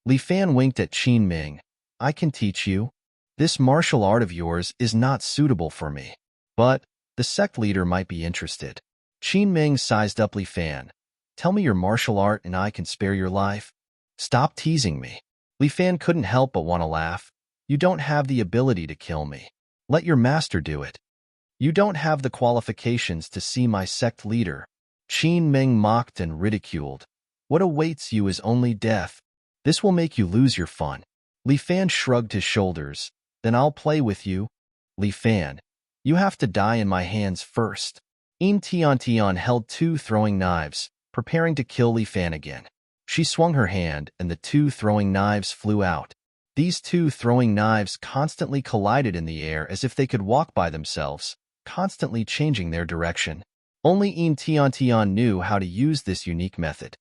Li Fan winked at Qin Ming. I can teach you. This martial art of yours is not suitable for me. But the sect leader might be interested. Qin Ming sized up Li Fan. Tell me your martial art and I can spare your life. Stop teasing me. Li Fan couldn't help but want to laugh. You don't have the ability to kill me. Let your master do it. You don't have the qualifications to see my sect leader. Qin Ming mocked and ridiculed. What awaits you is only death. This will make you lose your fun. Li Fan shrugged his shoulders. Then I'll play with you. Li Fan, you have to die in my hands first. Intiantian held 2 throwing knives, preparing to kill Li Fan again. She swung her hand and the 2 throwing knives flew out. These 2 throwing knives constantly collided in the air as if they could walk by themselves, constantly changing their direction. Only Intiantian knew how to use this unique method.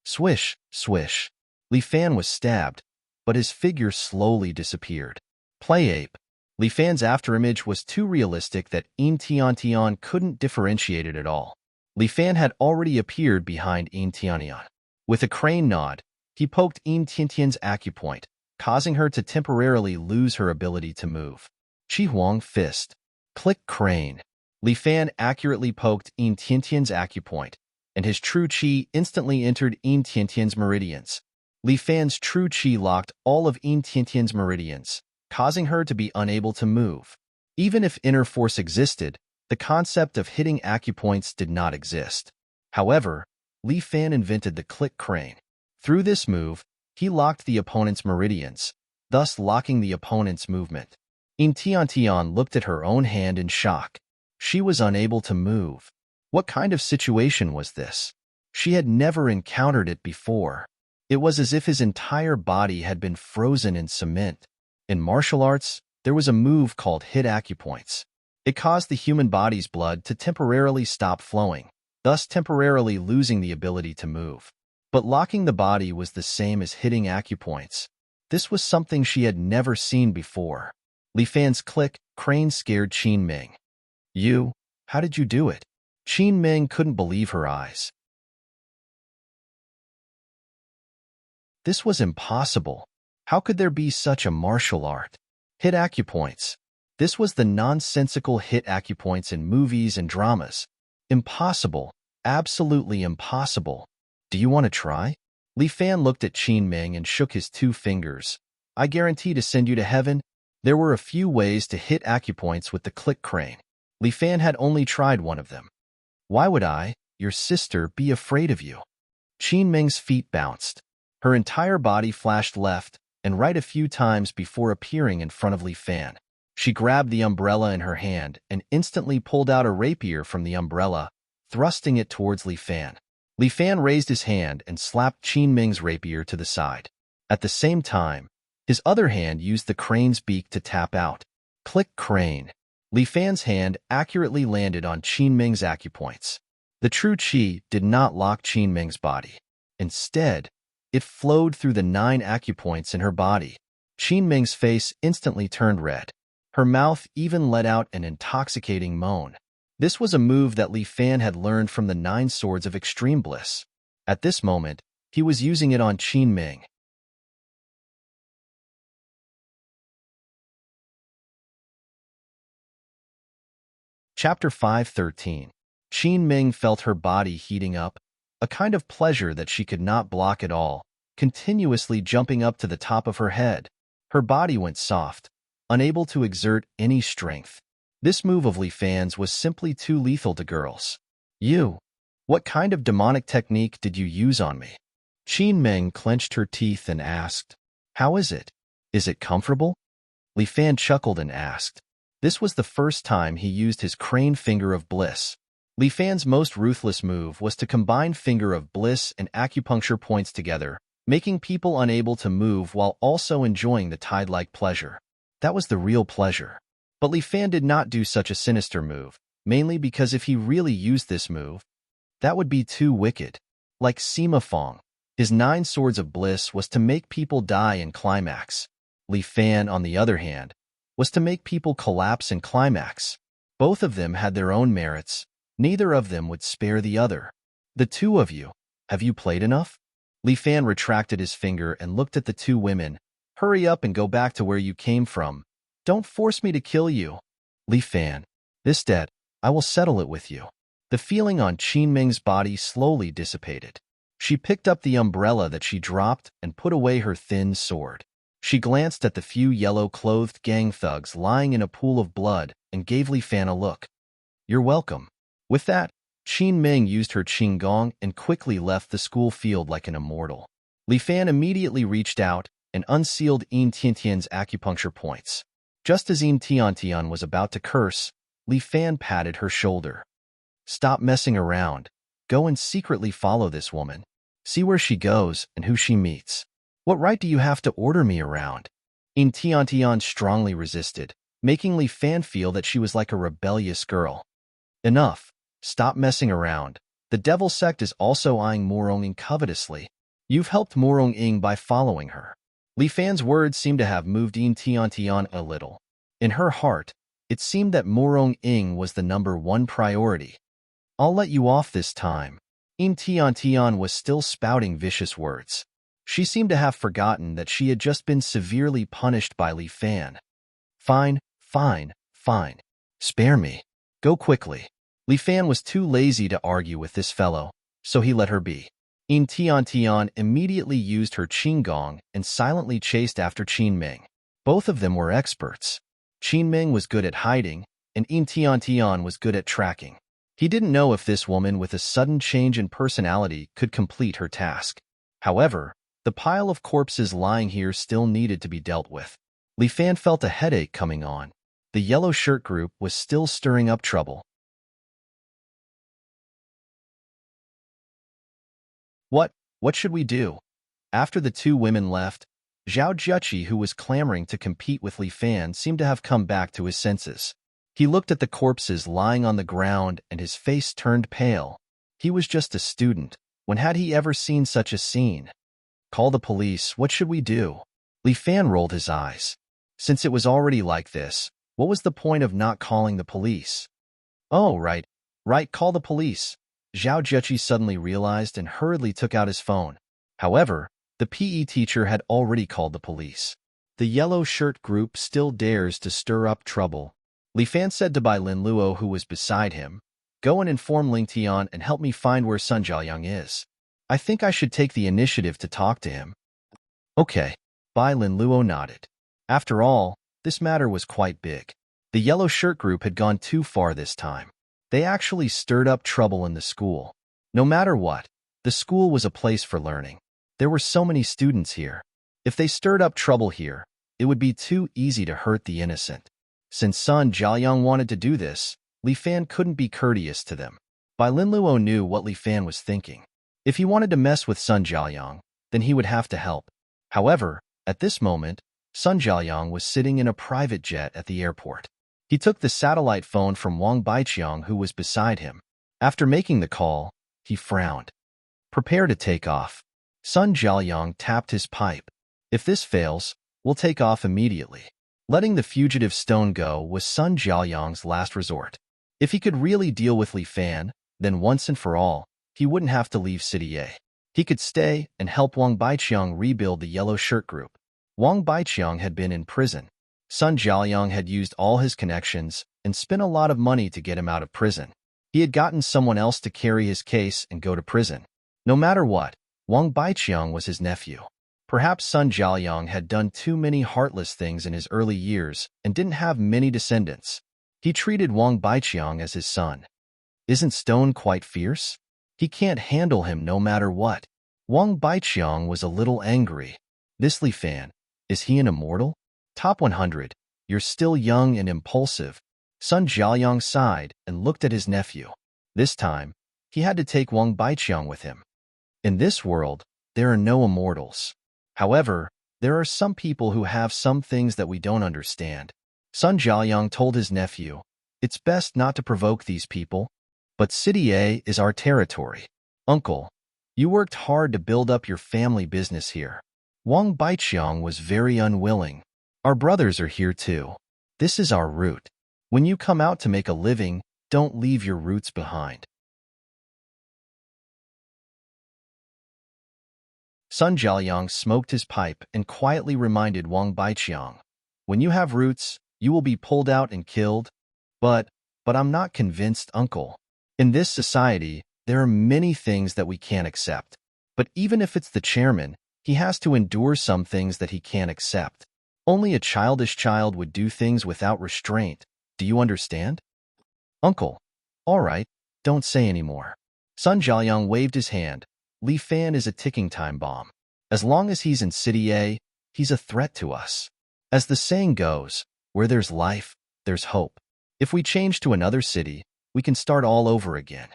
Swish, swish. Li Fan was stabbed, but his figure slowly disappeared. Play ape. Li Fan's afterimage was too realistic that Intiantian couldn't differentiate it at all. Li Fan had already appeared behind Intiantian. With a crane nod, he poked Intiantian's acupoint, causing her to temporarily lose her ability to move. Chi Huang fist. Click crane. Li Fan accurately poked Intiantian's acupoint, and his true chi instantly entered Intiantian's meridians. Li Fan's true chi locked all of Intiantian's meridians, causing her to be unable to move. Even if inner force existed, the concept of hitting acupoints did not exist. However, Li Fan invented the click crane. Through this move, he locked the opponent's meridians, thus locking the opponent's movement. Intiantian looked at her own hand in shock. She was unable to move. What kind of situation was this? She had never encountered it before. It was as if his entire body had been frozen in cement. In martial arts, there was a move called hit acupoints. It caused the human body's blood to temporarily stop flowing, thus temporarily losing the ability to move. But locking the body was the same as hitting acupoints. This was something she had never seen before. Li Fan's click, crane scared Qin Ming. You? How did you do it? Qin Ming couldn't believe her eyes. This was impossible. How could there be such a martial art? Hit acupoints. This was the nonsensical hit acupoints in movies and dramas. Impossible. Absolutely impossible. Do you want to try? Li Fan looked at Qin Ming and shook his 2 fingers. I guarantee to send you to heaven. There were a few ways to hit acupoints with the click crane. Li Fan had only tried one of them. Why would I, your sister, be afraid of you? Qin Ming's feet bounced. Her entire body flashed left and right a few times before appearing in front of Li Fan. She grabbed the umbrella in her hand and instantly pulled out a rapier from the umbrella, thrusting it towards Li Fan. Li Fan raised his hand and slapped Qin Ming's rapier to the side. At the same time, his other hand used the crane's beak to tap out. Click crane. Li Fan's hand accurately landed on Qin Ming's acupoints. The true qi did not lock Qin Ming's body. Instead, it flowed through the 9 acupoints in her body. Qin Ming's face instantly turned red. Her mouth even let out an intoxicating moan. This was a move that Li Fan had learned from the 9 Swords of Extreme Bliss. At this moment, he was using it on Qin Ming. Chapter 5:13. Qin Ming felt her body heating up, a kind of pleasure that she could not block at all, continuously jumping up to the top of her head. Her body went soft, unable to exert any strength. This move of Li Fan's was simply too lethal to girls. You? What kind of demonic technique did you use on me? Qin Ming clenched her teeth and asked, How is it? Is it comfortable? Li Fan chuckled and asked. This was the first time he used his crane finger of bliss. Li Fan's most ruthless move was to combine finger of bliss and acupuncture points together, making people unable to move while also enjoying the tide-like pleasure. That was the real pleasure. But Li Fan did not do such a sinister move, mainly because if he really used this move, that would be too wicked. Like Sima Fong, his 9 Swords of Bliss was to make people die in climax. Li Fan, on the other hand, was to make people collapse in climax. Both of them had their own merits. Neither of them would spare the other. The 2 of you, have you played enough? Li Fan retracted his finger and looked at the 2 women. Hurry up and go back to where you came from. Don't force me to kill you. Li Fan, this debt, I will settle it with you. The feeling on Qin Ming's body slowly dissipated. She picked up the umbrella that she dropped and put away her thin sword. She glanced at the few yellow-clothed gang thugs lying in a pool of blood and gave Li Fan a look. You're welcome. With that, Qin Ming used her qinggong and quickly left the school field like an immortal. Li Fan immediately reached out and unsealed Yin Tiantian's acupuncture points. Just as Yin Tiantian was about to curse, Li Fan patted her shoulder. Stop messing around. Go and secretly follow this woman. See where she goes and who she meets. What right do you have to order me around? Yin Tiantian strongly resisted, making Li Fan feel that she was like a rebellious girl. Enough. Stop messing around. The devil sect is also eyeing Morong-ing covetously. You've helped Morong-ing by following her. Li Fan's words seemed to have moved Yin Tiantian a little. In her heart, it seemed that Morong-ing was the #1 priority. I'll let you off this time. Yin Tiantian was still spouting vicious words. She seemed to have forgotten that she had just been severely punished by Li Fan. Fine, fine, fine. Spare me. Go quickly. Li Fan was too lazy to argue with this fellow, so he let her be. Yin Tiantian immediately used her qinggong and silently chased after Qin Ming. Both of them were experts. Qin Ming was good at hiding, and Yin Tiantian was good at tracking. He didn't know if this woman with a sudden change in personality could complete her task. However, the pile of corpses lying here still needed to be dealt with. Li Fan felt a headache coming on. The yellow shirt group was still stirring up trouble. What should we do? After the 2 women left, Zhao Juqi, who was clamoring to compete with Li Fan, seemed to have come back to his senses. He looked at the corpses lying on the ground and his face turned pale. He was just a student. When had he ever seen such a scene? Call the police. What should we do? Li Fan rolled his eyes. Since it was already like this, what was the point of not calling the police? Oh, right, call the police. Zhao Zheqi suddenly realized and hurriedly took out his phone. However, the PE teacher had already called the police. The yellow shirt group still dares to stir up trouble. Li Fan said to Bai Lin Luo, who was beside him, "Go and inform Ling Tian and help me find where Sun Jiaoyang is. I think I should take the initiative to talk to him." Okay, Bai Lin Luo nodded. After all, this matter was quite big. The yellow shirt group had gone too far this time. They actually stirred up trouble in the school. No matter what, the school was a place for learning. There were so many students here. If they stirred up trouble here, it would be too easy to hurt the innocent. Since Sun Jiaoyang wanted to do this, Li Fan couldn't be courteous to them. Bai Lin Luo knew what Li Fan was thinking. If he wanted to mess with Sun Jiaoyang, then he would have to help. However, at this moment, Sun Jiaoyang was sitting in a private jet at the airport. He took the satellite phone from Wang Baiqiang, who was beside him. After making the call, he frowned. Prepare to take off. Sun Jiaoyang tapped his pipe. If this fails, we'll take off immediately. Letting the fugitive stone go was Sun Jiaoyang's last resort. If he could really deal with Li Fan, then once and for all, he wouldn't have to leave City A. He could stay and help Wang Baiqiang rebuild the yellow shirt group. Wang Baiqiang had been in prison. Sun Jiaoyang had used all his connections and spent a lot of money to get him out of prison. He had gotten someone else to carry his case and go to prison. No matter what, Wang Baiqiang was his nephew. Perhaps Sun Jiaoyang had done too many heartless things in his early years and didn't have many descendants. He treated Wang Baiqiang as his son. Isn't Stone quite fierce? He can't handle him no matter what. Wang Baiqiang was a little angry. This Li Fan, is he an immortal? Top 100, you're still young and impulsive. Sun Jiaoyang sighed and looked at his nephew. This time, he had to take Wang Baiqiang with him. In this world, there are no immortals. However, there are some people who have some things that we don't understand. Sun Jiaoyang told his nephew, "It's best not to provoke these people, but City A is our territory. Uncle, you worked hard to build up your family business here." Wang Baiqiang was very unwilling. "Our brothers are here too. This is our root. When you come out to make a living, don't leave your roots behind." Sun Jiaoyang smoked his pipe and quietly reminded Wang Baiqiang, "When you have roots, you will be pulled out and killed. But I'm not convinced, uncle. In this society, there are many things that we can't accept. But even if it's the chairman, he has to endure some things that he can't accept. Only a childish child would do things without restraint. Do you understand?" "Uncle, all right, don't say any more." Sun Jiaoyang waved his hand. "Li Fan is a ticking time bomb. As long as he's in City A, he's a threat to us. As the saying goes, where there's life, there's hope. If we change to another city, we can start all over again."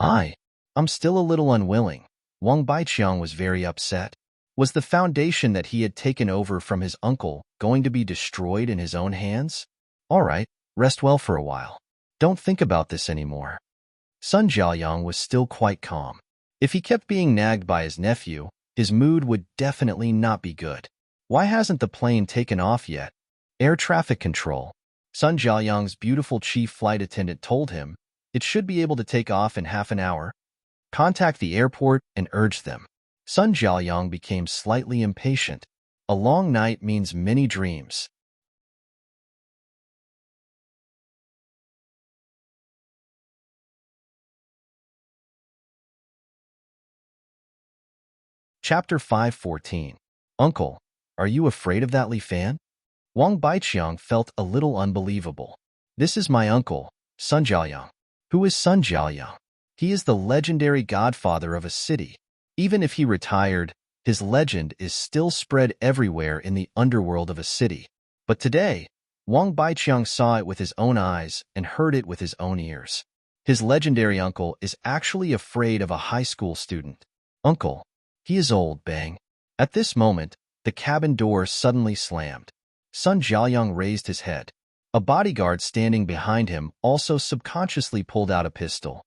I'm still a little unwilling. Wang Baiqiang was very upset. Was the foundation that he had taken over from his uncle going to be destroyed in his own hands? All right, rest well for a while. Don't think about this anymore. Sun Jiaoyang was still quite calm. If he kept being nagged by his nephew, his mood would definitely not be good. Why hasn't the plane taken off yet? Air traffic control. Sun Jiaoyang's beautiful chief flight attendant told him it should be able to take off in half an hour. Contact the airport and urge them. Sun Jiaoyang became slightly impatient. A long night means many dreams. Chapter 514. Uncle, are you afraid of that Li Fan? Wang Baiqiang felt a little unbelievable. This is my uncle, Sun Jiaoyang. Who is Sun Jiaoyang? He is the legendary godfather of a city. Even if he retired, his legend is still spread everywhere in the underworld of a city. But today, Wang Baiqiang saw it with his own eyes and heard it with his own ears. His legendary uncle is actually afraid of a high school student. Uncle, he is old, bang. At this moment, the cabin door suddenly slammed. Sun Jiaoyang raised his head. A bodyguard standing behind him also subconsciously pulled out a pistol.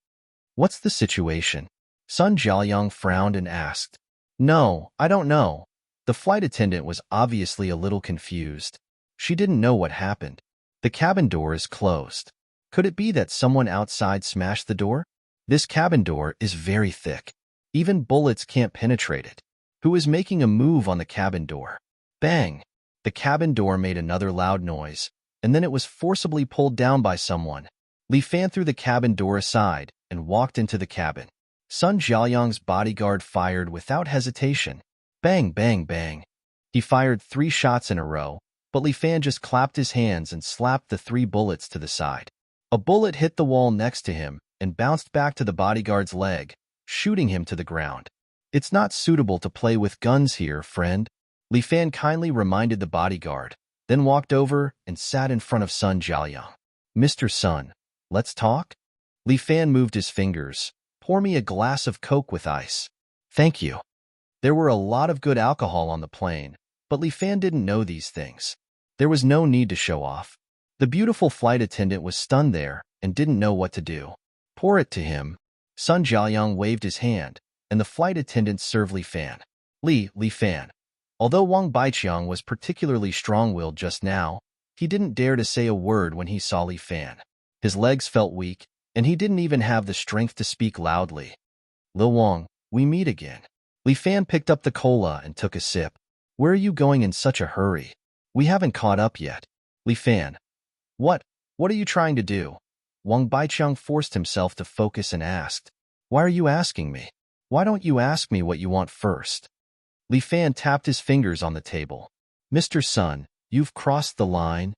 What's the situation? Sun Jiaoyang frowned and asked. No, I don't know. The flight attendant was obviously a little confused. She didn't know what happened. The cabin door is closed. Could it be that someone outside smashed the door? This cabin door is very thick. Even bullets can't penetrate it. Who is making a move on the cabin door? Bang! The cabin door made another loud noise, and then it was forcibly pulled down by someone. Li Fan threw the cabin door aside and walked into the cabin. Sun Jiaoyang's bodyguard fired without hesitation. Bang, bang, bang. He fired 3 shots in a row, but Li Fan just clapped his hands and slapped the 3 bullets to the side. A bullet hit the wall next to him and bounced back to the bodyguard's leg, shooting him to the ground. It's not suitable to play with guns here, friend. Li Fan kindly reminded the bodyguard, then walked over and sat in front of Sun Jiaoyang. Mr. Sun, let's talk? Li Fan moved his fingers. Pour me a glass of Coke with ice. Thank you. There were a lot of good alcohol on the plane, but Li Fan didn't know these things. There was no need to show off. The beautiful flight attendant was stunned there and didn't know what to do. Pour it to him. Sun Jiaoyang waved his hand, and the flight attendant served Li Fan. Li Fan. Although Wang Baiqiang was particularly strong-willed just now, he didn't dare to say a word when he saw Li Fan. His legs felt weak, and he didn't even have the strength to speak loudly. Lil Wang, we meet again. Li Fan picked up the cola and took a sip. Where are you going in such a hurry? We haven't caught up yet. Li Fan. What are you trying to do? Wang Baiqiang forced himself to focus and asked. Why are you asking me? Why don't you ask me what you want first? Li Fan tapped his fingers on the table. Mr. Sun, you've crossed the line.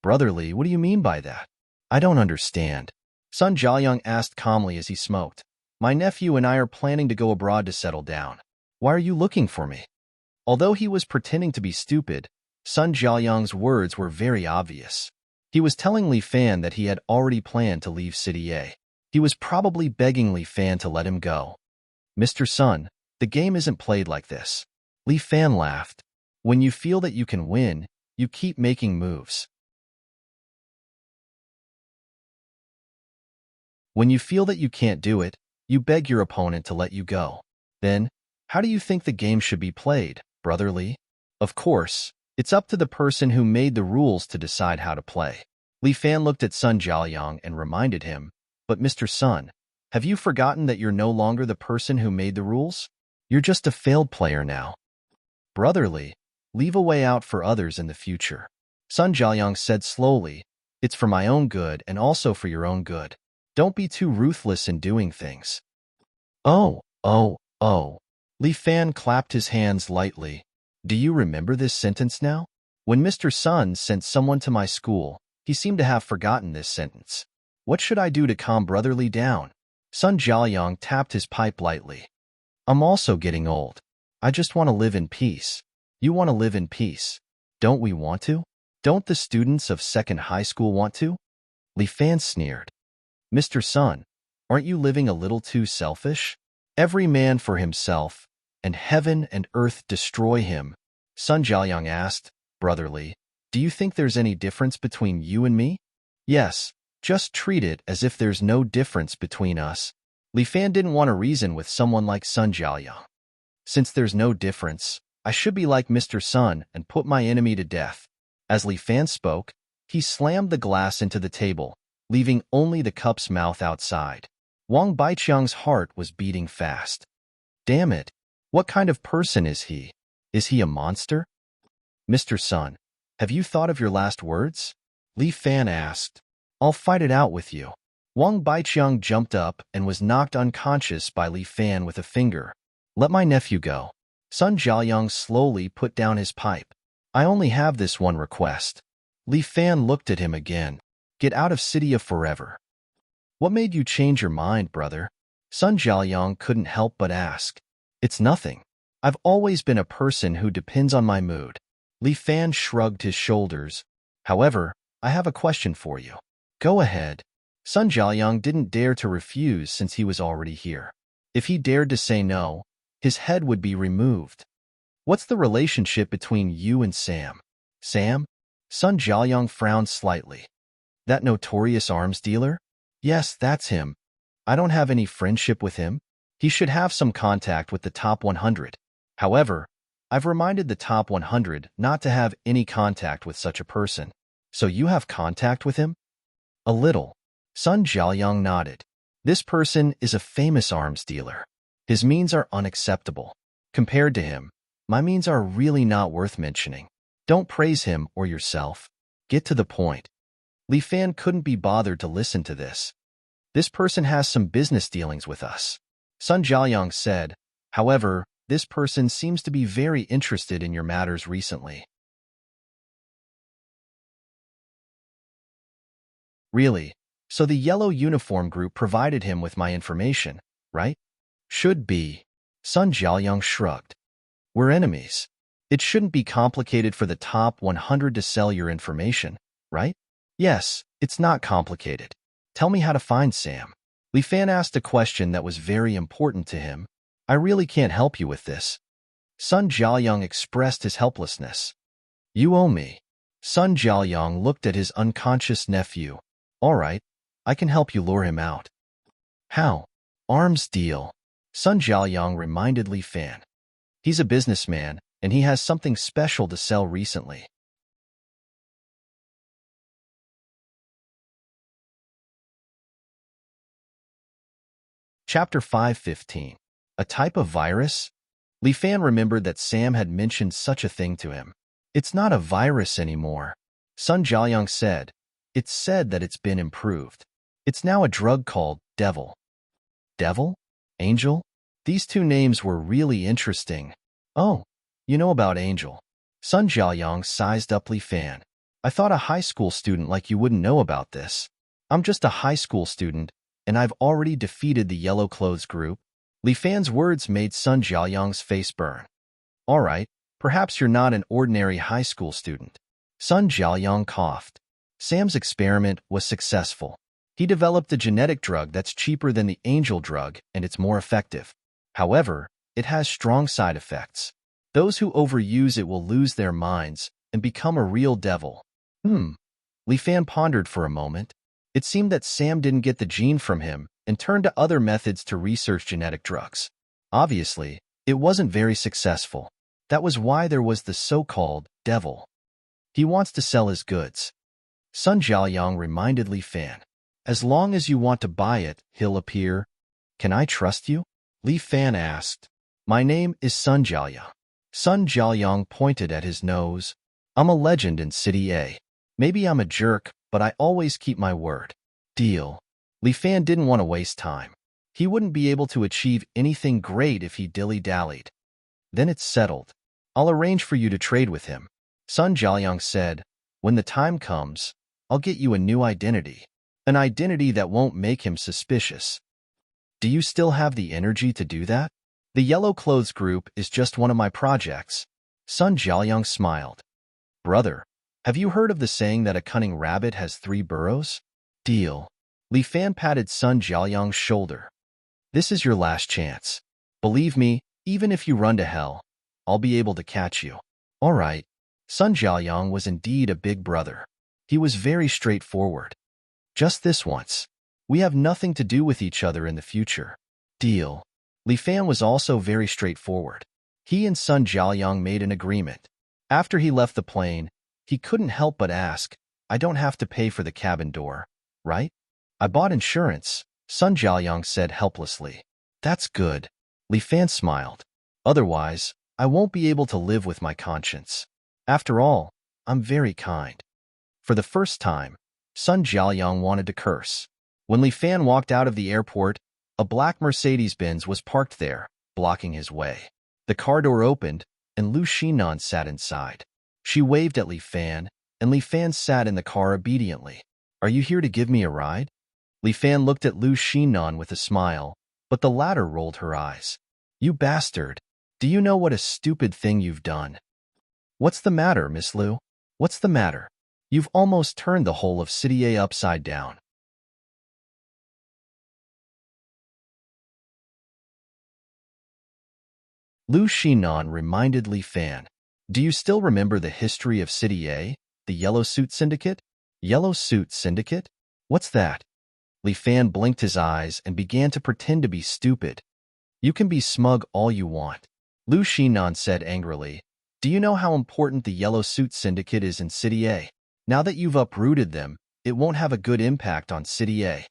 Brotherly, what do you mean by that? I don't understand. Sun Jiaoyang asked calmly as he smoked. My nephew and I are planning to go abroad to settle down. Why are you looking for me? Although he was pretending to be stupid, Sun Jiaoyang's words were very obvious. He was telling Li Fan that he had already planned to leave City A. He was probably begging Li Fan to let him go. Mr. Sun, the game isn't played like this. Li Fan laughed. When you feel that you can win, you keep making moves. When you feel that you can't do it, you beg your opponent to let you go. Then, how do you think the game should be played, brotherly? Of course, it's up to the person who made the rules to decide how to play. Li Fan looked at Sun Jiaoyang and reminded him, but Mr. Sun, have you forgotten that you're no longer the person who made the rules? You're just a failed player now. Brotherly, leave a way out for others in the future. Sun Jiaoyang said slowly, it's for my own good and also for your own good. Don't be too ruthless in doing things. Oh. Li Fan clapped his hands lightly. Do you remember this sentence now? When Mr. Sun sent someone to my school, he seemed to have forgotten this sentence. What should I do to calm Brotherly down? Sun Jiaoyang tapped his pipe lightly. I'm also getting old. I just want to live in peace. You want to live in peace. Don't we want to? Don't the students of second high school want to? Li Fan sneered. Mr. Sun, aren't you living a little too selfish? Every man for himself, and heaven and earth destroy him. Sun Jiaoyang asked, Brotherly, do you think there's any difference between you and me? Yes, just treat it as if there's no difference between us. Li Fan didn't want to reason with someone like Sun Jiaoyang. Since there's no difference, I should be like Mr. Sun and put my enemy to death. As Li Fan spoke, he slammed the glass into the table, leaving only the cup's mouth outside. Wang Baiqiang's heart was beating fast. Damn it! What kind of person is he? Is he a monster? Mr. Sun, have you thought of your last words? Li Fan asked. I'll fight it out with you. Wang Baiqiang jumped up and was knocked unconscious by Li Fan with a finger. Let my nephew go. Sun Jiaoyang slowly put down his pipe. I only have this one request. Li Fan looked at him again. Get out of City forever. What made you change your mind, brother? Sun Jiaoyang couldn't help but ask. It's nothing. I've always been a person who depends on my mood. Li Fan shrugged his shoulders. However, I have a question for you. Go ahead. Sun Jiaoyang didn't dare to refuse since he was already here. If he dared to say no, his head would be removed. What's the relationship between you and Sam? Sam? Sun Jiaoyang frowned slightly. That notorious arms dealer? Yes, that's him. I don't have any friendship with him. He should have some contact with the top 100. However, I've reminded the top 100 not to have any contact with such a person. So you have contact with him? A little. Sun Jiaoyang nodded. This person is a famous arms dealer. His means are unacceptable. Compared to him, my means are really not worth mentioning. Don't praise him or yourself. Get to the point. Li Fan couldn't be bothered to listen to this. This person has some business dealings with us. Sun Jiaoyang said. However, this person seems to be very interested in your matters recently. Really? So the yellow uniform group provided him with my information, right? Should be. Sun Jiaoyang shrugged. We're enemies. It shouldn't be complicated for the top 100 to sell your information, right? Yes, it's not complicated. Tell me how to find Sam. Li Fan asked a question that was very important to him. I really can't help you with this. Sun Jiaoyang expressed his helplessness. You owe me. Sun Jiaoyang looked at his unconscious nephew. All right, I can help you lure him out. How? Arms deal. Sun Jiaoyang reminded Li Fan. He's a businessman, and he has something special to sell recently. Chapter 5:15. A type of virus? Li Fan remembered that Sam had mentioned such a thing to him. It's not a virus anymore. Sun Jiaoyang said. It's said that it's been improved. It's now a drug called Devil. Devil? Angel? These two names were really interesting. Oh, you know about Angel. Sun Jiaoyang sized up Li Fan. I thought a high school student like you wouldn't know about this. I'm just a high school student, and I've already defeated the Yellow Clothes group. Li Fan's words made Sun Jiaoyang's face burn. All right, perhaps you're not an ordinary high school student. Sun Jiaoyang coughed. Sam's experiment was successful. He developed a genetic drug that's cheaper than the Angel drug, and it's more effective. However, it has strong side effects. Those who overuse it will lose their minds and become a real devil. Li Fan pondered for a moment. It seemed that Sam didn't get the gene from him and turned to other methods to research genetic drugs. Obviously, it wasn't very successful. That was why there was the so-called devil. He wants to sell his goods. Sun Jiaoyang reminded Li Fan. As long as you want to buy it, he'll appear. Can I trust you? Li Fan asked. My name is Sun Jiaoyang. Sun Jiaoyang pointed at his nose. I'm a legend in City A. Maybe I'm a jerk, but I always keep my word. Deal. Li Fan didn't want to waste time. He wouldn't be able to achieve anything great if he dilly-dallied. Then it's settled. I'll arrange for you to trade with him. Sun Jiaoyang said, when the time comes, I'll get you a new identity. An identity that won't make him suspicious. Do you still have the energy to do that? The Yellow Clothes Group is just one of my projects. Sun Jiaoyang smiled. Brother, have you heard of the saying that a cunning rabbit has 3 burrows? Deal. Li Fan patted Sun Jiaoyang's shoulder. This is your last chance. Believe me, even if you run to hell, I'll be able to catch you. All right. Sun Jiaoyang was indeed a big brother. He was very straightforward. Just this once. We have nothing to do with each other in the future. Deal. Li Fan was also very straightforward. He and Sun Jiaoyang made an agreement. After he left the plane, he couldn't help but ask, I don't have to pay for the cabin door, right? I bought insurance, Sun Jiaoyang said helplessly. That's good. Li Fan smiled. Otherwise, I won't be able to live with my conscience. After all, I'm very kind. For the first time, Sun Jiaoyang wanted to curse. When Li Fan walked out of the airport, a black Mercedes-Benz was parked there, blocking his way. The car door opened, and Lu Xinan sat inside. She waved at Li Fan, and Li Fan sat in the car obediently. Are you here to give me a ride? Li Fan looked at Lu Xinan with a smile, but the latter rolled her eyes. You bastard! Do you know what a stupid thing you've done? What's the matter, Miss Lu? What's the matter? You've almost turned the whole of City A upside down. Lu Xinan reminded Li Fan. Do you still remember the history of City A, the Yellow Suit Syndicate? Yellow Suit Syndicate? What's that? Li Fan blinked his eyes and began to pretend to be stupid. You can be smug all you want, Lu Xinan said angrily, Do you know how important the Yellow Suit Syndicate is in City A? Now that you've uprooted them, it won't have a good impact on City A.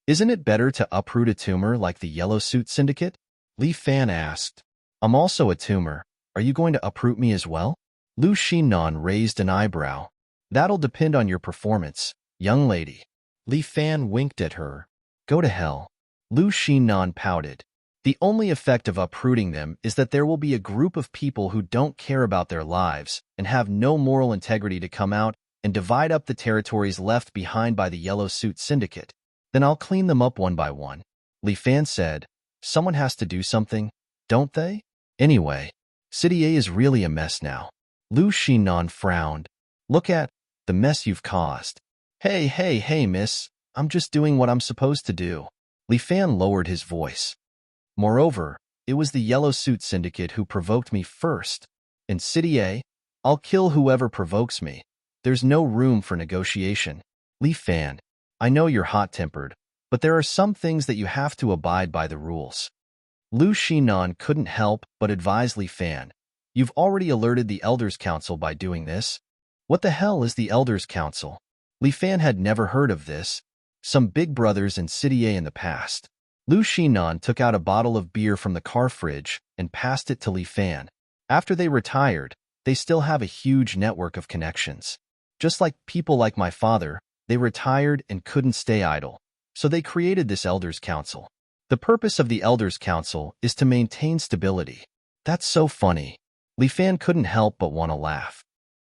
Isn't it better to uproot a tumor like the Yellow Suit Syndicate? Li Fan asked. I'm also a tumor. Are you going to uproot me as well? Lu Xinan raised an eyebrow. That'll depend on your performance, young lady. Li Fan winked at her. Go to hell. Lu Xinan pouted. The only effect of uprooting them is that there will be a group of people who don't care about their lives and have no moral integrity to come out and divide up the territories left behind by the Yellow Suit Syndicate. Then I'll clean them up one by one. Li Fan said, someone has to do something, don't they? Anyway, City A is really a mess now. Lu Xinan frowned. Look at the mess you've caused. Hey, miss, I'm just doing what I'm supposed to do. Li Fan lowered his voice. Moreover, it was the Yellow Suit Syndicate who provoked me first. In City A, I'll kill whoever provokes me. There's no room for negotiation. Li Fan, I know you're hot-tempered, but there are some things that you have to abide by the rules. Lu Xinan couldn't help but advise Li Fan. You've already alerted the Elders' Council by doing this. What the hell is the Elders' Council? Li Fan had never heard of this. Some big brothers in City A in the past. Lu Xinan took out a bottle of beer from the car fridge and passed it to Li Fan. After they retired, they still have a huge network of connections. Just like people like my father, they retired and couldn't stay idle. So they created this Elders' Council. The purpose of the Elders' Council is to maintain stability. That's so funny. Li Fan couldn't help but want to laugh.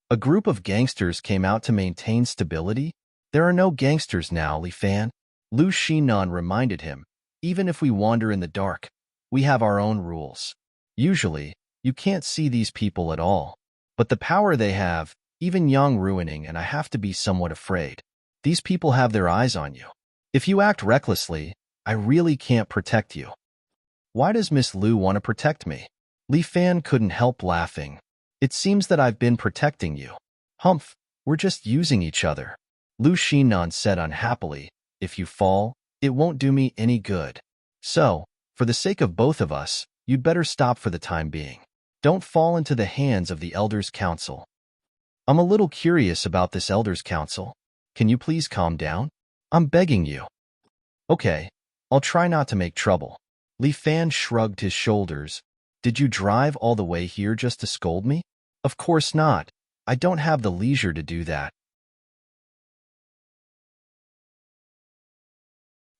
A group of gangsters came out to maintain stability? There are no gangsters now, Li Fan. Lu Xinan reminded him. Even if we wander in the dark, we have our own rules. Usually, you can't see these people at all. But the power they have, even young ruining, and I have to be somewhat afraid. These people have their eyes on you. If you act recklessly, I really can't protect you. Why does Miss Lu want to protect me? Li Fan couldn't help laughing. It seems that I've been protecting you. Humph, we're just using each other. Lu Xinan said unhappily, if you fall, it won't do me any good. So, for the sake of both of us, you'd better stop for the time being. Don't fall into the hands of the Elders' Council. I'm a little curious about this Elders' Council. Can you please calm down? I'm begging you. Okay, I'll try not to make trouble. Li Fan shrugged his shoulders. Did you drive all the way here just to scold me? Of course not. I don't have the leisure to do that.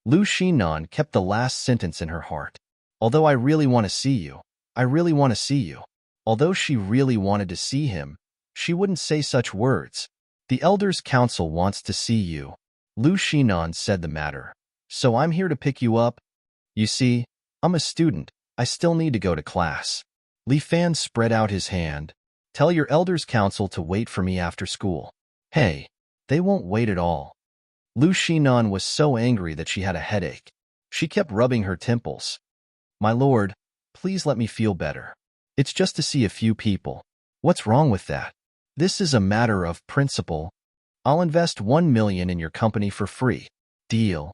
Lu Xinan kept the last sentence in her heart. Although I really want to see you. I really want to see you. Although she really wanted to see him, she wouldn't say such words. The Elders' Council wants to see you. Lu Xinan said the matter. So I'm here to pick you up. You see, I'm a student. I still need to go to class. Li Fan spread out his hand. Tell your Elders' Council to wait for me after school. Hey, they won't wait at all. Lu Xinan was so angry that she had a headache. She kept rubbing her temples. My lord, please let me feel better. It's just to see a few people. What's wrong with that? This is a matter of principle. I'll invest 1 million in your company for free. Deal.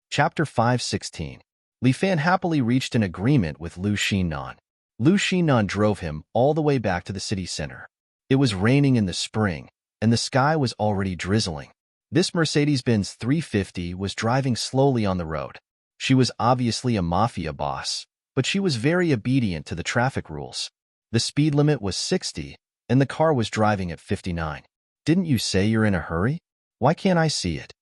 Chapter 516. Li Fan happily reached an agreement with Lu Xinan. Lu Xinan drove him all the way back to the city center. It was raining in the spring, and the sky was already drizzling. This Mercedes-Benz 350 was driving slowly on the road. She was obviously a mafia boss, but she was very obedient to the traffic rules. The speed limit was 60, and the car was driving at 59. Didn't you say you're in a hurry? Why can't I see it?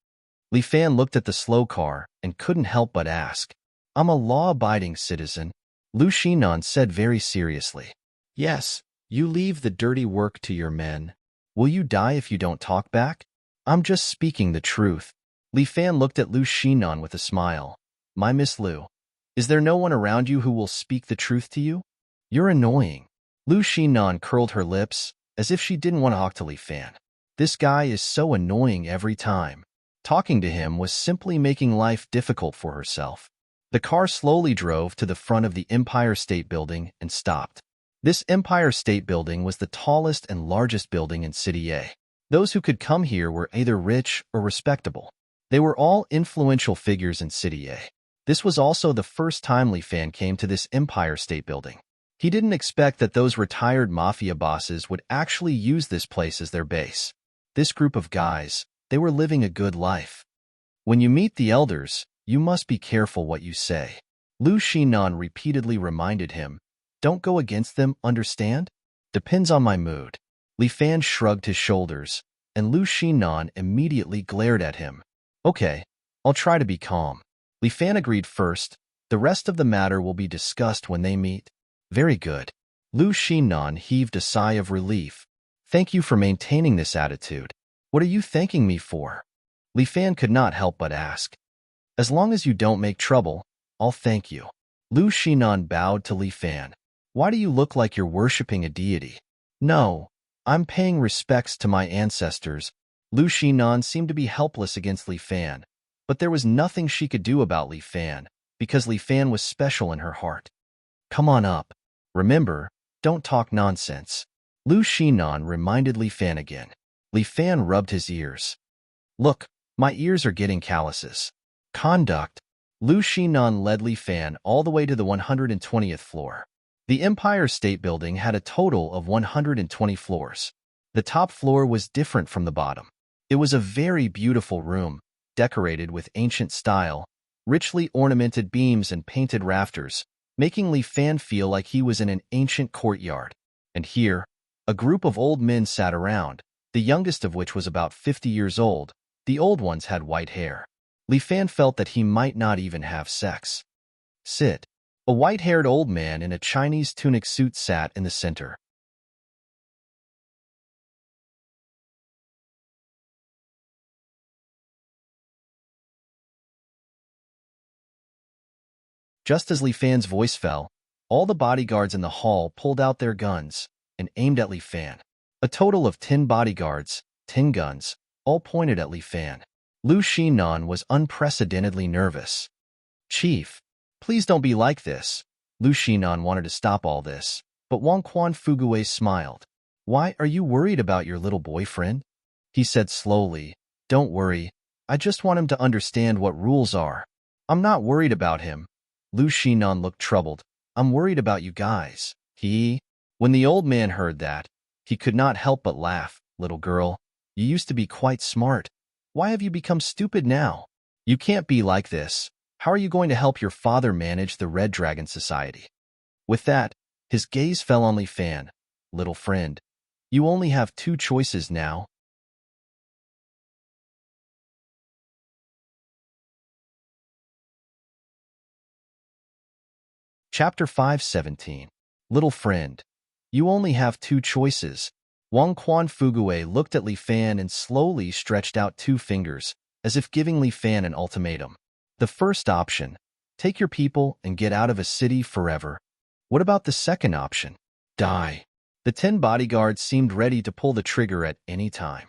Li Fan looked at the slow car and couldn't help but ask. I'm a law-abiding citizen, Lu Xinan said very seriously. Yes, you leave the dirty work to your men. Will you die if you don't talk back? I'm just speaking the truth. Li Fan looked at Lu Xinan with a smile. My Miss Lu, is there no one around you who will speak the truth to you? You're annoying. Lu Xinan curled her lips, as if she didn't want to talk to Li Fan. This guy is so annoying every time. Talking to him was simply making life difficult for herself. The car slowly drove to the front of the Empire State Building and stopped. This Empire State Building was the tallest and largest building in City A. Those who could come here were either rich or respectable. They were all influential figures in City A. This was also the first time Li Fan came to this Empire State Building. He didn't expect that those retired mafia bosses would actually use this place as their base. This group of guys, they were living a good life. When you meet the elders, you must be careful what you say. Lu Xinan repeatedly reminded him, don't go against them, understand? Depends on my mood. Li Fan shrugged his shoulders, and Lu Xinan immediately glared at him. Okay, I'll try to be calm. Li Fan agreed first. The rest of the matter will be discussed when they meet. Very good. Lu Xinan heaved a sigh of relief. Thank you for maintaining this attitude. What are you thanking me for? Li Fan could not help but ask. As long as you don't make trouble, I'll thank you. Lu Xinan bowed to Li Fan. Why do you look like you're worshipping a deity? No, I'm paying respects to my ancestors. Lu Xinan seemed to be helpless against Li Fan, but there was nothing she could do about Li Fan, because Li Fan was special in her heart. Come on up. Remember, don't talk nonsense. Lu Xinan reminded Li Fan again. Li Fan rubbed his ears. Look, my ears are getting calluses. Conduct. Lu Xinan led Li Fan all the way to the 120th floor. The Empire State Building had a total of 120 floors. The top floor was different from the bottom. It was a very beautiful room, decorated with ancient style, richly ornamented beams and painted rafters, making Li Fan feel like he was in an ancient courtyard. And here, a group of old men sat around, the youngest of which was about 50 years old. The old ones had white hair. Li Fan felt that he might not even have sex. Sit. A white-haired old man in a Chinese tunic suit sat in the center. Just as Li Fan's voice fell, all the bodyguards in the hall pulled out their guns and aimed at Li Fan. A total of 10 bodyguards, 10 guns, all pointed at Li Fan. Lu Xinan was unprecedentedly nervous. Chief, please don't be like this. Lu Xinan wanted to stop all this, but Wang Quan Fuguei smiled. Why are you worried about your little boyfriend? He said slowly, don't worry, I just want him to understand what rules are. I'm not worried about him. Lu Xinan looked troubled. I'm worried about you guys. When the old man heard that, he could not help but laugh. Little girl, you used to be quite smart. Why have you become stupid now? You can't be like this. How are you going to help your father manage the Red Dragon Society? With that, his gaze fell on Li Fan. Little friend, you only have 2 choices now. Chapter 517. Little friend, you only have 2 choices. Wang Quan Fuguei looked at Li Fan and slowly stretched out 2 fingers, as if giving Li Fan an ultimatum. The first option, take your people and get out of a city forever. What about the second option? Die. The 10 bodyguards seemed ready to pull the trigger at any time.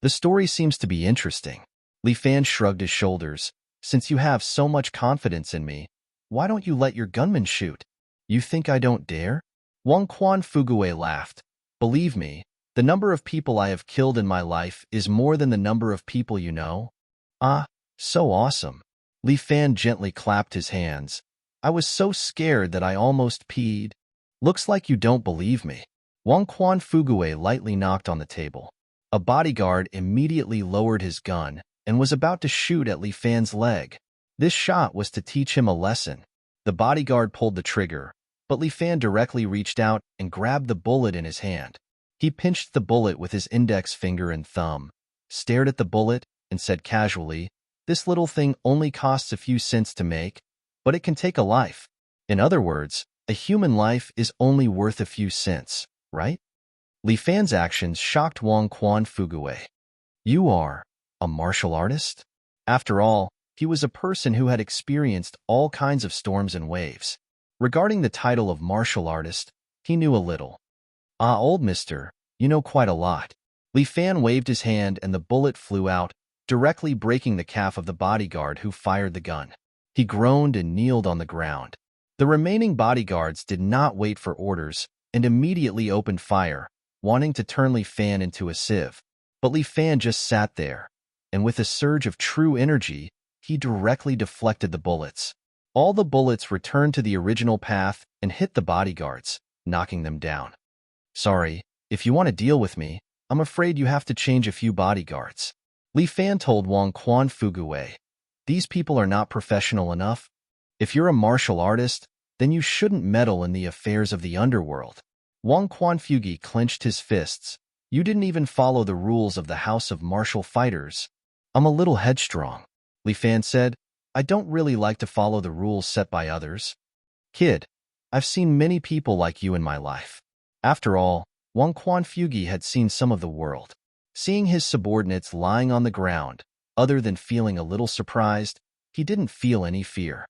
The story seems to be interesting. Li Fan shrugged his shoulders. Since you have so much confidence in me, why don't you let your gunmen shoot? You think I don't dare? Wang Quan Fuguei laughed. Believe me, the number of people I have killed in my life is more than the number of people you know. Ah, so awesome. Li Fan gently clapped his hands. I was so scared that I almost peed. Looks like you don't believe me. Wang Quan Fuguei lightly knocked on the table. A bodyguard immediately lowered his gun and was about to shoot at Li Fan's leg. This shot was to teach him a lesson. The bodyguard pulled the trigger, but Li Fan directly reached out and grabbed the bullet in his hand. He pinched the bullet with his index finger and thumb, stared at the bullet, and said casually, this little thing only costs a few cents to make, but it can take a life. In other words, a human life is only worth a few cents, right? Li Fan's actions shocked Wang Quan Fuguei. You are a martial artist? After all, he was a person who had experienced all kinds of storms and waves. Regarding the title of martial artist, he knew a little. Ah, old mister, you know quite a lot. Li Fan waved his hand and the bullet flew out, directly breaking the calf of the bodyguard who fired the gun. He groaned and kneeled on the ground. The remaining bodyguards did not wait for orders and immediately opened fire, wanting to turn Li Fan into a sieve. But Li Fan just sat there and with a surge of true energy, he directly deflected the bullets. All the bullets returned to the original path and hit the bodyguards, knocking them down. Sorry, if you want to deal with me, I'm afraid you have to change a few bodyguards. Li Fan told Wang Quan Fugui. These people are not professional enough. If you're a martial artist, then you shouldn't meddle in the affairs of the underworld. Wang Quan Fugui clenched his fists. You didn't even follow the rules of the House of Martial Fighters. I'm a little headstrong, Li Fan said. I don't really like to follow the rules set by others. Kid, I've seen many people like you in my life. After all, Wang Quan Fugui had seen some of the world. Seeing his subordinates lying on the ground, other than feeling a little surprised, he didn't feel any fear.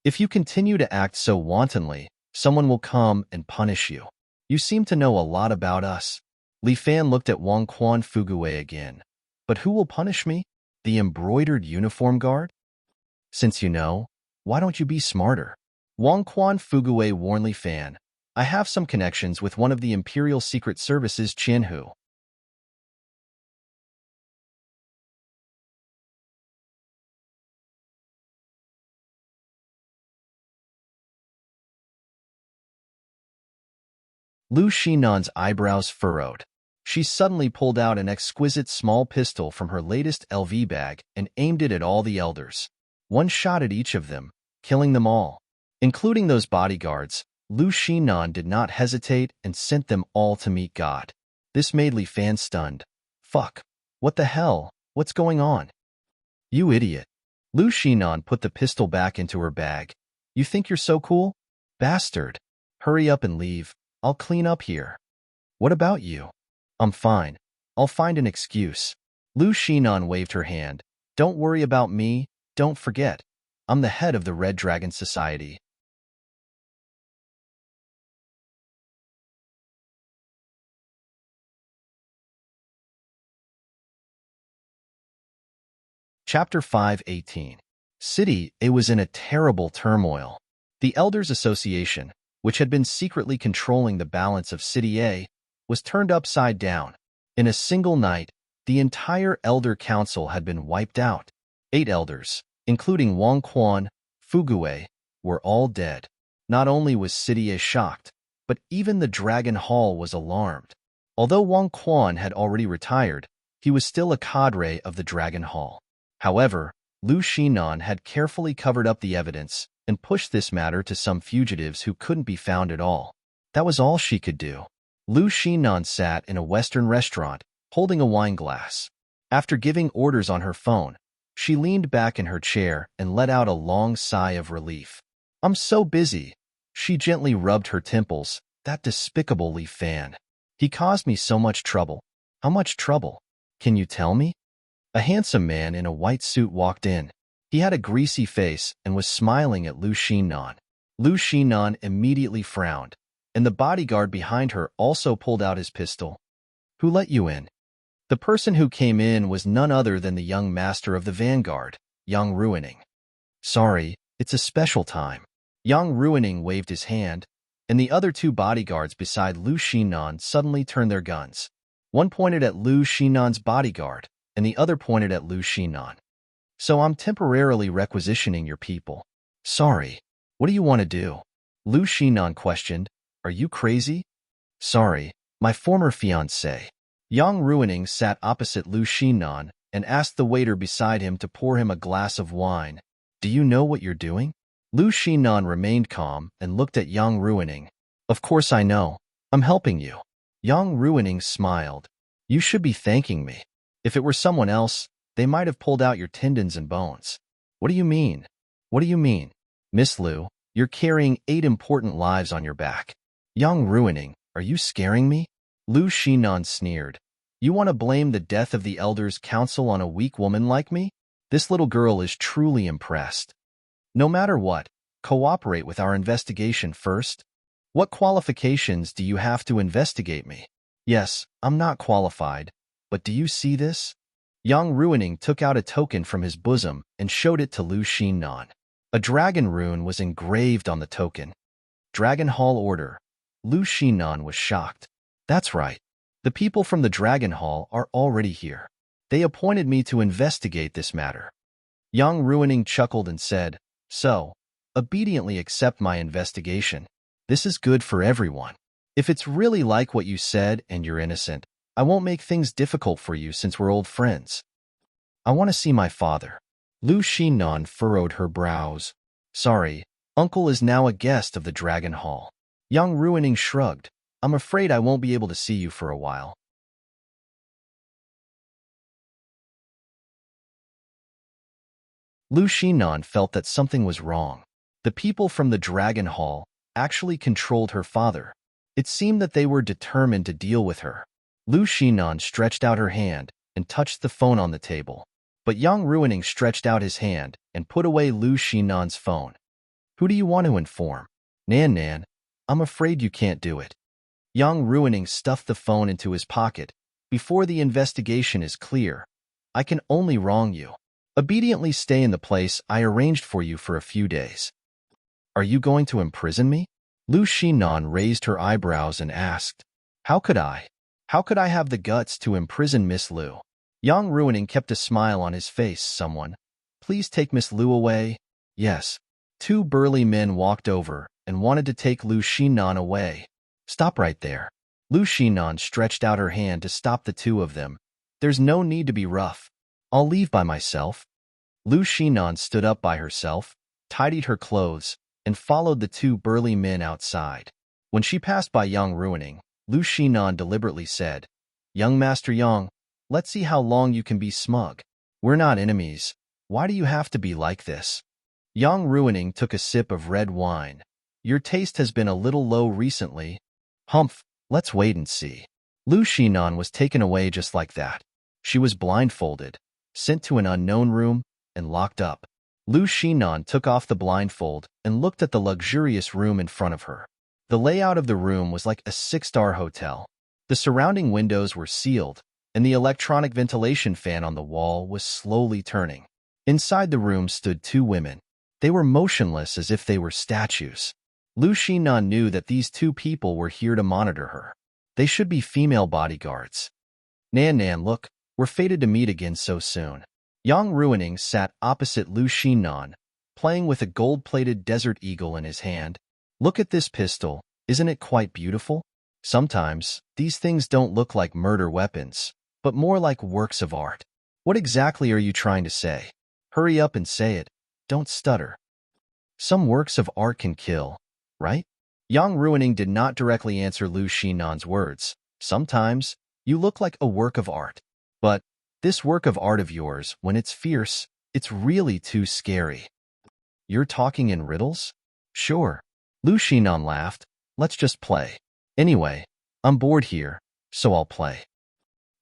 If you continue to act so wantonly, someone will come and punish you. You seem to know a lot about us. Li Fan looked at Wang Quan Fugui again. But who will punish me? The embroidered uniform guard? Since you know, why don't you be smarter? Wang Quan Fugui warned Li Fan. I have some connections with one of the Imperial Secret Service's Qianhu. Lu Xinan's eyebrows furrowed. She suddenly pulled out an exquisite small pistol from her latest LV bag and aimed it at all the elders. One shot at each of them, killing them all. Including those bodyguards, Lu Xinan did not hesitate and sent them all to meet God. This made Li Fan stunned. Fuck. What the hell? What's going on? You idiot. Lu Xinan put the pistol back into her bag. You think you're so cool? Bastard. Hurry up and leave. I'll clean up here. What about you? I'm fine. I'll find an excuse. Lu Xinan waved her hand. Don't worry about me. Don't forget. I'm the head of the Red Dragon Society. Chapter 5:18. City A was in a terrible turmoil. The Elders Association, which had been secretly controlling the balance of City A, was turned upside down. In a single night, the entire Elder Council had been wiped out. 8 elders, including Wang Quan, Fugui, were all dead. Not only was City A shocked, but even the Dragon Hall was alarmed. Although Wang Quan had already retired, he was still a cadre of the Dragon Hall. However, Lu Xinan had carefully covered up the evidence and pushed this matter to some fugitives who couldn't be found at all. That was all she could do. Lu Xinan sat in a Western restaurant, holding a wine glass. After giving orders on her phone, she leaned back in her chair and let out a long sigh of relief. I'm so busy. She gently rubbed her temples. That despicable Li Fan. He caused me so much trouble. How much trouble? Can you tell me? A handsome man in a white suit walked in. He had a greasy face and was smiling at Lu Xinan. Lu Xinan immediately frowned, and the bodyguard behind her also pulled out his pistol. Who let you in? The person who came in was none other than the young master of the vanguard, Yang Ruining. Sorry, it's a special time. Yang Ruining waved his hand, and the other 2 bodyguards beside Lu Xinan suddenly turned their guns. One pointed at Lu Xinan's bodyguard, and the other pointed at Lu Xinan. So I'm temporarily requisitioning your people. Sorry. What do you want to do? Lu Xinan questioned. Are you crazy? Sorry, my former fiancé. Yang Ruining sat opposite Lu Xinan and asked the waiter beside him to pour him a glass of wine. Do you know what you're doing? Lu Xinan remained calm and looked at Yang Ruining. Of course I know. I'm helping you. Yang Ruining smiled. You should be thanking me. If it were someone else, they might have pulled out your tendons and bones. What do you mean? What do you mean? Miss Lu, you're carrying 8 important lives on your back. Yang Ruining, are you scaring me? Lu Xinan sneered. You want to blame the death of the Elders' Council on a weak woman like me? This little girl is truly impressed. No matter what, cooperate with our investigation first. What qualifications do you have to investigate me? Yes, I'm not qualified, but do you see this? Yang Ruining took out a token from his bosom and showed it to Lu Xinan. A dragon rune was engraved on the token. Dragon Hall Order. Lu Xinan was shocked. That's right. The people from the Dragon Hall are already here. They appointed me to investigate this matter. Young Ruining chuckled and said, so, obediently accept my investigation. This is good for everyone. If it's really like what you said and you're innocent, I won't make things difficult for you since we're old friends. I want to see my father. Lu Xinan furrowed her brows. Sorry, Uncle is now a guest of the Dragon Hall. Young Ruining shrugged. I'm afraid I won't be able to see you for a while. Lu Xinan felt that something was wrong. The people from the Dragon Hall actually controlled her father. It seemed that they were determined to deal with her. Lu Xinan stretched out her hand and touched the phone on the table. But Young Ruining stretched out his hand and put away Lu Xinan's phone. Who do you want to inform? Nan, I'm afraid you can't do it. Young Ruining stuffed the phone into his pocket. Before the investigation is clear, I can only wrong you. Obediently stay in the place I arranged for you for a few days. Are you going to imprison me? Lu Xinan raised her eyebrows and asked, How could I? How could I have the guts to imprison Miss Lu? Young Ruining kept a smile on his face. Someone, please take Miss Lu away. Yes. Two burly men walked over and wanted to take Lu Xinan away. Stop right there. Lu Xinan stretched out her hand to stop the two of them. There's no need to be rough. I'll leave by myself. Lu Xinan stood up by herself, tidied her clothes, and followed the two burly men outside. When she passed by Young Ruining, Lu Xinan deliberately said, Young Master Yang, let's see how long you can be smug. We're not enemies. Why do you have to be like this? Young Ruining took a sip of red wine. Your taste has been a little low recently. Humph, let's wait and see. Lu Xinan was taken away just like that. She was blindfolded, sent to an unknown room, and locked up. Lu Xinan took off the blindfold and looked at the luxurious room in front of her. The layout of the room was like a 6-star hotel. The surrounding windows were sealed, and the electronic ventilation fan on the wall was slowly turning. Inside the room stood two women. They were motionless as if they were statues. Lu Xinan knew that these two people were here to monitor her. They should be female bodyguards. Nan, look, we're fated to meet again so soon. Young Ruining sat opposite Lu Xinan, playing with a gold-plated desert eagle in his hand. Look at this pistol, isn't it quite beautiful? Sometimes, these things don't look like murder weapons, but more like works of art. What exactly are you trying to say? Hurry up and say it. Don't stutter. Some works of art can kill, right? Young Ruining did not directly answer Lu Xinan's words. Sometimes, you look like a work of art. But this work of art of yours, when it's fierce, it's really too scary. You're talking in riddles? Sure. Lu Xinan laughed. Let's just play. Anyway, I'm bored here, so I'll play.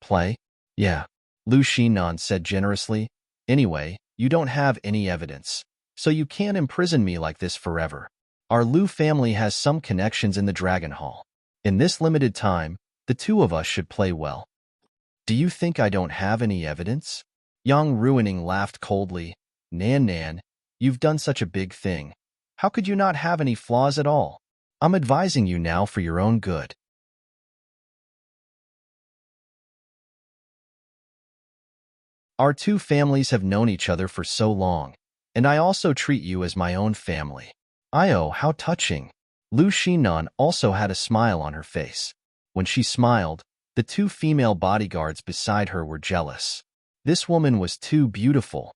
Play? Yeah. Lu Xinan said generously. Anyway, you don't have any evidence, so you can't imprison me like this forever. Our Lu family has some connections in the Dragon Hall. In this limited time, the two of us should play well. Do you think I don't have any evidence? Young Ruining laughed coldly. Nan, you've done such a big thing. How could you not have any flaws at all? I'm advising you now for your own good. Our two families have known each other for so long, and I also treat you as my own family. Io, how touching. Lu Xinan also had a smile on her face. When she smiled, the two female bodyguards beside her were jealous. This woman was too beautiful.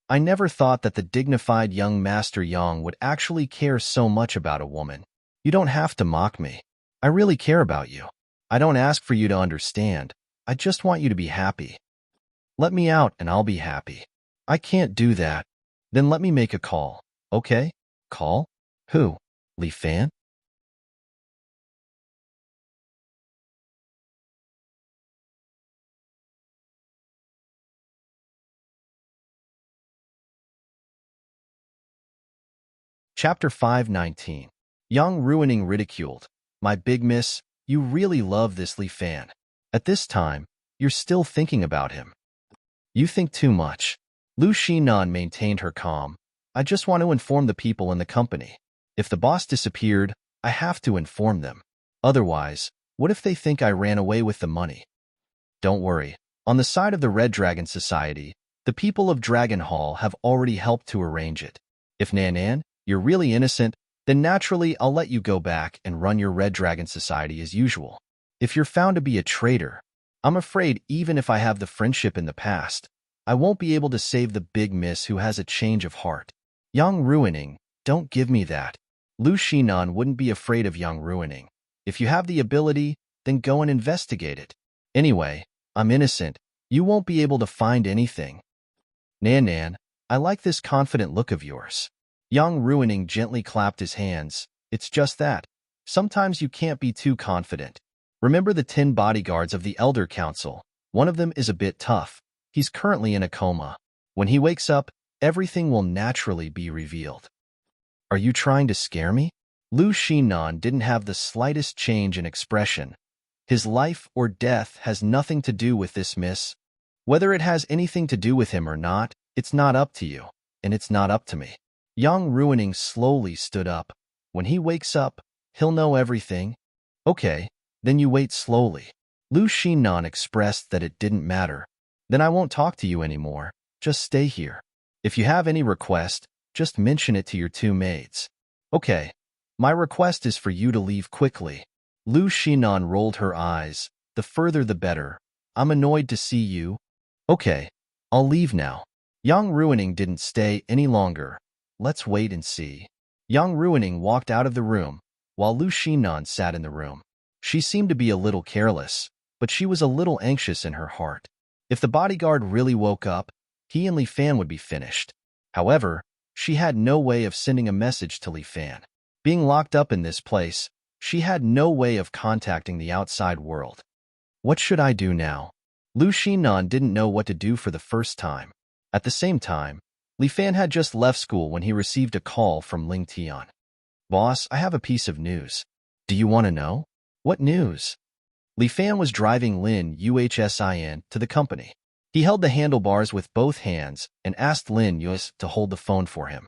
I never thought that the dignified young Master Yang would actually care so much about a woman. You don't have to mock me. I really care about you. I don't ask for you to understand. I just want you to be happy. Let me out and I'll be happy. I can't do that. Then let me make a call, okay? Call? Who? Li Fan? Chapter 519. Young Ruining ridiculed. My big miss, you really love this Li Fan. At this time, you're still thinking about him. You think too much. Lu Xinan maintained her calm. I just want to inform the people in the company. If the boss disappeared, I have to inform them. Otherwise, what if they think I ran away with the money? Don't worry. On the side of the Red Dragon Society, the people of Dragon Hall have already helped to arrange it. If Nan, you're really innocent, then naturally I'll let you go back and run your Red Dragon Society as usual. If you're found to be a traitor, I'm afraid even if I have the friendship in the past, I won't be able to save the big miss who has a change of heart. Young Ruining, don't give me that. Lu Shinan wouldn't be afraid of Young Ruining. If you have the ability, then go and investigate it. Anyway, I'm innocent. You won't be able to find anything. Nan, I like this confident look of yours. Young Ruining gently clapped his hands. It's just that. Sometimes you can't be too confident. Remember the 10 bodyguards of the Elder Council. One of them is a bit tough. He's currently in a coma. When he wakes up, everything will naturally be revealed. Are you trying to scare me? Lu Shinan didn't have the slightest change in expression. His life or death has nothing to do with this miss. Whether it has anything to do with him or not, it's not up to you, and it's not up to me. Young Ruining slowly stood up. When he wakes up, he'll know everything. Okay, then you wait slowly. Lu Shinan expressed that it didn't matter. Then I won't talk to you anymore. Just stay here. If you have any request, just mention it to your 2 maids. Okay, my request is for you to leave quickly. Lu Shinan rolled her eyes. The further the better. I'm annoyed to see you. Okay, I'll leave now. Young Ruining didn't stay any longer. Let's wait and see. Young Ruining walked out of the room, while Lu Shinan sat in the room. She seemed to be a little careless, but she was a little anxious in her heart. If the bodyguard really woke up, he and Li Fan would be finished. However, she had no way of sending a message to Li Fan. Being locked up in this place, she had no way of contacting the outside world. What should I do now? Lu Shinan didn't know what to do for the first time. At the same time, Li Fan had just left school when he received a call from Ling Tian. Boss, I have a piece of news. Do you want to know? What news? Li Fan was driving Lin Yuhsin to the company. He held the handlebars with both hands and asked Lin Yus to hold the phone for him.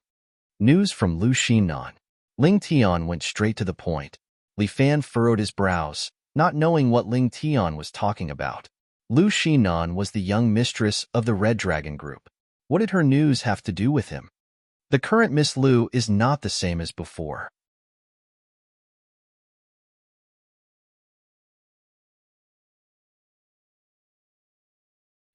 News from Lu Shinan. Ling Tian went straight to the point. Li Fan furrowed his brows, not knowing what Ling Tian was talking about. Lu Shinan was the young mistress of the Red Dragon Group. What did her news have to do with him? The current Miss Lu is not the same as before.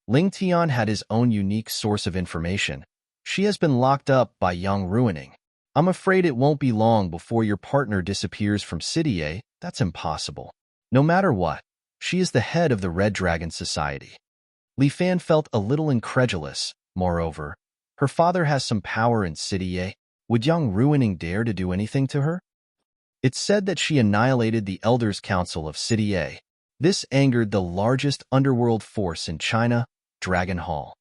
Ling Tian had his own unique source of information. She has been locked up by Young Ruining. I'm afraid it won't be long before your partner disappears from City A. That's impossible. No matter what, she is the head of the Red Dragon Society. Li Fan felt a little incredulous. Moreover, her father has some power in City A. Would Young Ruining dare to do anything to her? It's said that she annihilated the Elders' Council of City A. This angered the largest underworld force in China, Dragon Hall.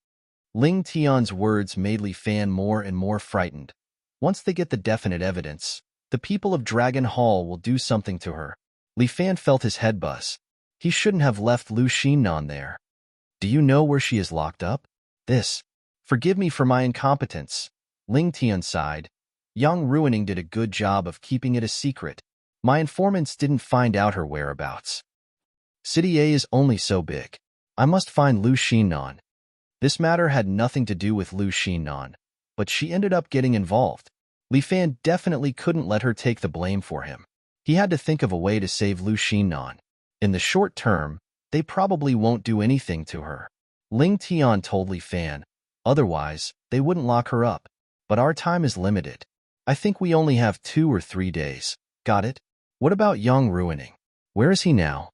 Ling Tian's words made Li Fan more and more frightened. Once they get the definite evidence, the people of Dragon Hall will do something to her. Li Fan felt his head buzz. He shouldn't have left Lu Shinan there. Do you know where she is locked up? Forgive me for my incompetence. Ling Tian sighed. Young Ruining did a good job of keeping it a secret. My informants didn't find out her whereabouts. City A is only so big. I must find Lu Shinan. This matter had nothing to do with Lu Shinan, but she ended up getting involved. Li Fan definitely couldn't let her take the blame for him. He had to think of a way to save Lu Shinan. In the short term, they probably won't do anything to her. Ling Tian told Li Fan, otherwise, they wouldn't lock her up. But our time is limited. I think we only have 2 or 3 days. Got it? What about Young Ruining? Where is he now?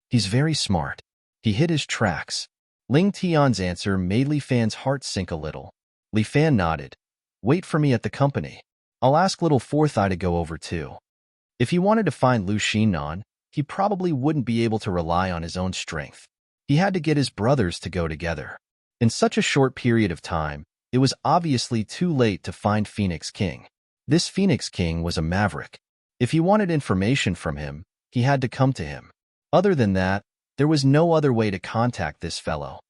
He's very smart. He hid his tracks. Ling Tian's answer made Li Fan's heart sink a little. Li Fan nodded. Wait for me at the company. I'll ask little Fourth Eye to go over too. If he wanted to find Lu Shinan, he probably wouldn't be able to rely on his own strength. He had to get his brothers to go together. In such a short period of time, it was obviously too late to find Phoenix King. This Phoenix King was a maverick. If he wanted information from him, he had to come to him. Other than that, there was no other way to contact this fellow.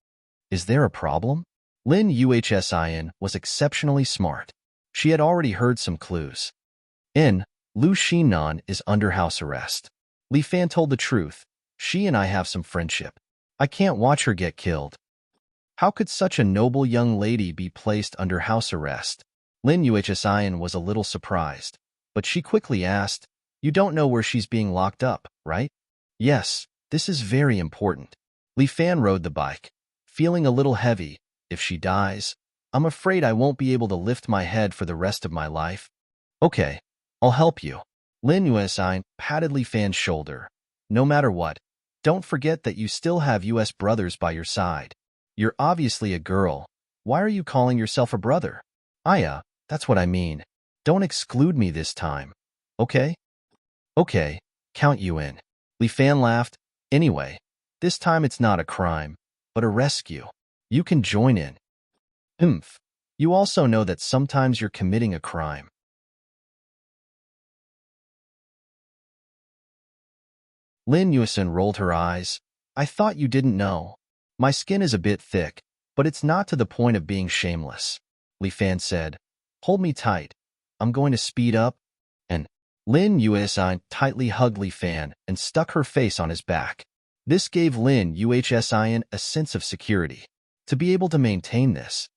Is there a problem? Lin Yuhsin was exceptionally smart. She had already heard some clues. Lu Shinan is under house arrest. Li Fan told the truth. She and I have some friendship. I can't watch her get killed. How could such a noble young lady be placed under house arrest? Lin Yuhsian was a little surprised, but she quickly asked, You don't know where she's being locked up, right? Yes, this is very important. Li Fan rode the bike, feeling a little heavy. If she dies, I'm afraid I won't be able to lift my head for the rest of my life. Okay, I'll help you. Lin Yuhsian patted Li Fan's shoulder. No matter what, don't forget that you still have US brothers by your side. You're obviously a girl. Why are you calling yourself a brother? Aya, that's what I mean. Don't exclude me this time. Okay? Okay, count you in. Li Fan laughed. Anyway, this time it's not a crime, but a rescue. You can join in. Humph. You also know that sometimes you're committing a crime. Lin Yusin rolled her eyes. I thought you didn't know. My skin is a bit thick, but it's not to the point of being shameless. Li Fan said, Hold me tight. I'm going to speed up. And Lin Yusin tightly hugged Li Fan and stuck her face on his back. This gave Lin Yuhsian a sense of security. To be able to maintain this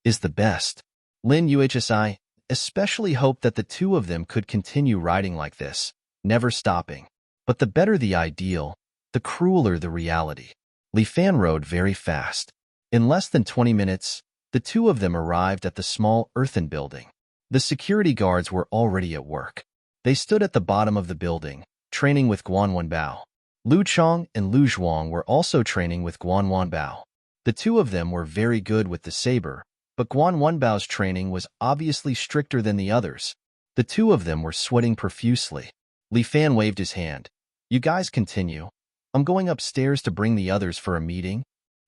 is the best. Lin Yuhsian especially hoped that the two of them could continue riding like this, never stopping. But the better the ideal, the crueler the reality. Li Fan rode very fast. In less than 20 minutes, the two of them arrived at the small earthen building. The security guards were already at work. They stood at the bottom of the building, training with Guan Wenbao. Lu Chong and Lu Zhuang were also training with Guan Wenbao. The two of them were very good with the saber, but Guan Wenbao's training was obviously stricter than the others. The two of them were sweating profusely. Li Fan waved his hand. You guys continue. I'm going upstairs to bring the others for a meeting.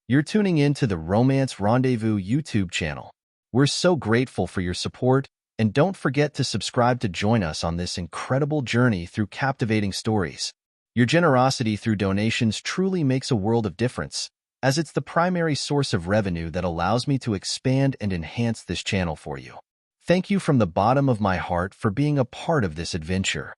You're tuning in to the Romance Rendezvous YouTube channel. We're so grateful for your support, and don't forget to subscribe to join us on this incredible journey through captivating stories. Your generosity through donations truly makes a world of difference, as it's the primary source of revenue that allows me to expand and enhance this channel for you. Thank you from the bottom of my heart for being a part of this adventure.